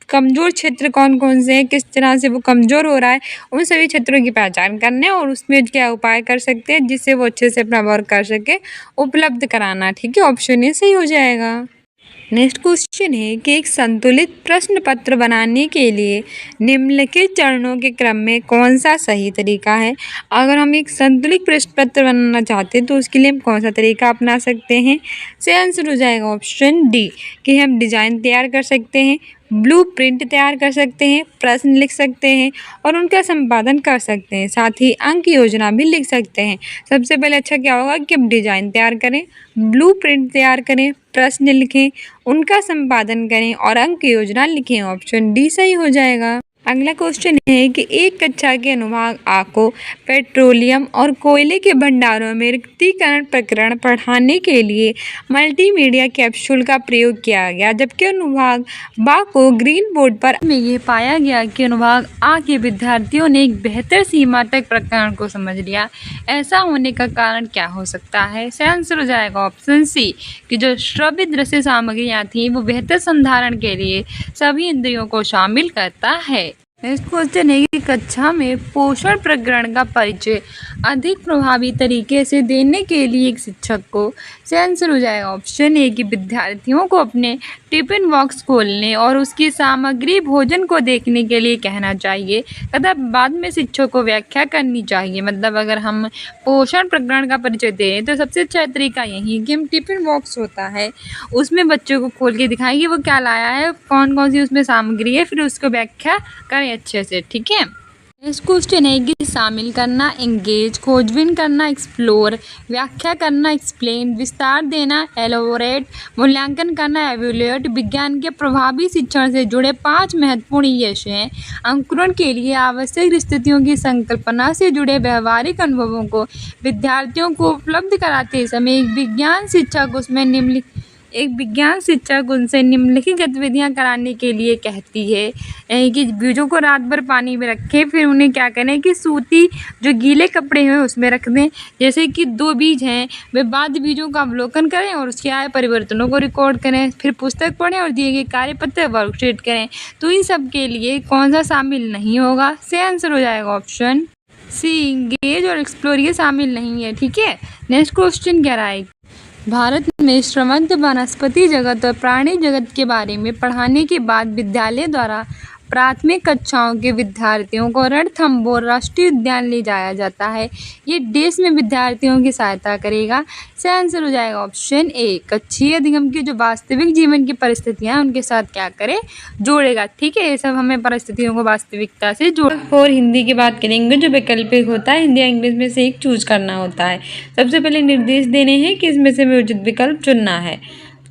कमज़ोर क्षेत्र कौन कौन से हैं, किस तरह से वो कमज़ोर हो रहा है, उन सभी क्षेत्रों की पहचान करना है और उसमें क्या उपाय कर सकते हैं जिससे वो अच्छे से अपना वर्क कर सके, उपलब्ध कराना। ठीक है, ऑप्शन ए सही हो जाएगा। नेक्स्ट क्वेश्चन है कि एक संतुलित प्रश्न पत्र बनाने के लिए निम्नलिखित चरणों के क्रम में कौन सा सही तरीका है। अगर हम एक संतुलित प्रश्न पत्र बनाना चाहते हैं तो उसके लिए हम कौन सा तरीका अपना सकते हैं। से आंसर हो जाएगा ऑप्शन डी कि हम डिज़ाइन तैयार कर सकते हैं, ब्लूप्रिंट तैयार कर सकते हैं, प्रश्न लिख सकते हैं और उनका संपादन कर सकते हैं, साथ ही अंक योजना भी लिख सकते हैं। सबसे पहले अच्छा क्या होगा कि हम डिज़ाइन तैयार करें, ब्लूप्रिंट तैयार करें, प्रश्न लिखें, उनका संपादन करें और अंक योजना लिखें। ऑप्शन डी सही हो जाएगा। अगला क्वेश्चन है कि एक कक्षा के अनुभाग आ को पेट्रोलियम और कोयले के भंडारों में रिक्तीकरण प्रकरण पढ़ाने के लिए मल्टीमीडिया कैप्सूल का प्रयोग किया गया, जबकि अनुभाग बा को ग्रीन बोर्ड पर में ये पाया गया कि अनुभाग आ के विद्यार्थियों ने एक बेहतर सीमा तक प्रकरण को समझ लिया। ऐसा होने का कारण क्या हो सकता है। इसका आंसर हो जाएगा ऑप्शन सी कि जो श्रव्य दृश्य सामग्रियाँ थी वो बेहतर संधारण के लिए सभी इंद्रियों को शामिल करता है। नेक्स्ट क्वेश्चन है कि कक्षा में पोषण प्रकरण का परिचय अधिक प्रभावी तरीके से देने के लिए एक शिक्षक को से आंसर हो जाएगा ऑप्शन ए कि विद्यार्थियों को अपने टिफिन बॉक्स खोलने और उसकी सामग्री भोजन को देखने के लिए कहना चाहिए तथा बाद में शिक्षक को व्याख्या करनी चाहिए। मतलब अगर हम पोषण प्रकरण का परिचय दें तो सबसे अच्छा तरीका यही कि हम टिफिन बॉक्स होता है उसमें बच्चों को खोल के दिखाएंगे वो क्या लाया है, कौन कौन सी उसमें सामग्री है, फिर उसको व्याख्या करें अच्छे से। ठीक है, नेक्स्ट क्वेश्चन है कि शामिल करना, एंगेज, खोजबीन करना, एक्सप्लोर, व्याख्या करना, एक्सप्लेन, विस्तार देना, एलोबोरेट, मूल्यांकन करना, एवेल्युएट विज्ञान के प्रभावी शिक्षण से जुड़े 5 महत्वपूर्ण यश हैं। अंकुरण के लिए आवश्यक स्थितियों की संकल्पना से जुड़े व्यवहारिक अनुभवों को विद्यार्थियों को उपलब्ध कराते समय एक विज्ञान शिक्षक उनसे निम्नलिखित गतिविधियां कराने के लिए कहती है कि बीजों को रात भर पानी में रखें, फिर उन्हें क्या करें कि सूती जो गीले कपड़े हैं उसमें रख दें। जैसे कि 2 बीज हैं वे बाद बीजों का अवलोकन करें और उसके आए परिवर्तनों को रिकॉर्ड करें, फिर पुस्तक पढ़ें और दिए गए कार्यपत्र वर्कशीट करें। तो इन सब के लिए कौन सा शामिल नहीं होगा। से आंसर हो जाएगा ऑप्शन सी एंगेज और एक्सप्लोर, ये शामिल नहीं है। ठीक है, नेक्स्ट क्वेश्चन कह रहा है भारत में श्रवण वनस्पति जगत और प्राणी जगत के बारे में पढ़ाने के बाद विद्यालय द्वारा प्राथमिक कक्षाओं के विद्यार्थियों को रणथंभौर राष्ट्रीय उद्यान ले जाया जाता है। ये देश में विद्यार्थियों की सहायता करेगा। सही आंसर हो जाएगा ऑप्शन ए, कक्षीय अधिगम की जो वास्तविक जीवन की परिस्थितियाँ हैं उनके साथ क्या करे, जोड़ेगा। ठीक है, ये सब हमें परिस्थितियों को वास्तविकता से जोड़। और हिंदी की बात करेंगे, जो वैकल्पिक होता है, हिंदी या इंग्लिश में से एक चूज करना होता है। सबसे पहले निर्देश देने हैं कि इसमें से हमें उचित विकल्प चुनना है।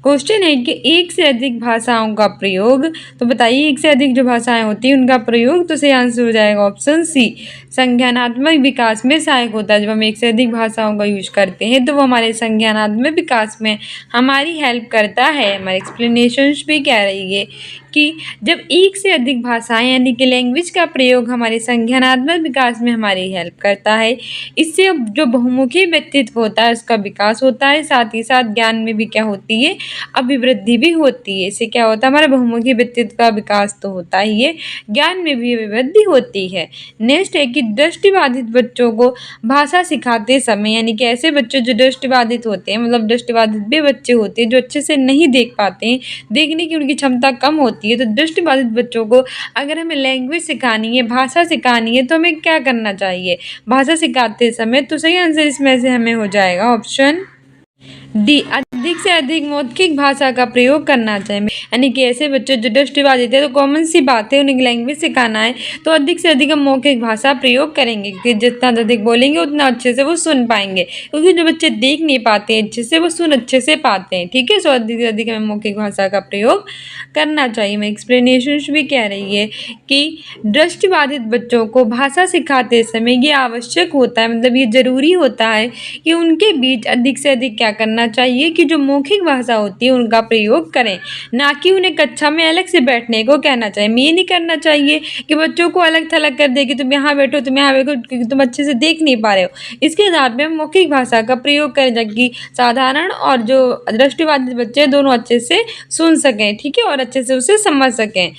क्वेश्चन है कि एक से अधिक भाषाओं का प्रयोग, तो बताइए एक से अधिक जो भाषाएं होती हैं उनका प्रयोग, तो सही आंसर हो जाएगा ऑप्शन सी, संज्ञानात्मक विकास में सहायक होता है। जब हम एक से अधिक भाषाओं का यूज करते हैं तो वो हमारे संज्ञानात्मक विकास में हमारी हेल्प करता है। हमारी एक्सप्लेनेशन भी कह रही है कि जब एक से अधिक भाषाएं यानी कि लैंग्वेज का प्रयोग हमारे संज्ञानात्मक विकास में हमारी हेल्प करता है, इससे जो बहुमुखी व्यक्तित्व होता है उसका विकास होता है, साथ ही साथ ज्ञान में भी क्या होती है, अभिवृद्धि भी होती है। इससे क्या होता है, हमारा बहुमुखी व्यक्तित्व का विकास तो होता ही है, ज्ञान में भी अभिवृद्धि होती है। नेक्स्ट है कि दृष्टिबाधित बच्चों को भाषा सिखाते समय, यानी कि ऐसे बच्चे जो दृष्टिबाधित होते हैं, मतलब दृष्टिबाधित भी बच्चे होते हैं जो अच्छे से नहीं देख पाते हैं, देखने की उनकी क्षमता कम होती है, तो दृष्टिबाधित बच्चों को अगर हमें लैंग्वेज सिखानी है, भाषा सिखानी है, तो हमें क्या करना चाहिए भाषा सिखाते समय, तो सही आंसर इसमें से हमें हो जाएगा ऑप्शन डी, अधिक से अधिक मौखिक भाषा का प्रयोग करना चाहिए। यानी कि ऐसे बच्चे जो दृष्टिबाधित है, तो कॉमन सी बात है, उन्हें लैंग्वेज सिखाना है तो अधिक से अधिक हम मौखिक भाषा प्रयोग करेंगे, क्योंकि जितना अधिक बोलेंगे उतना अच्छे से वो सुन पाएंगे, क्योंकि जो बच्चे देख नहीं पाते हैं अच्छे से, वो सुन अच्छे से पाते हैं। ठीक है, सो अधिक से अधिक हमें मौखिक भाषा का प्रयोग करना चाहिए। मैं एक्सप्लेनेशन भी कह रही है कि दृष्टिबाधित बच्चों को भाषा सिखाते समय ये आवश्यक होता है, मतलब ये जरूरी होता है कि उनके बीच अधिक से अधिक क्या करना चाहिए कि जो मौखिक भाषा होती है उनका प्रयोग करें, ना कि उन्हें कक्षा में अलग से बैठने को कहना चाहिए। ये नहीं करना चाहिए कि बच्चों को अलग थलग कर दे कि तुम यहाँ बैठो, तुम यहाँ बैठो, क्योंकि तुम अच्छे से देख नहीं पा रहे हो। इसके आधार पर मौखिक भाषा का प्रयोग करें, जबकि साधारण और जो दृष्टिबाधित बच्चे दोनों अच्छे से सुन सकें, ठीक है, और अच्छे से उसे समझ सकें,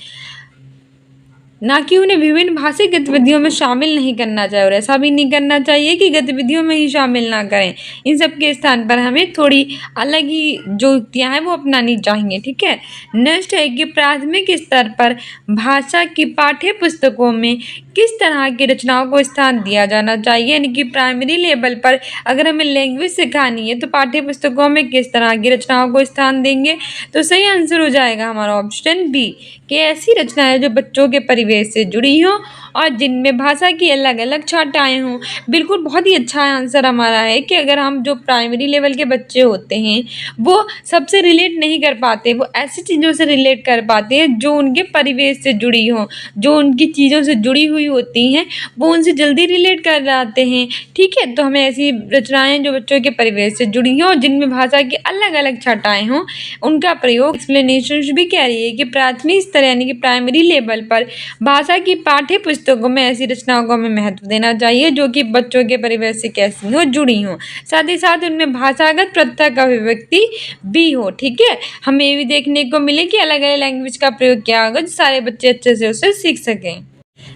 ना कि उन्हें विभिन्न भाषिक गतिविधियों में शामिल नहीं करना चाहिए। और ऐसा भी नहीं करना चाहिए कि गतिविधियों में ही शामिल ना करें। इन सब के स्थान पर हमें थोड़ी अलग ही जो युक्तियाँ हैं वो अपनानी चाहिए। ठीक है, नेक्स्ट है कि प्राथमिक स्तर पर भाषा की पाठ्य पुस्तकों में किस तरह की रचनाओं को स्थान दिया जाना चाहिए, यानी कि प्राइमरी लेवल पर अगर हमें लैंग्वेज सिखानी है तो पाठ्य पुस्तकों में किस तरह की रचनाओं को स्थान देंगे, तो सही आंसर हो जाएगा हमारा ऑप्शन बी, कि ऐसी रचनाएं जो बच्चों के परिवेश से जुड़ी हों और जिनमें भाषा की अलग अलग छटाएं हों। बिल्कुल, बहुत ही अच्छा आंसर हमारा है कि अगर हम जो प्राइमरी लेवल के बच्चे होते हैं वो सबसे रिलेट नहीं कर पाते, वो ऐसी चीज़ों से रिलेट कर पाते हैं जो उनके परिवेश से जुड़ी हों, जो उनकी चीज़ों से जुड़ी हुई होती हैं, वो उनसे जल्दी रिलेट कर जाते हैं। ठीक है, तो हमें ऐसी रचनाएं जो बच्चों के परिवेश से जुड़ी हों और जिनमें भाषा की अलग अलग छटाएं हों उनका प्रयोग। एक्सप्लेनेशन भी कह रही है कि प्राथमिक स्तर यानी कि प्राइमरी लेवल पर भाषा की पाठ्य पुस्तकों में ऐसी रचनाओं को हमें महत्व देना चाहिए जो कि बच्चों के परिवेश से कैसी हो, जुड़ी हो, साथ ही साथ उनमें भाषागत पृथक अभिव्यक्ति भी हो। ठीक है, हमें ये भी देखने को मिले कि अलग अलग लैंग्वेज का प्रयोग क्या होगा जो सारे बच्चे अच्छे से उसे सीख सकें।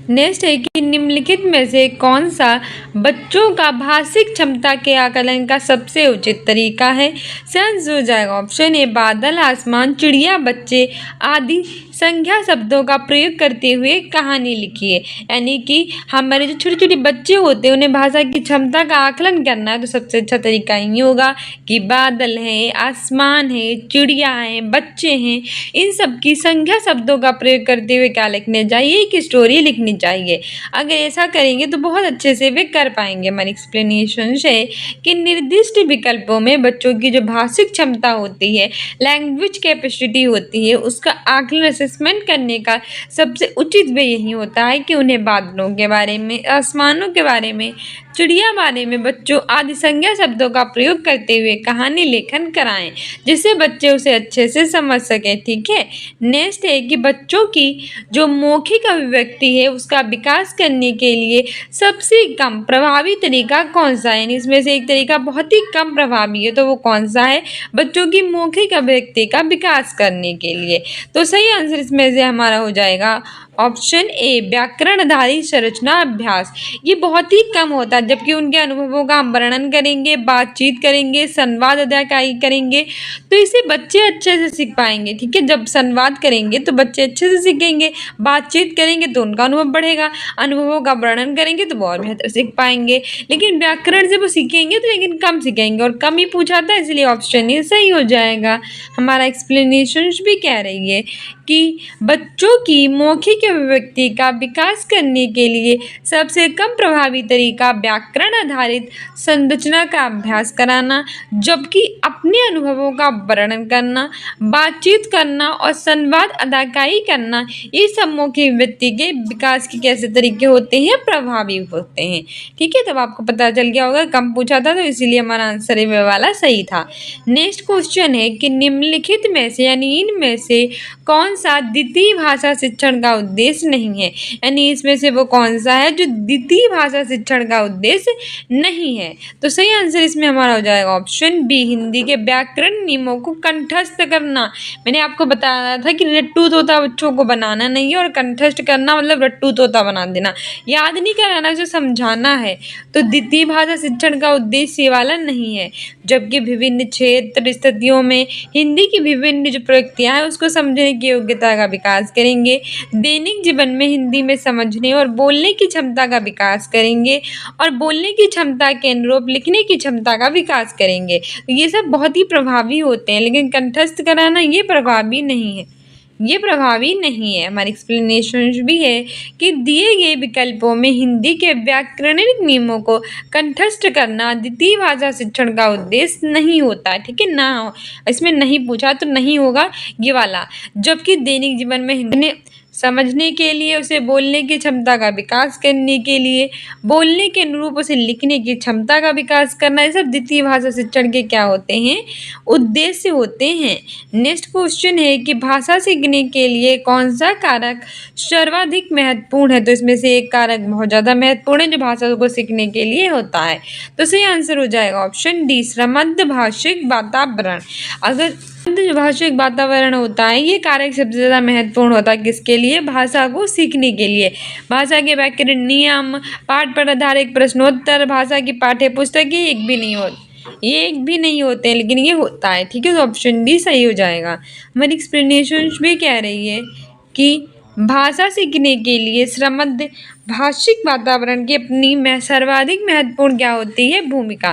नेक्स्ट है कि निम्नलिखित में से कौन सा बच्चों का भाषिक क्षमता के आकलन का सबसे उचित तरीका है। सेंस हो जाएगा ऑप्शन ए, बादल, आसमान, चिड़िया, बच्चे आदि संज्ञा शब्दों का प्रयोग करते हुए कहानी लिखिए। यानी कि हमारे जो छोटे छोटे बच्चे होते हैं उन्हें भाषा की क्षमता का आकलन करना है, तो सबसे अच्छा तरीका यही होगा कि बादल है, आसमान है, चिड़िया है, बच्चे हैं, इन सब की संज्ञा शब्दों का प्रयोग करते हुए क्या लिखने चाहिए, एक स्टोरी लिखनी चाहिए। अगर ऐसा करेंगे तो बहुत अच्छे से वे कर पाएंगे। हमारी एक्सप्लेनेशन है कि निर्दिष्ट विकल्पों में बच्चों की जो भाषिक क्षमता होती है, लैंग्वेज कैपेसिटी होती है, उसका आकलन असेसमेंट करने का सबसे उचित वे यही होता है कि उन्हें बादलों के बारे में, आसमानों के बारे में, चिड़िया बारे में बच्चों आदि संज्ञा शब्दों का प्रयोग करते हुए कहानी लेखन कराएं, जिससे बच्चे उसे अच्छे से समझ सकें। ठीक है, नेक्स्ट है कि बच्चों की जो मौखिक अभिव्यक्ति है उसका विकास करने के लिए सबसे कम प्रभावी तरीका कौन सा है। इसमें से एक तरीका बहुत ही कम प्रभावी है, तो वो कौन सा है, बच्चों की मौखिक अभिव्यक्ति का विकास करने के लिए। तो सही आंसर इसमें से हमारा हो जाएगा ऑप्शन ए व्याकरण आधारित संरचना अभ्यास। ये बहुत ही कम होता है, जबकि उनके अनुभवों का हम वर्णन करेंगे, बातचीत करेंगे, संवाद अदायगी करेंगे तो इसे बच्चे अच्छे से सीख पाएंगे। ठीक है, जब संवाद करेंगे तो बच्चे अच्छे से सीखेंगे, बातचीत करेंगे तो उनका अनुभव बढ़ेगा, अनुभवों का वर्णन करेंगे तो वो और बेहतर सीख पाएंगे। लेकिन व्याकरण से वो सीखेंगे तो लेकिन कम सीखेंगे, और कम ही पूछा था इसलिए ऑप्शन ए सही हो जाएगा। हमारा एक्सप्लेनेशन भी कह रही है कि बच्चों की मौखिक अभिव्यक्ति का विकास करने के लिए सबसे कम प्रभावी तरीका व्याकरण आधारित संरचना का अभ्यास कराना, जबकि अपने अनुभवों का वर्णन करना, बातचीत करना और संवाद अदायगी करना ये सब मौखिक अभिव्यक्ति के विकास के कैसे तरीके होते हैं, प्रभावी होते हैं। ठीक है, तब आपको पता चल गया होगा, कम पूछा था तो इसीलिए हमारा आंसर ये वाला सही था। नेक्स्ट क्वेश्चन है कि निम्नलिखित में से यानी इनमें से कौन सा द्वितीय भाषा शिक्षण का उद्देश्य नहीं है, यानी इसमें से वो कौन सा है जो द्वितीय भाषा शिक्षण का उद्देश्य नहीं है। तो सही आंसर इसमें हमारा हो जाएगा ऑप्शन बी, हिंदी के व्याकरण नियमों को कंठस्थ करना। मैंने आपको बताया था कि रट्टू तोता बच्चों को बनाना नहीं है, और कंठस्थ करना मतलब रट्टू तोता बना देना, याद नहीं कराना, उसे समझाना है। तो द्वितीय भाषा शिक्षण का उद्देश्य ये वाला नहीं है, जबकि विभिन्न क्षेत्र स्थितियों में हिंदी की विभिन्न जो प्रयुक्तियाँ हैं उसको समझने की योग्यता का विकास करेंगे, दैनिक जीवन में हिंदी में समझने और बोलने की क्षमता का विकास करेंगे, और बोलने की क्षमता के अनुरूप लिखने की क्षमता का विकास करेंगे। तो ये सब बहुत ही प्रभावी होते हैं, लेकिन कंठस्थ कराना ये प्रभावी नहीं है, ये प्रभावी नहीं है। हमारी एक्सप्लेनेशन भी है कि दिए गए विकल्पों में हिंदी के व्याकरणिक नियमों को कंठस्थ करना द्वितीय भाषा शिक्षण का उद्देश्य नहीं होता है। ठीक है ना, इसमें नहीं पूछा तो नहीं होगा ये वाला, जबकि दैनिक जीवन में हिंदी समझने के लिए, उसे बोलने की क्षमता का विकास करने के लिए, बोलने के अनुरूप उसे लिखने की क्षमता का विकास करना, ये सब द्वितीय भाषा शिक्षण के क्या होते हैं, उद्देश्य होते हैं। नेक्स्ट क्वेश्चन है कि भाषा सीखने के लिए कौन सा कारक सर्वाधिक महत्वपूर्ण है। तो इसमें से एक कारक बहुत ज़्यादा महत्वपूर्ण है जो भाषा को सीखने के लिए होता है। तो सही आंसर हो जाएगा ऑप्शन डी, श्रमद्ध भाषिक वातावरण। अगर जो भाषिक वातावरण होता है ये कारक सबसे ज़्यादा महत्वपूर्ण होता है किसके लिए, भाषा को सीखने के लिए। भाषा के व्याकरण नियम, पाठ पर आधारित प्रश्नोत्तर, भाषा की पाठ्य पुस्तक ये एक भी नहीं होते हैं, लेकिन ये होता है। ठीक है, तो ऑप्शन डी सही हो जाएगा। हमारी एक्सप्लेनेशन भी कह रही है कि भाषा सीखने के लिए श्रमद्ध भाषिक वातावरण की अपनी सर्वाधिक महत्वपूर्ण क्या होती है, भूमिका।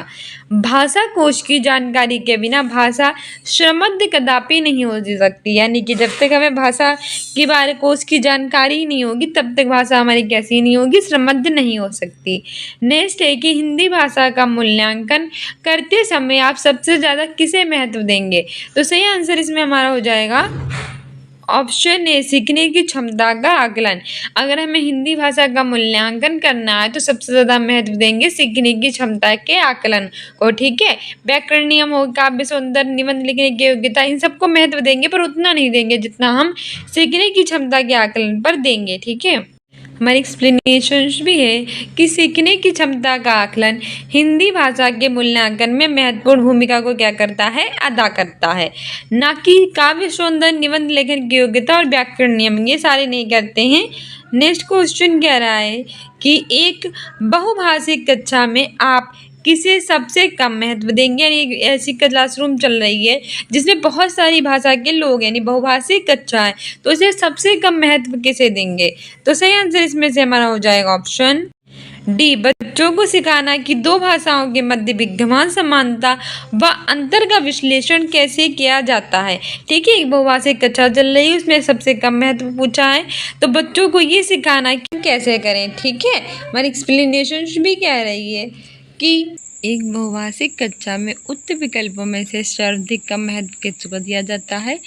भाषा कोश की जानकारी के बिना भाषा श्रमद्ध कदापि नहीं हो सकती, यानी कि जब तक हमें भाषा के बारे कोश की जानकारी नहीं होगी तब तक भाषा हमारी कैसी नहीं होगी, श्रमद्ध नहीं हो सकती। नेक्स्ट है कि हिंदी भाषा का मूल्यांकन करते समय आप सबसे ज़्यादा किसे महत्व देंगे। तो सही आंसर इसमें हमारा हो जाएगा ऑप्शन ए, सीखने की क्षमता का आकलन। अगर हमें हिंदी भाषा का मूल्यांकन करना है तो सबसे ज़्यादा महत्व देंगे सीखने की क्षमता के आकलन को। ठीक है, व्याकरण नियम हो, काव्य सौंदर्य, निबंध लिखने की योग्यता, इन सबको महत्व देंगे पर उतना नहीं देंगे जितना हम सीखने की क्षमता के आकलन पर देंगे। ठीक है, हमारी एक्सप्लेनेशन भी है कि सीखने की क्षमता का आकलन हिंदी भाषा के मूल्यांकन में महत्वपूर्ण भूमिका को क्या करता है, अदा करता है, ना कि काव्य सौंदर्य, निबंध लेखन की योग्यता और व्याकरण नियम, ये सारे नहीं करते हैं। नेक्स्ट क्वेश्चन कह रहा है कि एक बहुभाषिक कक्षा में आप किसे सबसे कम महत्व देंगे, यानी ऐसी क्लासरूम चल रही है जिसमें बहुत सारी भाषा के लोग यानी बहुभाषिक कक्षा है, तो इसे सबसे कम महत्व किसे देंगे। तो सही आंसर इसमें से हमारा हो जाएगा ऑप्शन डी, बच्चों को सिखाना कि दो भाषाओं के मध्य विद्यमान समानता व अंतर का विश्लेषण कैसे किया जाता है। ठीक है, एक बहुभाषिक कक्षा चल रही है उसमें सबसे कम महत्व पूछा है, तो बच्चों को ये सिखाना कि कैसे करें। ठीक है, हमारी एक्सप्लेनेशन भी कह रही है कि एक बहुभाषिक कक्षा में उक्त विकल्पों में से सर्वाधिक कम महत्व किसको दिया जाता है,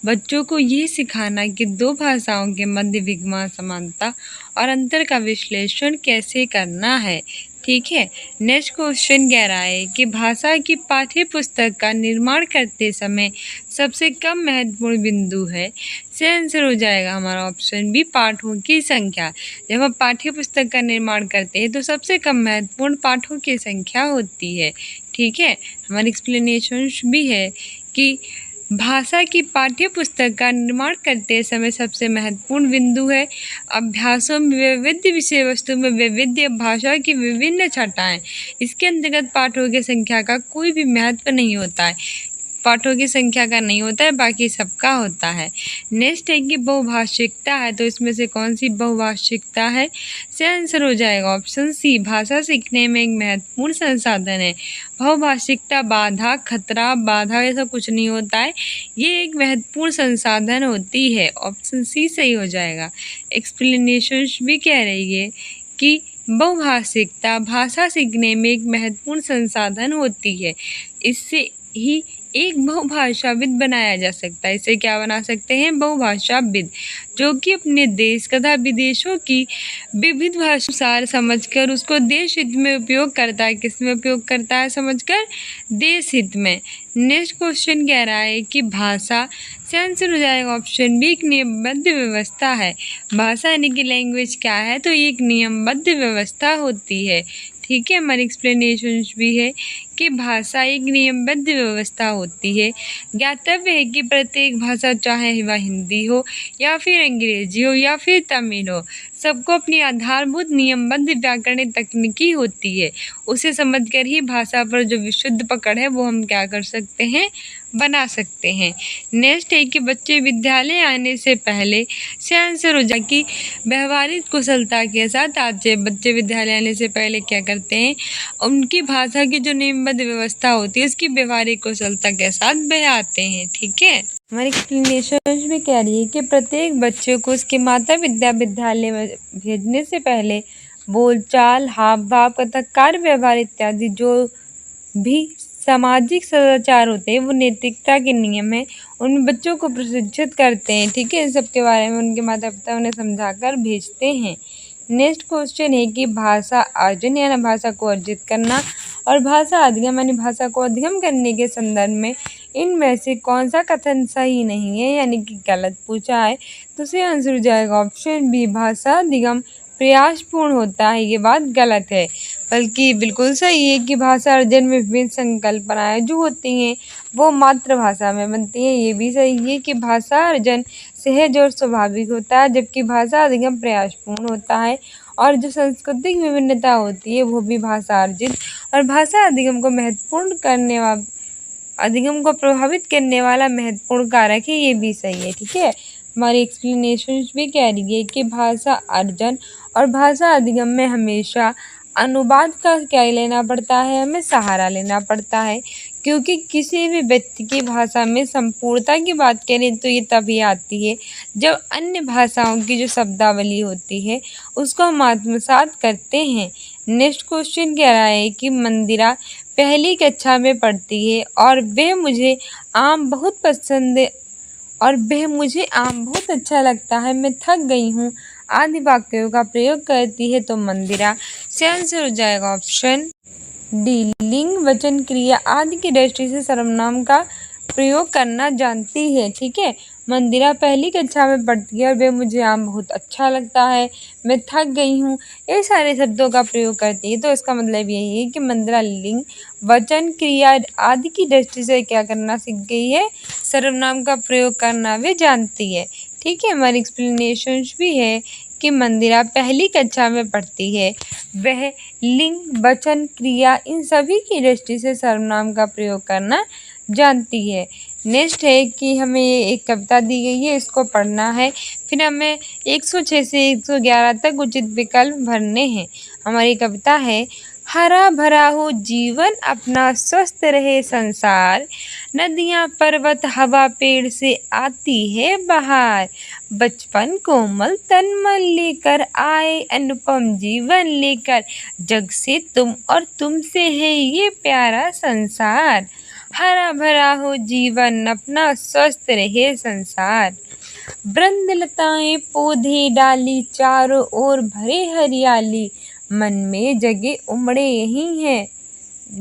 बच्चों को ये सिखाना कि दो भाषाओं के मध्य विद्यमान समानता और अंतर का विश्लेषण कैसे करना है। ठीक है, नेक्स्ट क्वेश्चन कह रहा है कि भाषा की पाठ्य पुस्तक का निर्माण करते समय सबसे कम महत्वपूर्ण बिंदु है। से आंसर हो जाएगा हमारा ऑप्शन बी, पाठों की संख्या। जब हम पाठ्य पुस्तक का निर्माण करते हैं तो सबसे कम महत्वपूर्ण पाठों की संख्या होती है। ठीक है, हमारी एक्सप्लेनेशन भी है कि भाषा की पाठ्य पुस्तक का निर्माण करते समय सबसे महत्वपूर्ण बिंदु है अभ्यासों में वैविध्य, विषय वस्तु में वैविध्य, भाषा की विभिन्न छटाएं। इसके अंतर्गत पाठों की संख्या का कोई भी महत्व नहीं होता है, पाठों की संख्या का नहीं होता है, बाकी सबका होता है। नेक्स्ट है कि बहुभाषिकता है, तो इसमें से कौन सी बहुभाषिकता है? से आंसर हो जाएगा ऑप्शन सी, भाषा सीखने में एक महत्वपूर्ण संसाधन है। बहुभाषिकता बाधा, खतरा, बाधा ऐसा कुछ नहीं होता है, ये एक महत्वपूर्ण संसाधन होती है। ऑप्शन सी सही हो जाएगा। एक्सप्लेनेशन भी कह रही है कि बहुभाषिकता भाषा सीखने में एक महत्वपूर्ण संसाधन होती है। इससे ही एक बहुभाषाविद बनाया जा सकता है। इसे क्या बना सकते हैं? बहुभाषाविद, जो कि अपने देश तथा विदेशों की विविध भाषा समझकर उसको देश हित में उपयोग करता है। किस में उपयोग करता है? समझकर देश हित में। नेक्स्ट क्वेश्चन कह रहा है कि भाषा से आंसर हो जाएगा ऑप्शन बी, एक नियमबद्ध व्यवस्था है। भाषा यानी कि लैंग्वेज क्या है? तो ये एक नियमबद्ध व्यवस्था होती है। ठीक है, हमारी एक्सप्लेनेशन भी है कि भाषा एक नियमबद्ध व्यवस्था होती है। ज्ञातव्य है कि प्रत्येक भाषा, चाहे वह हिंदी हो या फिर अंग्रेजी हो या फिर तमिल हो, सबको अपनी आधारभूत नियमबद्ध व्याकरणिक तकनीकी होती है। उसे समझकर ही भाषा पर जो विशुद्ध पकड़ है वो हम क्या कर सकते हैं? बना सकते हैं। नेक्स्ट है कि बच्चे विद्यालय आने से पहले से आंसर हो जाए कि व्यवहारिक कुशलता के साथ आते बच्चे विद्यालय आने से पहले क्या करते हैं? उनकी भाषा की जो नियमबद्ध व्यवस्था होती है उसकी व्यवहारिक कुशलता के साथ वह आते हैं। ठीक है, हमारी एक्सप्लेनेशन भी कह रही है कि प्रत्येक बच्चे को उसके माता विद्यालय में भेजने से पहले बोलचाल, हाव भाव तथा कार्य व्यवहार इत्यादि जो भी सामाजिक सदाचार होते हैं, वो नैतिकता के नियम है, उन बच्चों को प्रशिक्षित करते हैं। ठीक है, इन सब के बारे में उनके माता पिता उन्हें समझाकर भेजते हैं। नेक्स्ट क्वेश्चन है कि भाषा अर्जन यानी भाषा को अर्जित करना और भाषा अधिगम यानी भाषा को अधिगम करने के संदर्भ में इनमें से कौन सा कथन सही नहीं है यानी कि गलत पूछा है? तो इसका आंसर हो जाएगा ऑप्शन बी, भाषा अधिगम प्रयासपूर्ण होता है। ये बात गलत है, बल्कि बिल्कुल सही है कि भाषा अर्जन में विभिन्न संकल्पनाएं जो होती हैं वो मातृभाषा में बनती हैं। ये भी सही है कि भाषा अर्जन सहज और स्वाभाविक होता है, जबकि भाषा अधिगम प्रयासपूर्ण होता है। और जो सांस्कृतिक विभिन्नता होती है वो भी भाषा अर्जित और भाषा अधिगम को महत्वपूर्ण करने वाला अधिगम को प्रभावित करने वाला महत्वपूर्ण कारक है। ये भी सही है। ठीक है, हमारी एक्सप्लेनेशन भी कह रही है कि भाषा अर्जन और भाषा अधिगम में हमेशा अनुवाद का क्या लेना पड़ता है? हमें सहारा लेना पड़ता है, क्योंकि किसी भी व्यक्ति की भाषा में संपूर्णता की बात करें तो ये तभी आती है जब अन्य भाषाओं की जो शब्दावली होती है उसको हम आत्मसात करते हैं। नेक्स्ट क्वेश्चन कह रहा है कि मंदिरा पहली कक्षा में पढ़ती है और वह मुझे आम बहुत अच्छा लगता है, मैं थक गई हूँ आदि वाक्यों का प्रयोग करती है। तो मंदिरा से आंसर हो जाएगा ऑप्शन डी, लिंग, वचन, क्रिया आदि की दृष्टि से सर्वनाम का प्रयोग करना जानती है। ठीक है, मंदिरा पहली कक्षा में पढ़ती है और वह मुझे आम बहुत अच्छा लगता है, मैं थक गई हूँ, ये सारे शब्दों का प्रयोग करती है। तो इसका मतलब यही है कि मंदिरा लिंग, वचन, क्रिया आदि की दृष्टि से क्या करना सीख गई है? सर्वनाम का प्रयोग करना वे जानती है। ठीक है, हमारी एक्सप्लेनेशन भी है कि मंदिरा पहली कक्षा में पढ़ती है, वह लिंग, वचन, क्रिया इन सभी की दृष्टि से सर्वनाम का प्रयोग करना जानती है। नेक्स्ट है कि हमें एक कविता दी गई है, इसको पढ़ना है, फिर हमें 106 से 111 तक उचित विकल्प भरने हैं। हमारी कविता है, हरा भरा हो जीवन अपना, स्वस्थ रहे संसार, नदियाँ पर्वत हवा पेड़ से आती है बहार, बचपन कोमल तन मन लेकर आए अनुपम जीवन लेकर, जग से तुम और तुमसे है ये प्यारा संसार, हरा भरा हो जीवन अपना, स्वस्थ रहे संसार, वृंद लताएं पौधे डाली चारों ओर भरे हरियाली, मन में जगे उमड़े यही है,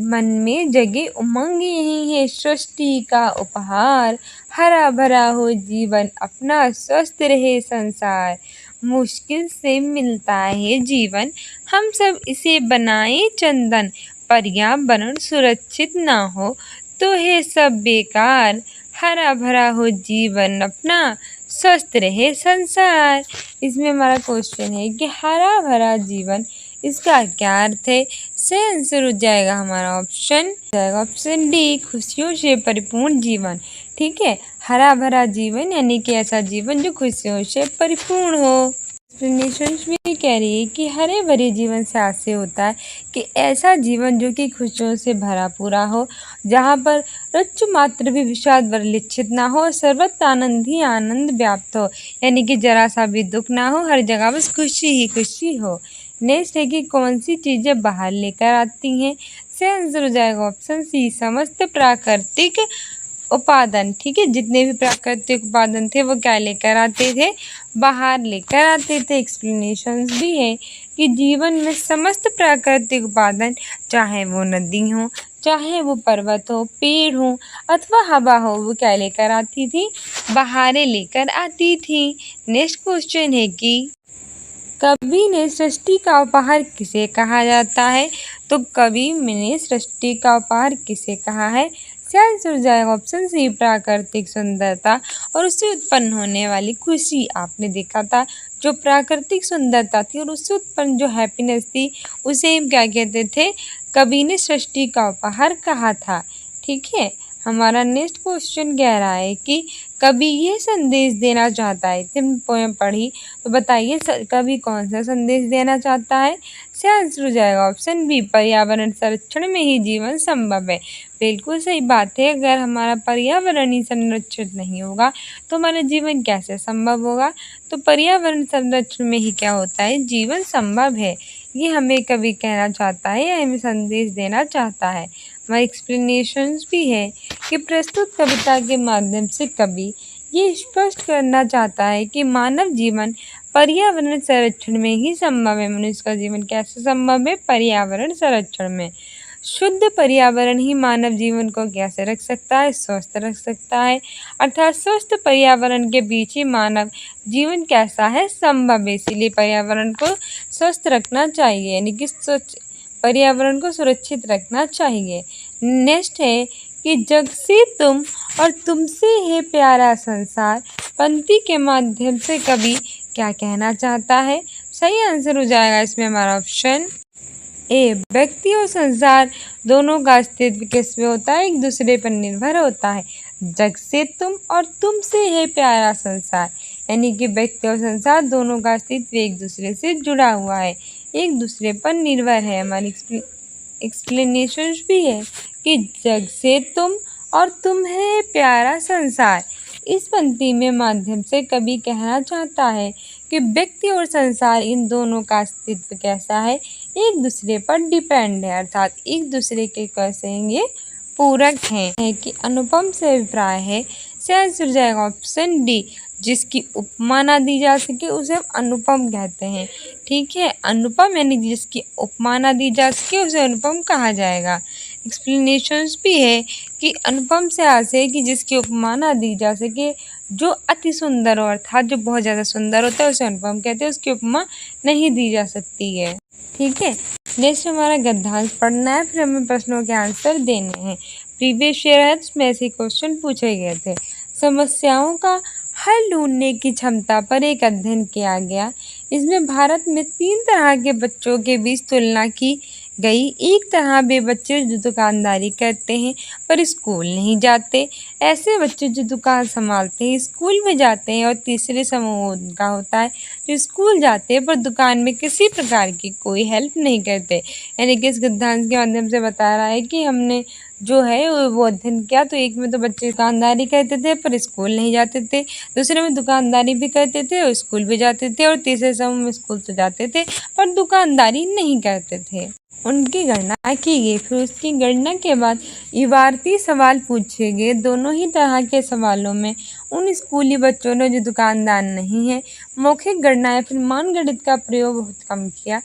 मन में जगे उमंग यही है, सृष्टि का उपहार, हरा भरा हो जीवन अपना, स्वस्थ रहे संसार, मुश्किल से मिलता है जीवन, हम सब इसे बनाए चंदन, पर्यावरण सुरक्षित ना हो तो है सब बेकार, हरा भरा हो जीवन अपना, स्वस्थ रहे संसार। इसमें हमारा क्वेश्चन है कि हरा भरा जीवन, इसका क्या अर्थ है? सही आंसर हो जाएगा हमारा ऑप्शन डी, खुशियों से परिपूर्ण जीवन। ठीक है, हरा भरा जीवन यानी कि ऐसा जीवन जो खुशियों से परिपूर्ण हो। एक्सप्लेनेशन भी कह रही है कि हरे भरे जीवन से आशय होता है कि ऐसा जीवन जो कि खुशियों से भरा पूरा हो, जहाँ पर रच्चु मात्र भी विषाद वर्लिच्छित ना हो, सर्वत्र आनंद ही आनंद व्याप्त हो, यानी कि जरा सा भी दुख ना हो, हर जगह बस खुशी ही खुशी हो। नेक्स्ट है कि कौन सी चीज़ें बाहर लेकर आती हैं? से आंसर हो जाएगा ऑप्शन सी, समस्त प्राकृतिक उपादान। ठीक है, जितने भी प्राकृतिक उपादान थे वो क्या लेकर आते थे? बाहर लेकर आते थे। एक्सप्लेनेशंस भी है कि जीवन में समस्त प्राकृतिक उपादान, चाहे वो नदी हो, चाहे वो पर्वत हो, पेड़ हो अथवा हवा हो, वो क्या लेकर आती थी? बाहर लेकर आती थी। नेक्स्ट क्वेश्चन है कि कवि ने सृष्टि का उपहार किसे कहा जाता है? तो कवि ने सृष्टि का उपहार किसे कहा है? आंसर हो जाएगा ऑप्शन सी, प्राकृतिक सुंदरता और उससे उत्पन्न होने वाली खुशी। आपने देखा था जो प्राकृतिक सुंदरता थी और उससे उत्पन्न जो हैप्पीनेस थी, उसे हम क्या कहते थे? कवि ने सृष्टि का उपहार कहा था। ठीक है, हमारा नेक्स्ट क्वेश्चन कह रहा है कि कवि ये संदेश देना चाहता है। तुम पोएम पढ़ी तो बताइए कवि कौन सा संदेश देना चाहता है? से आंसर हो जाएगा ऑप्शन बी, पर्यावरण संरक्षण में ही जीवन संभव है। बिल्कुल सही बात है, अगर हमारा पर्यावरण ही संरक्षित नहीं होगा तो हमारा जीवन कैसे संभव होगा? तो पर्यावरण संरक्षण में ही क्या होता है? जीवन संभव है। ये हमें कवि कहना चाहता है या हमें संदेश देना चाहता है। हमारे एक्सप्लेनेशंस भी है कि प्रस्तुत कविता के माध्यम से कवि ये स्पष्ट करना चाहता है कि मानव जीवन पर्यावरण संरक्षण में ही संभव है। मनुष्य का जीवन कैसे संभव है? पर्यावरण संरक्षण में। शुद्ध पर्यावरण ही मानव जीवन को कैसे रख सकता है? स्वस्थ रख सकता है। अर्थात स्वस्थ पर्यावरण के बीच ही मानव जीवन कैसा है? संभव है। इसीलिए पर्यावरण को स्वस्थ रखना चाहिए, यानी कि स्वच्छ पर्यावरण को सुरक्षित रखना चाहिए। नेक्स्ट है कि जग से तुम और तुमसे है प्यारा संसार, पंक्ति के माध्यम से कवि क्या कहना चाहता है? सही आंसर हो जाएगा इसमें हमारा ऑप्शन ए, व्यक्ति और संसार दोनों का अस्तित्व किस पे होता है? एक दूसरे पर निर्भर होता है। जग से तुम और तुमसे है प्यारा संसार, यानी कि व्यक्ति और संसार दोनों का अस्तित्व एक दूसरे से जुड़ा हुआ है, एक दूसरे पर निर्भर है। हमारी एक्सप्लेनेशन भी है कि जग से तुम और तुम है प्यारा संसार। इस पंक्ति में माध्यम से कवि कहना चाहता है कि व्यक्ति और संसार इन दोनों का अस्तित्व कैसा है? एक दूसरे पर डिपेंड है, अर्थात एक दूसरे के कैसे ये पूरक हैं। है कि अनुपम से अभिप्राय है। से आंसर हो जाएगा ऑप्शन डी, जिसकी उपमा ना दी जा सके उसे हम अनुपम कहते हैं। ठीक है, अनुपम यानी जिसकी उपमा ना दी जा सके उसे अनुपम कहा जाएगा। एक्सप्लेनेशंस भी है कि अनुपम से आशय है कि जिसकी उपमा ना दी जा सके, जो अति सुंदर हो अर्थात जो बहुत ज़्यादा सुंदर होता है उसे अनुपम कहते हैं, उसकी उपमा नहीं दी जा सकती है। ठीक है, नेक्स्ट हमारा गद्यांश पढ़ना है, फिर हमें प्रश्नों के आंसर देने हैं। प्रीवियस ईयर में ऐसे क्वेश्चन पूछे गए थे। समस्याओं का हल ढूंढने की क्षमता पर एक अध्ययन किया गया। इसमें भारत में 3 तरह के बच्चों के बीच तुलना की गई। एक तरह वे बच्चे जो दुकानदारी करते हैं पर स्कूल नहीं जाते, ऐसे बच्चे जो दुकान संभालते हैं स्कूल में जाते हैं, और तीसरे समूह का होता है जो स्कूल जाते हैं पर दुकान में किसी प्रकार की कोई हेल्प नहीं करते। यानी कि इस गद्यांश के माध्यम से बता रहा है कि हमने जो है वो अध्ययन किया, तो एक में तो बच्चे दुकानदारी करते थे पर स्कूल नहीं जाते थे, दूसरे में दुकानदारी भी करते थे और स्कूल भी जाते थे, और तीसरे समूह में स्कूल तो जाते थे पर दुकानदारी नहीं करते थे। उनकी गणना की गई। फिर उसकी गणना के बाद इबारती सवाल पूछे गए। दोनों ही तरह के सवालों में उन स्कूली बच्चों ने जो दुकानदार नहीं है मौखिक गणना या फिर मानगणित का प्रयोग बहुत कम किया।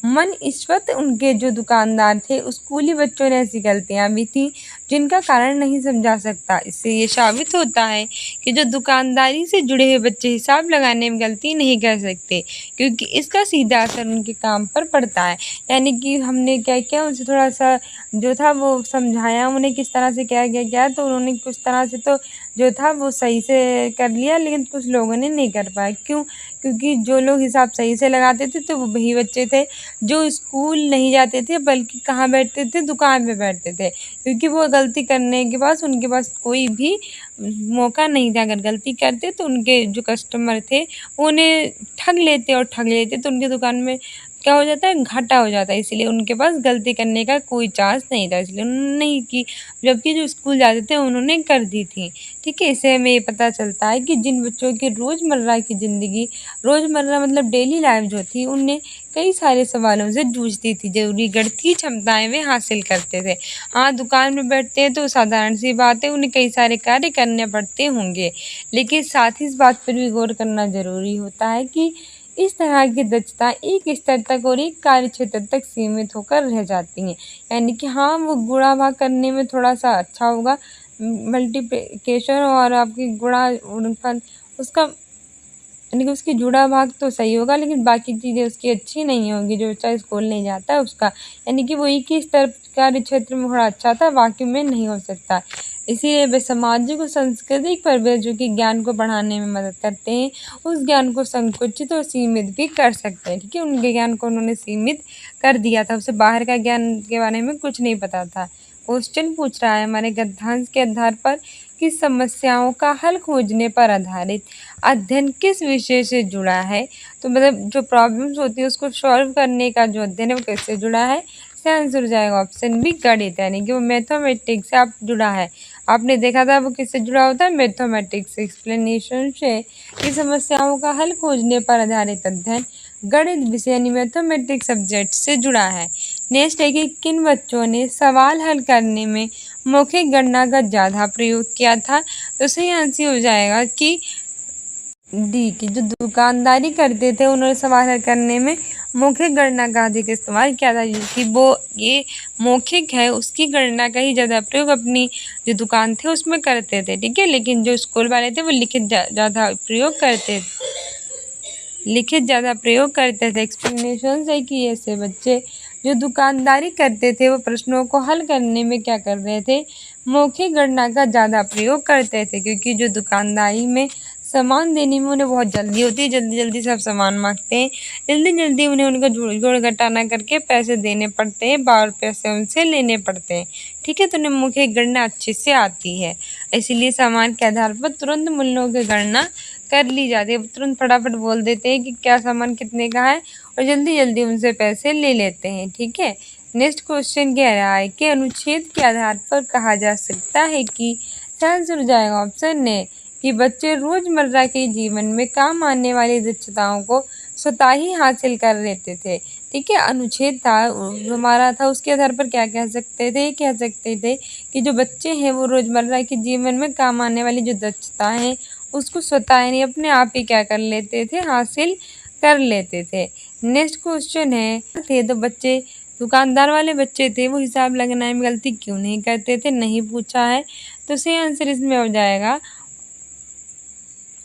मन इश्वत उनके जो दुकानदार थे स्कूली बच्चों ने ऐसी गलतियां भी थी जिनका कारण नहीं समझा सकता। इससे ये साबित होता है कि जो दुकानदारी से जुड़े हुए बच्चे हिसाब लगाने में गलती नहीं कर सकते, क्योंकि इसका सीधा असर उनके काम पर पड़ता है। यानी कि हमने क्या किया, उनसे थोड़ा-सा जो था वो समझाया, उन्हें किस तरह से क्या किया गया, तो उन्होंने कुछ तरह से तो जो था वो सही से कर लिया, लेकिन कुछ लोगों ने नहीं कर पाया। क्यों? क्योंकि जो लोग हिसाब सही से लगाते थे तो वो वही बच्चे थे जो स्कूल नहीं जाते थे, बल्कि कहाँ बैठते थे, दुकान पे बैठते थे। क्योंकि वो गलती करने के बाद उनके पास कोई भी मौका नहीं था। अगर गलती करते तो उनके जो कस्टमर थे वो उन्हें ठग लेते तो उनकी दुकान में क्या हो जाता है, घाटा हो जाता है। इसलिए उनके पास गलती करने का कोई चांस नहीं था, इसलिए उन्होंने नहीं की। जबकि जो स्कूल जाते थे उन्होंने कर दी थी। ठीक है, इससे हमें ये पता चलता है कि जिन बच्चों की रोज़मर्रा की ज़िंदगी, रोज़मर्रा मतलब डेली लाइफ जो थी, उनमें कई सारे सवालों से जूझती थी, ज़रूरी गणितीय क्षमताएँ वे हासिल करते थे। हाँ, दुकान में बैठते हैं तो साधारण सी बात है, उन्हें कई सारे कार्य करने पड़ते होंगे, लेकिन साथ ही इस बात पर भी गौर करना ज़रूरी होता है कि इस तरह की दक्षता एक स्तर तक और एक कार्यक्षेत्र तक सीमित होकर रह जाती हैं। यानी कि हाँ, वो गुणा भाग करने में थोड़ा-सा अच्छा होगा, मल्टीप्लिकेशन और आपकी गुणा गुणनफल उसका, यानी कि उसकी जुड़ा भाग तो सही होगा, लेकिन बाकी चीज़ें उसकी अच्छी नहीं होंगी। जो बच्चा स्कूल नहीं जाता है उसका, यानी कि वो एक ही स्तर कार्य क्षेत्र में थोड़ा अच्छा था, बाकी में नहीं हो सकता। इसीलिए वे सामाजिक और सांस्कृतिक परिवेश जो कि ज्ञान को बढ़ाने में मदद करते हैं, उस ज्ञान को संकुचित और सीमित भी कर सकते हैं। ठीक है, उनके ज्ञान को उन्होंने सीमित कर दिया था, उसे बाहर का ज्ञान के बारे में कुछ नहीं पता था। क्वेश्चन पूछ रहा है हमारे गद्यांश के आधार पर कि समस्याओं का हल खोजने पर आधारित अध्ययन किस विषय से जुड़ा है। तो मतलब जो प्रॉब्लम्स होती है उसको सॉल्व करने का जो अध्ययन है वो किससे जुड़ा है। इसका आंसर हो जाएगा ऑप्शन बी, गणित, यानी कि वो मैथमेटिक्स से आप जुड़ा है। आपने देखा था वो किससे जुड़ा होता है, मैथमेटिक्स एक्सप्लेनेशन से। कि समस्याओं का हल खोजने पर आधारित अध्ययन गणित विषय यानी मैथमेटिक्स सब्जेक्ट से जुड़ा है। नेक्स्ट है कि किन बच्चों ने सवाल हल करने में मौखिक गणना का ज़्यादा प्रयोग किया था। तो सही आंसर हो जाएगा कि डी, की जो दुकानदारी करते थे उन्होंने सवाल हल करने में मौखिक गणना का अधिक इस्तेमाल किया था, क्योंकि वो ये मौखिक है उसकी गणना का ही ज़्यादा प्रयोग अपनी जो दुकान थे उसमें करते थे। ठीक है, लेकिन जो स्कूल वाले थे वो लिखित ज़्यादा प्रयोग करते थे। एक्सप्लेनेशन है कि ऐसे बच्चे जो दुकानदारी करते थे वो प्रश्नों को हल करने में क्या कर रहे थे, मौखिक गणना का ज़्यादा प्रयोग करते थे। क्योंकि जो दुकानदारी में सामान देने में उन्हें बहुत जल्दी होती है, जल्दी जल्दी सब सामान मांगते हैं, जल्दी जल्दी उन्हें उनका जोड़ घटाना करके पैसे देने पड़ते हैं, बार पैसे उनसे लेने पड़ते हैं। ठीक है, तो उन्हें मौखिक गणना अच्छे से आती है, इसीलिए सामान के आधार पर तुरंत मूल्यों की गणना कर ली जाती है। तुरंत फटाफट बोल देते हैं कि क्या सामान कितने का है और जल्दी जल्दी उनसे पैसे ले लेते हैं। ठीक है, नेक्स्ट क्वेश्चन कह रहा है कि अनुच्छेद के आधार पर कहा जा सकता है कि आंसर हो जाएगा ऑप्शन ए, कि बच्चे रोजमर्रा के जीवन में काम आने वाली दक्षताओं को स्वतः ही हासिल कर लेते थे। ठीक है, अनुच्छेद था जो हमारा था उसके आधार पर क्या कह सकते थे कि जो बच्चे हैं वो रोजमर्रा के जीवन में काम आने वाली जो दक्षता है उसको स्वतः यानी अपने आप ही क्या कर लेते थे, हासिल कर लेते थे। नेक्स्ट क्वेश्चन है थे तो बच्चे दुकानदार वाले बच्चे थे वो हिसाब लगाने में गलती क्यों नहीं करते थे, नहीं पूछा है। तो सही आंसर इसमें हो जाएगा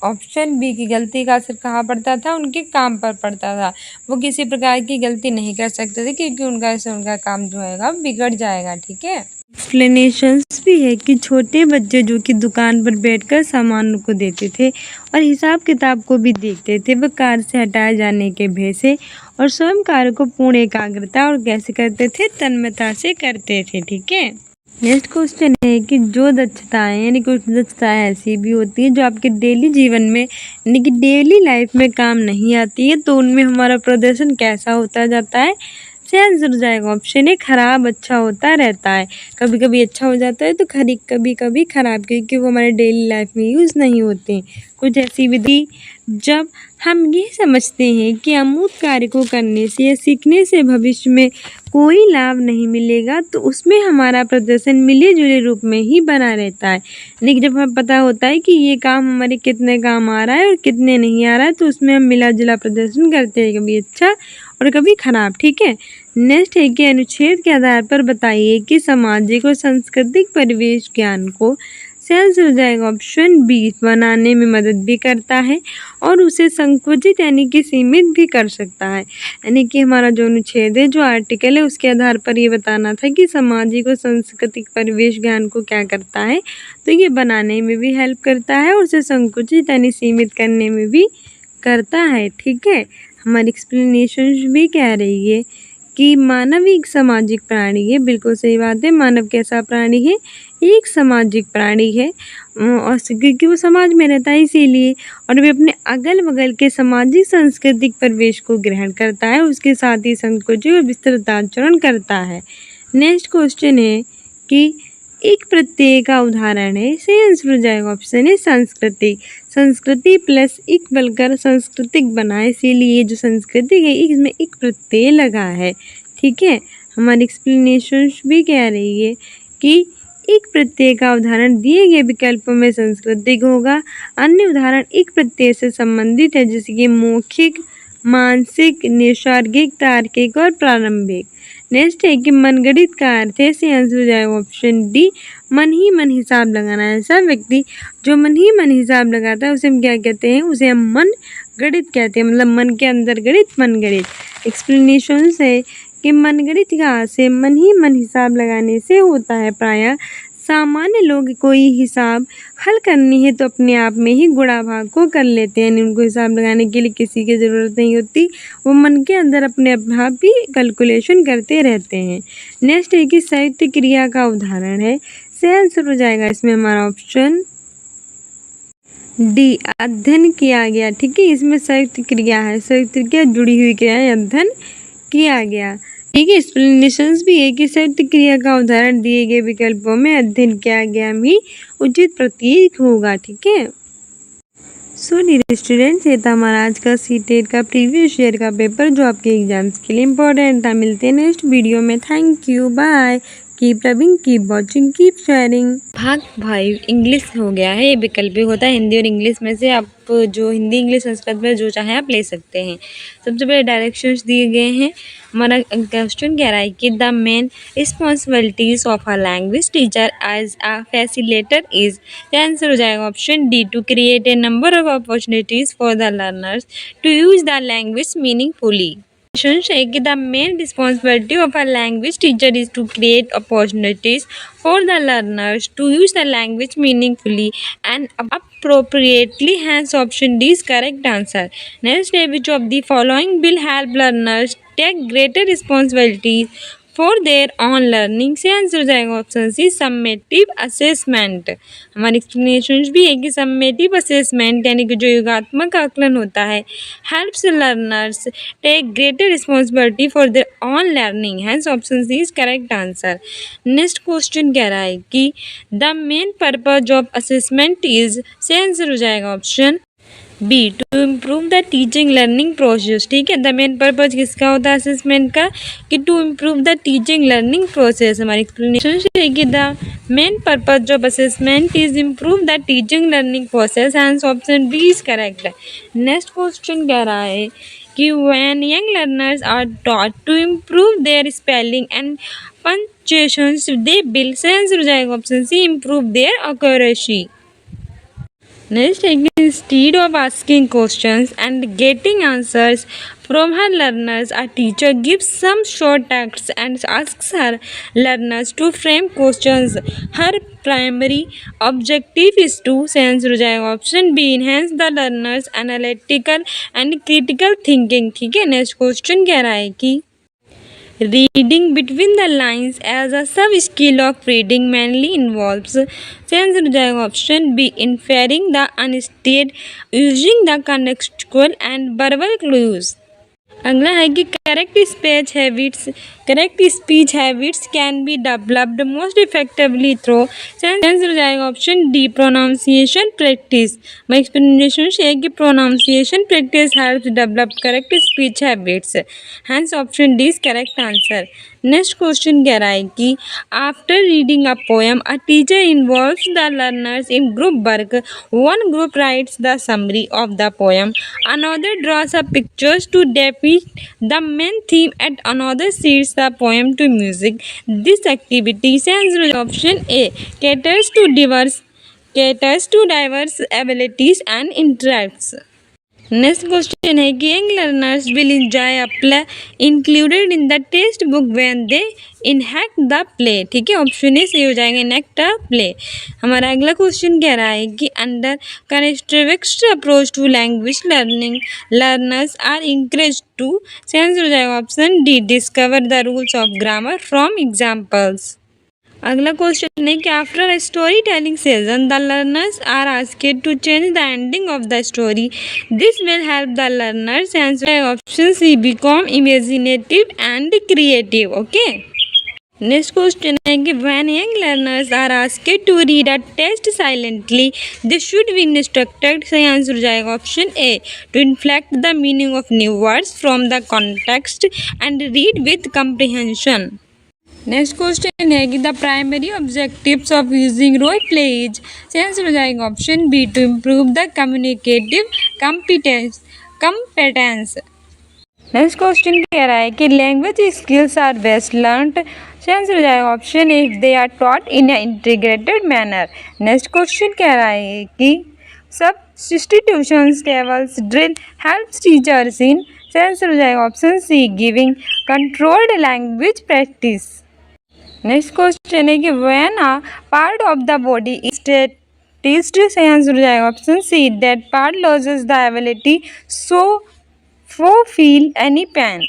ऑप्शन बी, की गलती का असर कहाँ पड़ता था, उनके काम पर पड़ता था। वो किसी प्रकार की गलती नहीं कर सकते थे क्योंकि उनका काम जो है बिगड़ जाएगा। ठीक है, एक्सप्लेनेशंस भी है कि छोटे बच्चे जो कि दुकान पर बैठकर सामान को देते थे और हिसाब किताब को भी देखते थे, वह कार से हटाए जाने के भय से और स्वयं कार्य को पूर्ण एकाग्रता और कैसे करते थे, तन्मयता से करते थे। ठीक है, नेक्स्ट क्वेश्चन है कि जो दक्षताएं यानी कुछ दक्षताएं ऐसी भी होती हैं जो आपके डेली जीवन में यानी कि डेली लाइफ में काम नहीं आती है, तो उनमें हमारा प्रदर्शन कैसा होता जाता है। से आंसर हो जाएगा ऑप्शन ए, खराब अच्छा होता रहता है। कभी कभी अच्छा हो जाता है तो कभी कभी खराब, क्योंकि वो हमारे डेली लाइफ में यूज़ नहीं होते। कुछ ऐसी विधि जब हम ये समझते हैं कि अमूर्त कार्य को करने से या सीखने से भविष्य में कोई लाभ नहीं मिलेगा, तो उसमें हमारा प्रदर्शन मिले जुले रूप में ही बना रहता है। लेकिन जब हमें पता होता है कि ये काम हमारे कितने काम आ रहा है और कितने नहीं आ रहा है, तो उसमें हम मिला जुला प्रदर्शन करते हैं, कभी अच्छा और कभी खराब। ठीक है। नेक्स्ट है कि अनुच्छेद के आधार पर बताइए कि सामाजिक और सांस्कृतिक परिवेश ज्ञान को सेंस हो जाएगा ऑप्शन बी बनाने में मदद भी करता है और उसे संकुचित यानी कि सीमित भी कर सकता है। यानी कि हमारा जो अनुच्छेद है, जो आर्टिकल है, उसके आधार पर ये बताना था कि सामाजिक और सांस्कृतिक परिवेश ज्ञान को क्या करता है, तो ये बनाने में भी हेल्प करता है और उसे संकुचित यानी सीमित करने में भी करता है। ठीक है। हमारी एक्सप्लेनेशन भी कह रही है कि मानव एक सामाजिक प्राणी है। बिल्कुल सही बात है। मानव कैसा प्राणी है? एक सामाजिक प्राणी है और क्योंकि वो समाज में रहता है इसीलिए, और वे अपने अगल बगल के सामाजिक सांस्कृतिक परिवेश को ग्रहण करता है, उसके साथ ही संकुचित और विस्तृत आचरण करता है। नेक्स्ट क्वेश्चन है कि एक प्रत्यय का उदाहरण है, सही आंसर हो जाएगा ऑप्शन है संस्कृति। संस्कृति प्लस एक बनकर सांस्कृतिक बना है, इसीलिए जो संस्कृति है इसमें एक प्रत्यय लगा है। ठीक है। हमारी एक्सप्लेनेशन भी कह रही है कि एक प्रत्यय का उदाहरण दिए गए विकल्पों में सांस्कृतिक होगा। अन्य उदाहरण एक प्रत्यय से संबंधित है, जैसे कि मौखिक, मानसिक, नैसर्गिक, तार्किक और प्रारंभिक। नेक्स्ट है कि मनगढ़ंत का अर्थ है, इससे आंसर हो जाएगा ऑप्शन डी मन ही मन हिसाब लगाना। ऐसा व्यक्ति जो मन ही मन हिसाब लगाता है उसे हम क्या कहते हैं? उसे हम मन गणित कहते हैं, मतलब मन के अंदर गणित, मन गणित। एक्सप्लेनेशन है कि मनगढ़ंत का अर्थ से मन ही मन हिसाब लगाने से होता है। प्रायः सामान्य लोग कोई हिसाब हल करनी है तो अपने आप में ही गुणा भाग को कर लेते हैं, उनको हिसाब लगाने के लिए किसी की ज़रूरत नहीं होती, वो मन के अंदर अपने आप ही कैलकुलेशन करते रहते हैं। नेक्स्ट है कि संयुक्त क्रिया का उदाहरण है, सही आंसर हो जाएगा इसमें हमारा ऑप्शन डी अध्ययन किया गया। ठीक है। इसमें संयुक्त क्रिया है, संयुक्त क्रिया जुड़ी हुई क्रिया है, अध्ययन किया गया। ठीक है। एक्सप्लेनेशंस भी है कि संयुक्त क्रिया का उदाहरण दिए गए विकल्पों में अध्ययन किया गया भी उचित प्रतीक होगा। ठीक है। सो डियर स्टूडेंट्स, ये था हमारा आज का सीटेट का प्रीवियस ईयर का पेपर जो आपके एग्जाम्स के लिए इम्पोर्टेंट था। मिलते हैं नेक्स्ट वीडियो में। Thank you, bye, keep rubbing, keep watching, keep sharing. भाग 5 इंग्लिश हो गया है। ये वैकल्पिक होता है, हिंदी और इंग्लिश में से आप जो हिंदी, इंग्लिश, संस्कृत में जो चाहें आप ले सकते हैं। सबसे पहले डायरेक्शंस दिए गए हैं। हमारा क्वेश्चन कह रहा है कि the main responsibilities of a language teacher as a facilitator is, answer हो जाएगा option D to create a number of opportunities for the learners to use the language meaningfully. है कि the main responsibility of a language teacher is to create opportunities for the learners to use the language meaningfully and appropriately, hence option D is correct answer. Next, which of the following will help learners take greater responsibilities for their own learning, से आंसर हो जाएगा ऑप्शन सी सम्मेटिव असेसमेंट। हमारी एक्सप्लेनेशन भी है कि सम्मेटिव असेसमेंट यानी कि जो योगात्मक आकलन होता है helps learners take greater responsibility for their own learning, hence option C is correct answer. Next question कह रहा है कि the main purpose of assessment is, से आंसर हो जाएगा option B to improve the teaching learning process. ठीक है। द मेन पर्पज किसका होता है असेसमेंट का? कि to improve the teaching learning process. हमारी एक्सप्लेनेशन है कि the main purpose of assessment is improve the teaching learning process, hence option B is correct. Next question कह रहा है कि when young learners are taught to improve their spelling and punctuations they will, से आंसर हो जाएगा option C improve their accuracy. Next, instead of asking questions and getting answers from her learners, a teacher gives some short texts and asks her learners to frame questions. Her primary objective is to, से आंसर हो जाएगा option B, enhance the learners analytical and critical thinking। ठीक है। नेक्स्ट क्वेश्चन कह रहा है कि reading between the lines as a sub skill of reading mainly involves, से आंसर हो जाएगा option B inferring the unstated using the contextual and verbal clues. अगला है कि correct speech habits correct speech habits can be developed most effectively through answer हो जाएगा ऑप्शन डी प्रोनाउंसिएशन प्रैक्टिस। मैं एक्सप्लेनेशन है कि pronunciation practice helps develop correct speech habits. Hence option D is correct answer. Next question कह रहा है कि after reading a poem a teacher involves the learners in group work. One group rights the summary of the poem, another draws a pictures to depict the main theme, and another sings the poem to music. This activity answer option A caters to diverse abilities and interests. Next question है कि young learners will enjoy a play included in the textbook when they enact the play. ठीक है, ऑप्शन ए सही हो जाएगा, इनहैक्ट अ प्ले। हमारा अगला क्वेश्चन कह रहा है कि under construct approach to language learning learners are encourage to answer हो जाएगा option D discover the rules of grammar from examples. अगला क्वेश्चन है कि after story telling session the learners are asked to change the ending of the story. This will help the learners answer option C become imaginative and creative. Okay, next question है कि when young learners are asked to read a text silently they should be instructed. सही आंसर हो जाएगा option A to inflect the meaning of new words from the context and read with comprehension. Next question है कि the primary objectives of using role play is. Answer हो जाएगा option B to improve the communicative competence. Next question कह रहा है कि language skills are best learned. Answer हो जाएगा option A they are taught in a integrated manner. Next question कह रहा है कि substitutions tables drill helps teachers in. Answer हो जाएगा option C giving controlled language practice. Next question है कि when a part of the body is test. सही आंसर हो जाएगा option C that part loses the ability so feel any pain.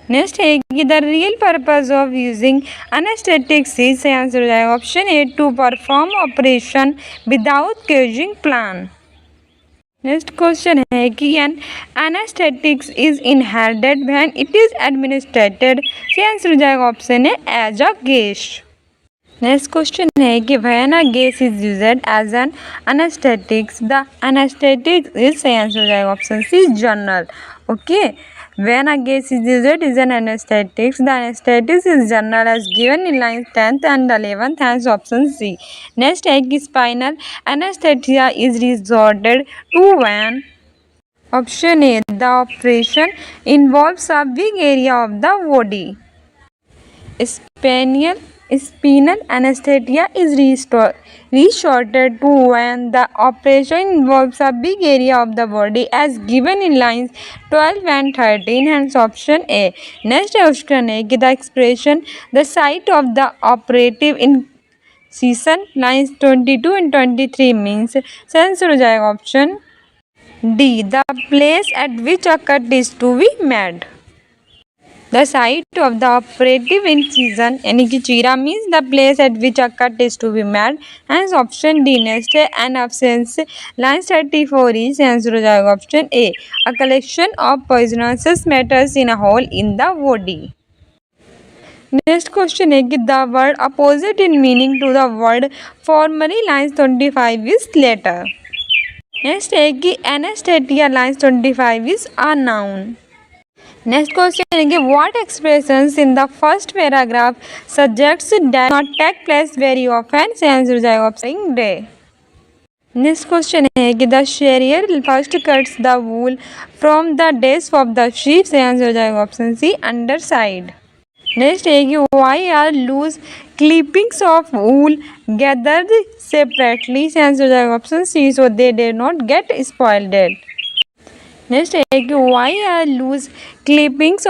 Next है कि the real purpose of using anaesthetics is. सही आंसर हो जाएगा option A to perform operation without केजिंग plan. Next question है कि an anaesthetics is inhaled when it is administered. सही आंसर हो जाएगा option A as a gas. Next question है कि when a gas is used as an anaesthetics the anaesthetics is. सही आंसर हो जाएगा option C general. Okay, when a gas is used as an anesthetic, the anesthetic is general as given in lines 10th and 11th. Hence option C. Next है कि spinal anesthesia is resorted to when option A the operation involves a big area of the body. Spinal anesthesia is resorted to when the operation involves a big area of the body as given in lines 12 and 13. Hence option A. Next question है कि the expression the site of the operative incision lines 22 and 23 means। Answer हो जाएगा option D the place at which a cut is to be made। The site of the operative incision यानी कि चीरा means the place at which a cut is to be made। Hence option D। next है an abscess line 34 is। Answer हो जाएगा option A a collection of poisonous matters in a hole in the body। Next question है कि the word opposite in meaning to the word formerly lines 25 is later. Next है कि anaesthesia lines 25 is a noun. Next question है कि what expressions in the first paragraph subjects that not take place very often. से आंसर हो जाएगा ऑप्शन डे। नेक्स्ट क्वेश्चन है कि the shearer first cuts the wool from the desk of the sheep. से आंसर हो जाएगा option C under side. Next है कि why are loose clippings of wool gathered separately. से आंसर हो जाएगा option C so they do not get spoiled. Next है कि why are loose clippings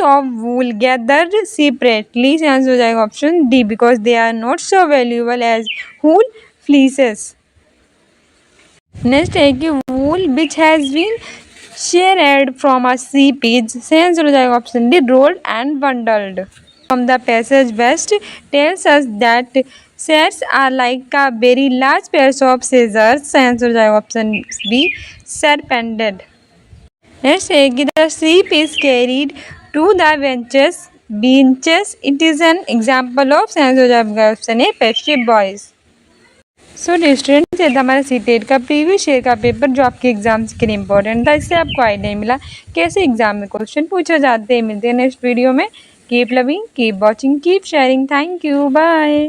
of wool gathered separately। से आंसर हो जाएगा option D because they are not so valuable as wool fleeces। नेक्स्ट है कि wool which has been sheared from a sheep is। से आंसर हो जाएगा option D rolled and bundled। From the passage west tells us that shears are like a very large pair of scissors। Answer हो जाएगा option B serpented। Let's say the sheep is carried to the benches. It is an example of sense observation a passive voice. So students ये था हमारा सीटेट का प्रीवियस ईयर का पेपर जो आपके एग्जाम्स के लिए इंपॉर्टेंट था। इससे आपको आइडिया मिला कैसे एग्जाम में क्वेश्चन पूछे जाते हैं। मिलते हैं नेक्स्ट वीडियो में। Keep loving, keep watching, keep sharing. Thank you, bye.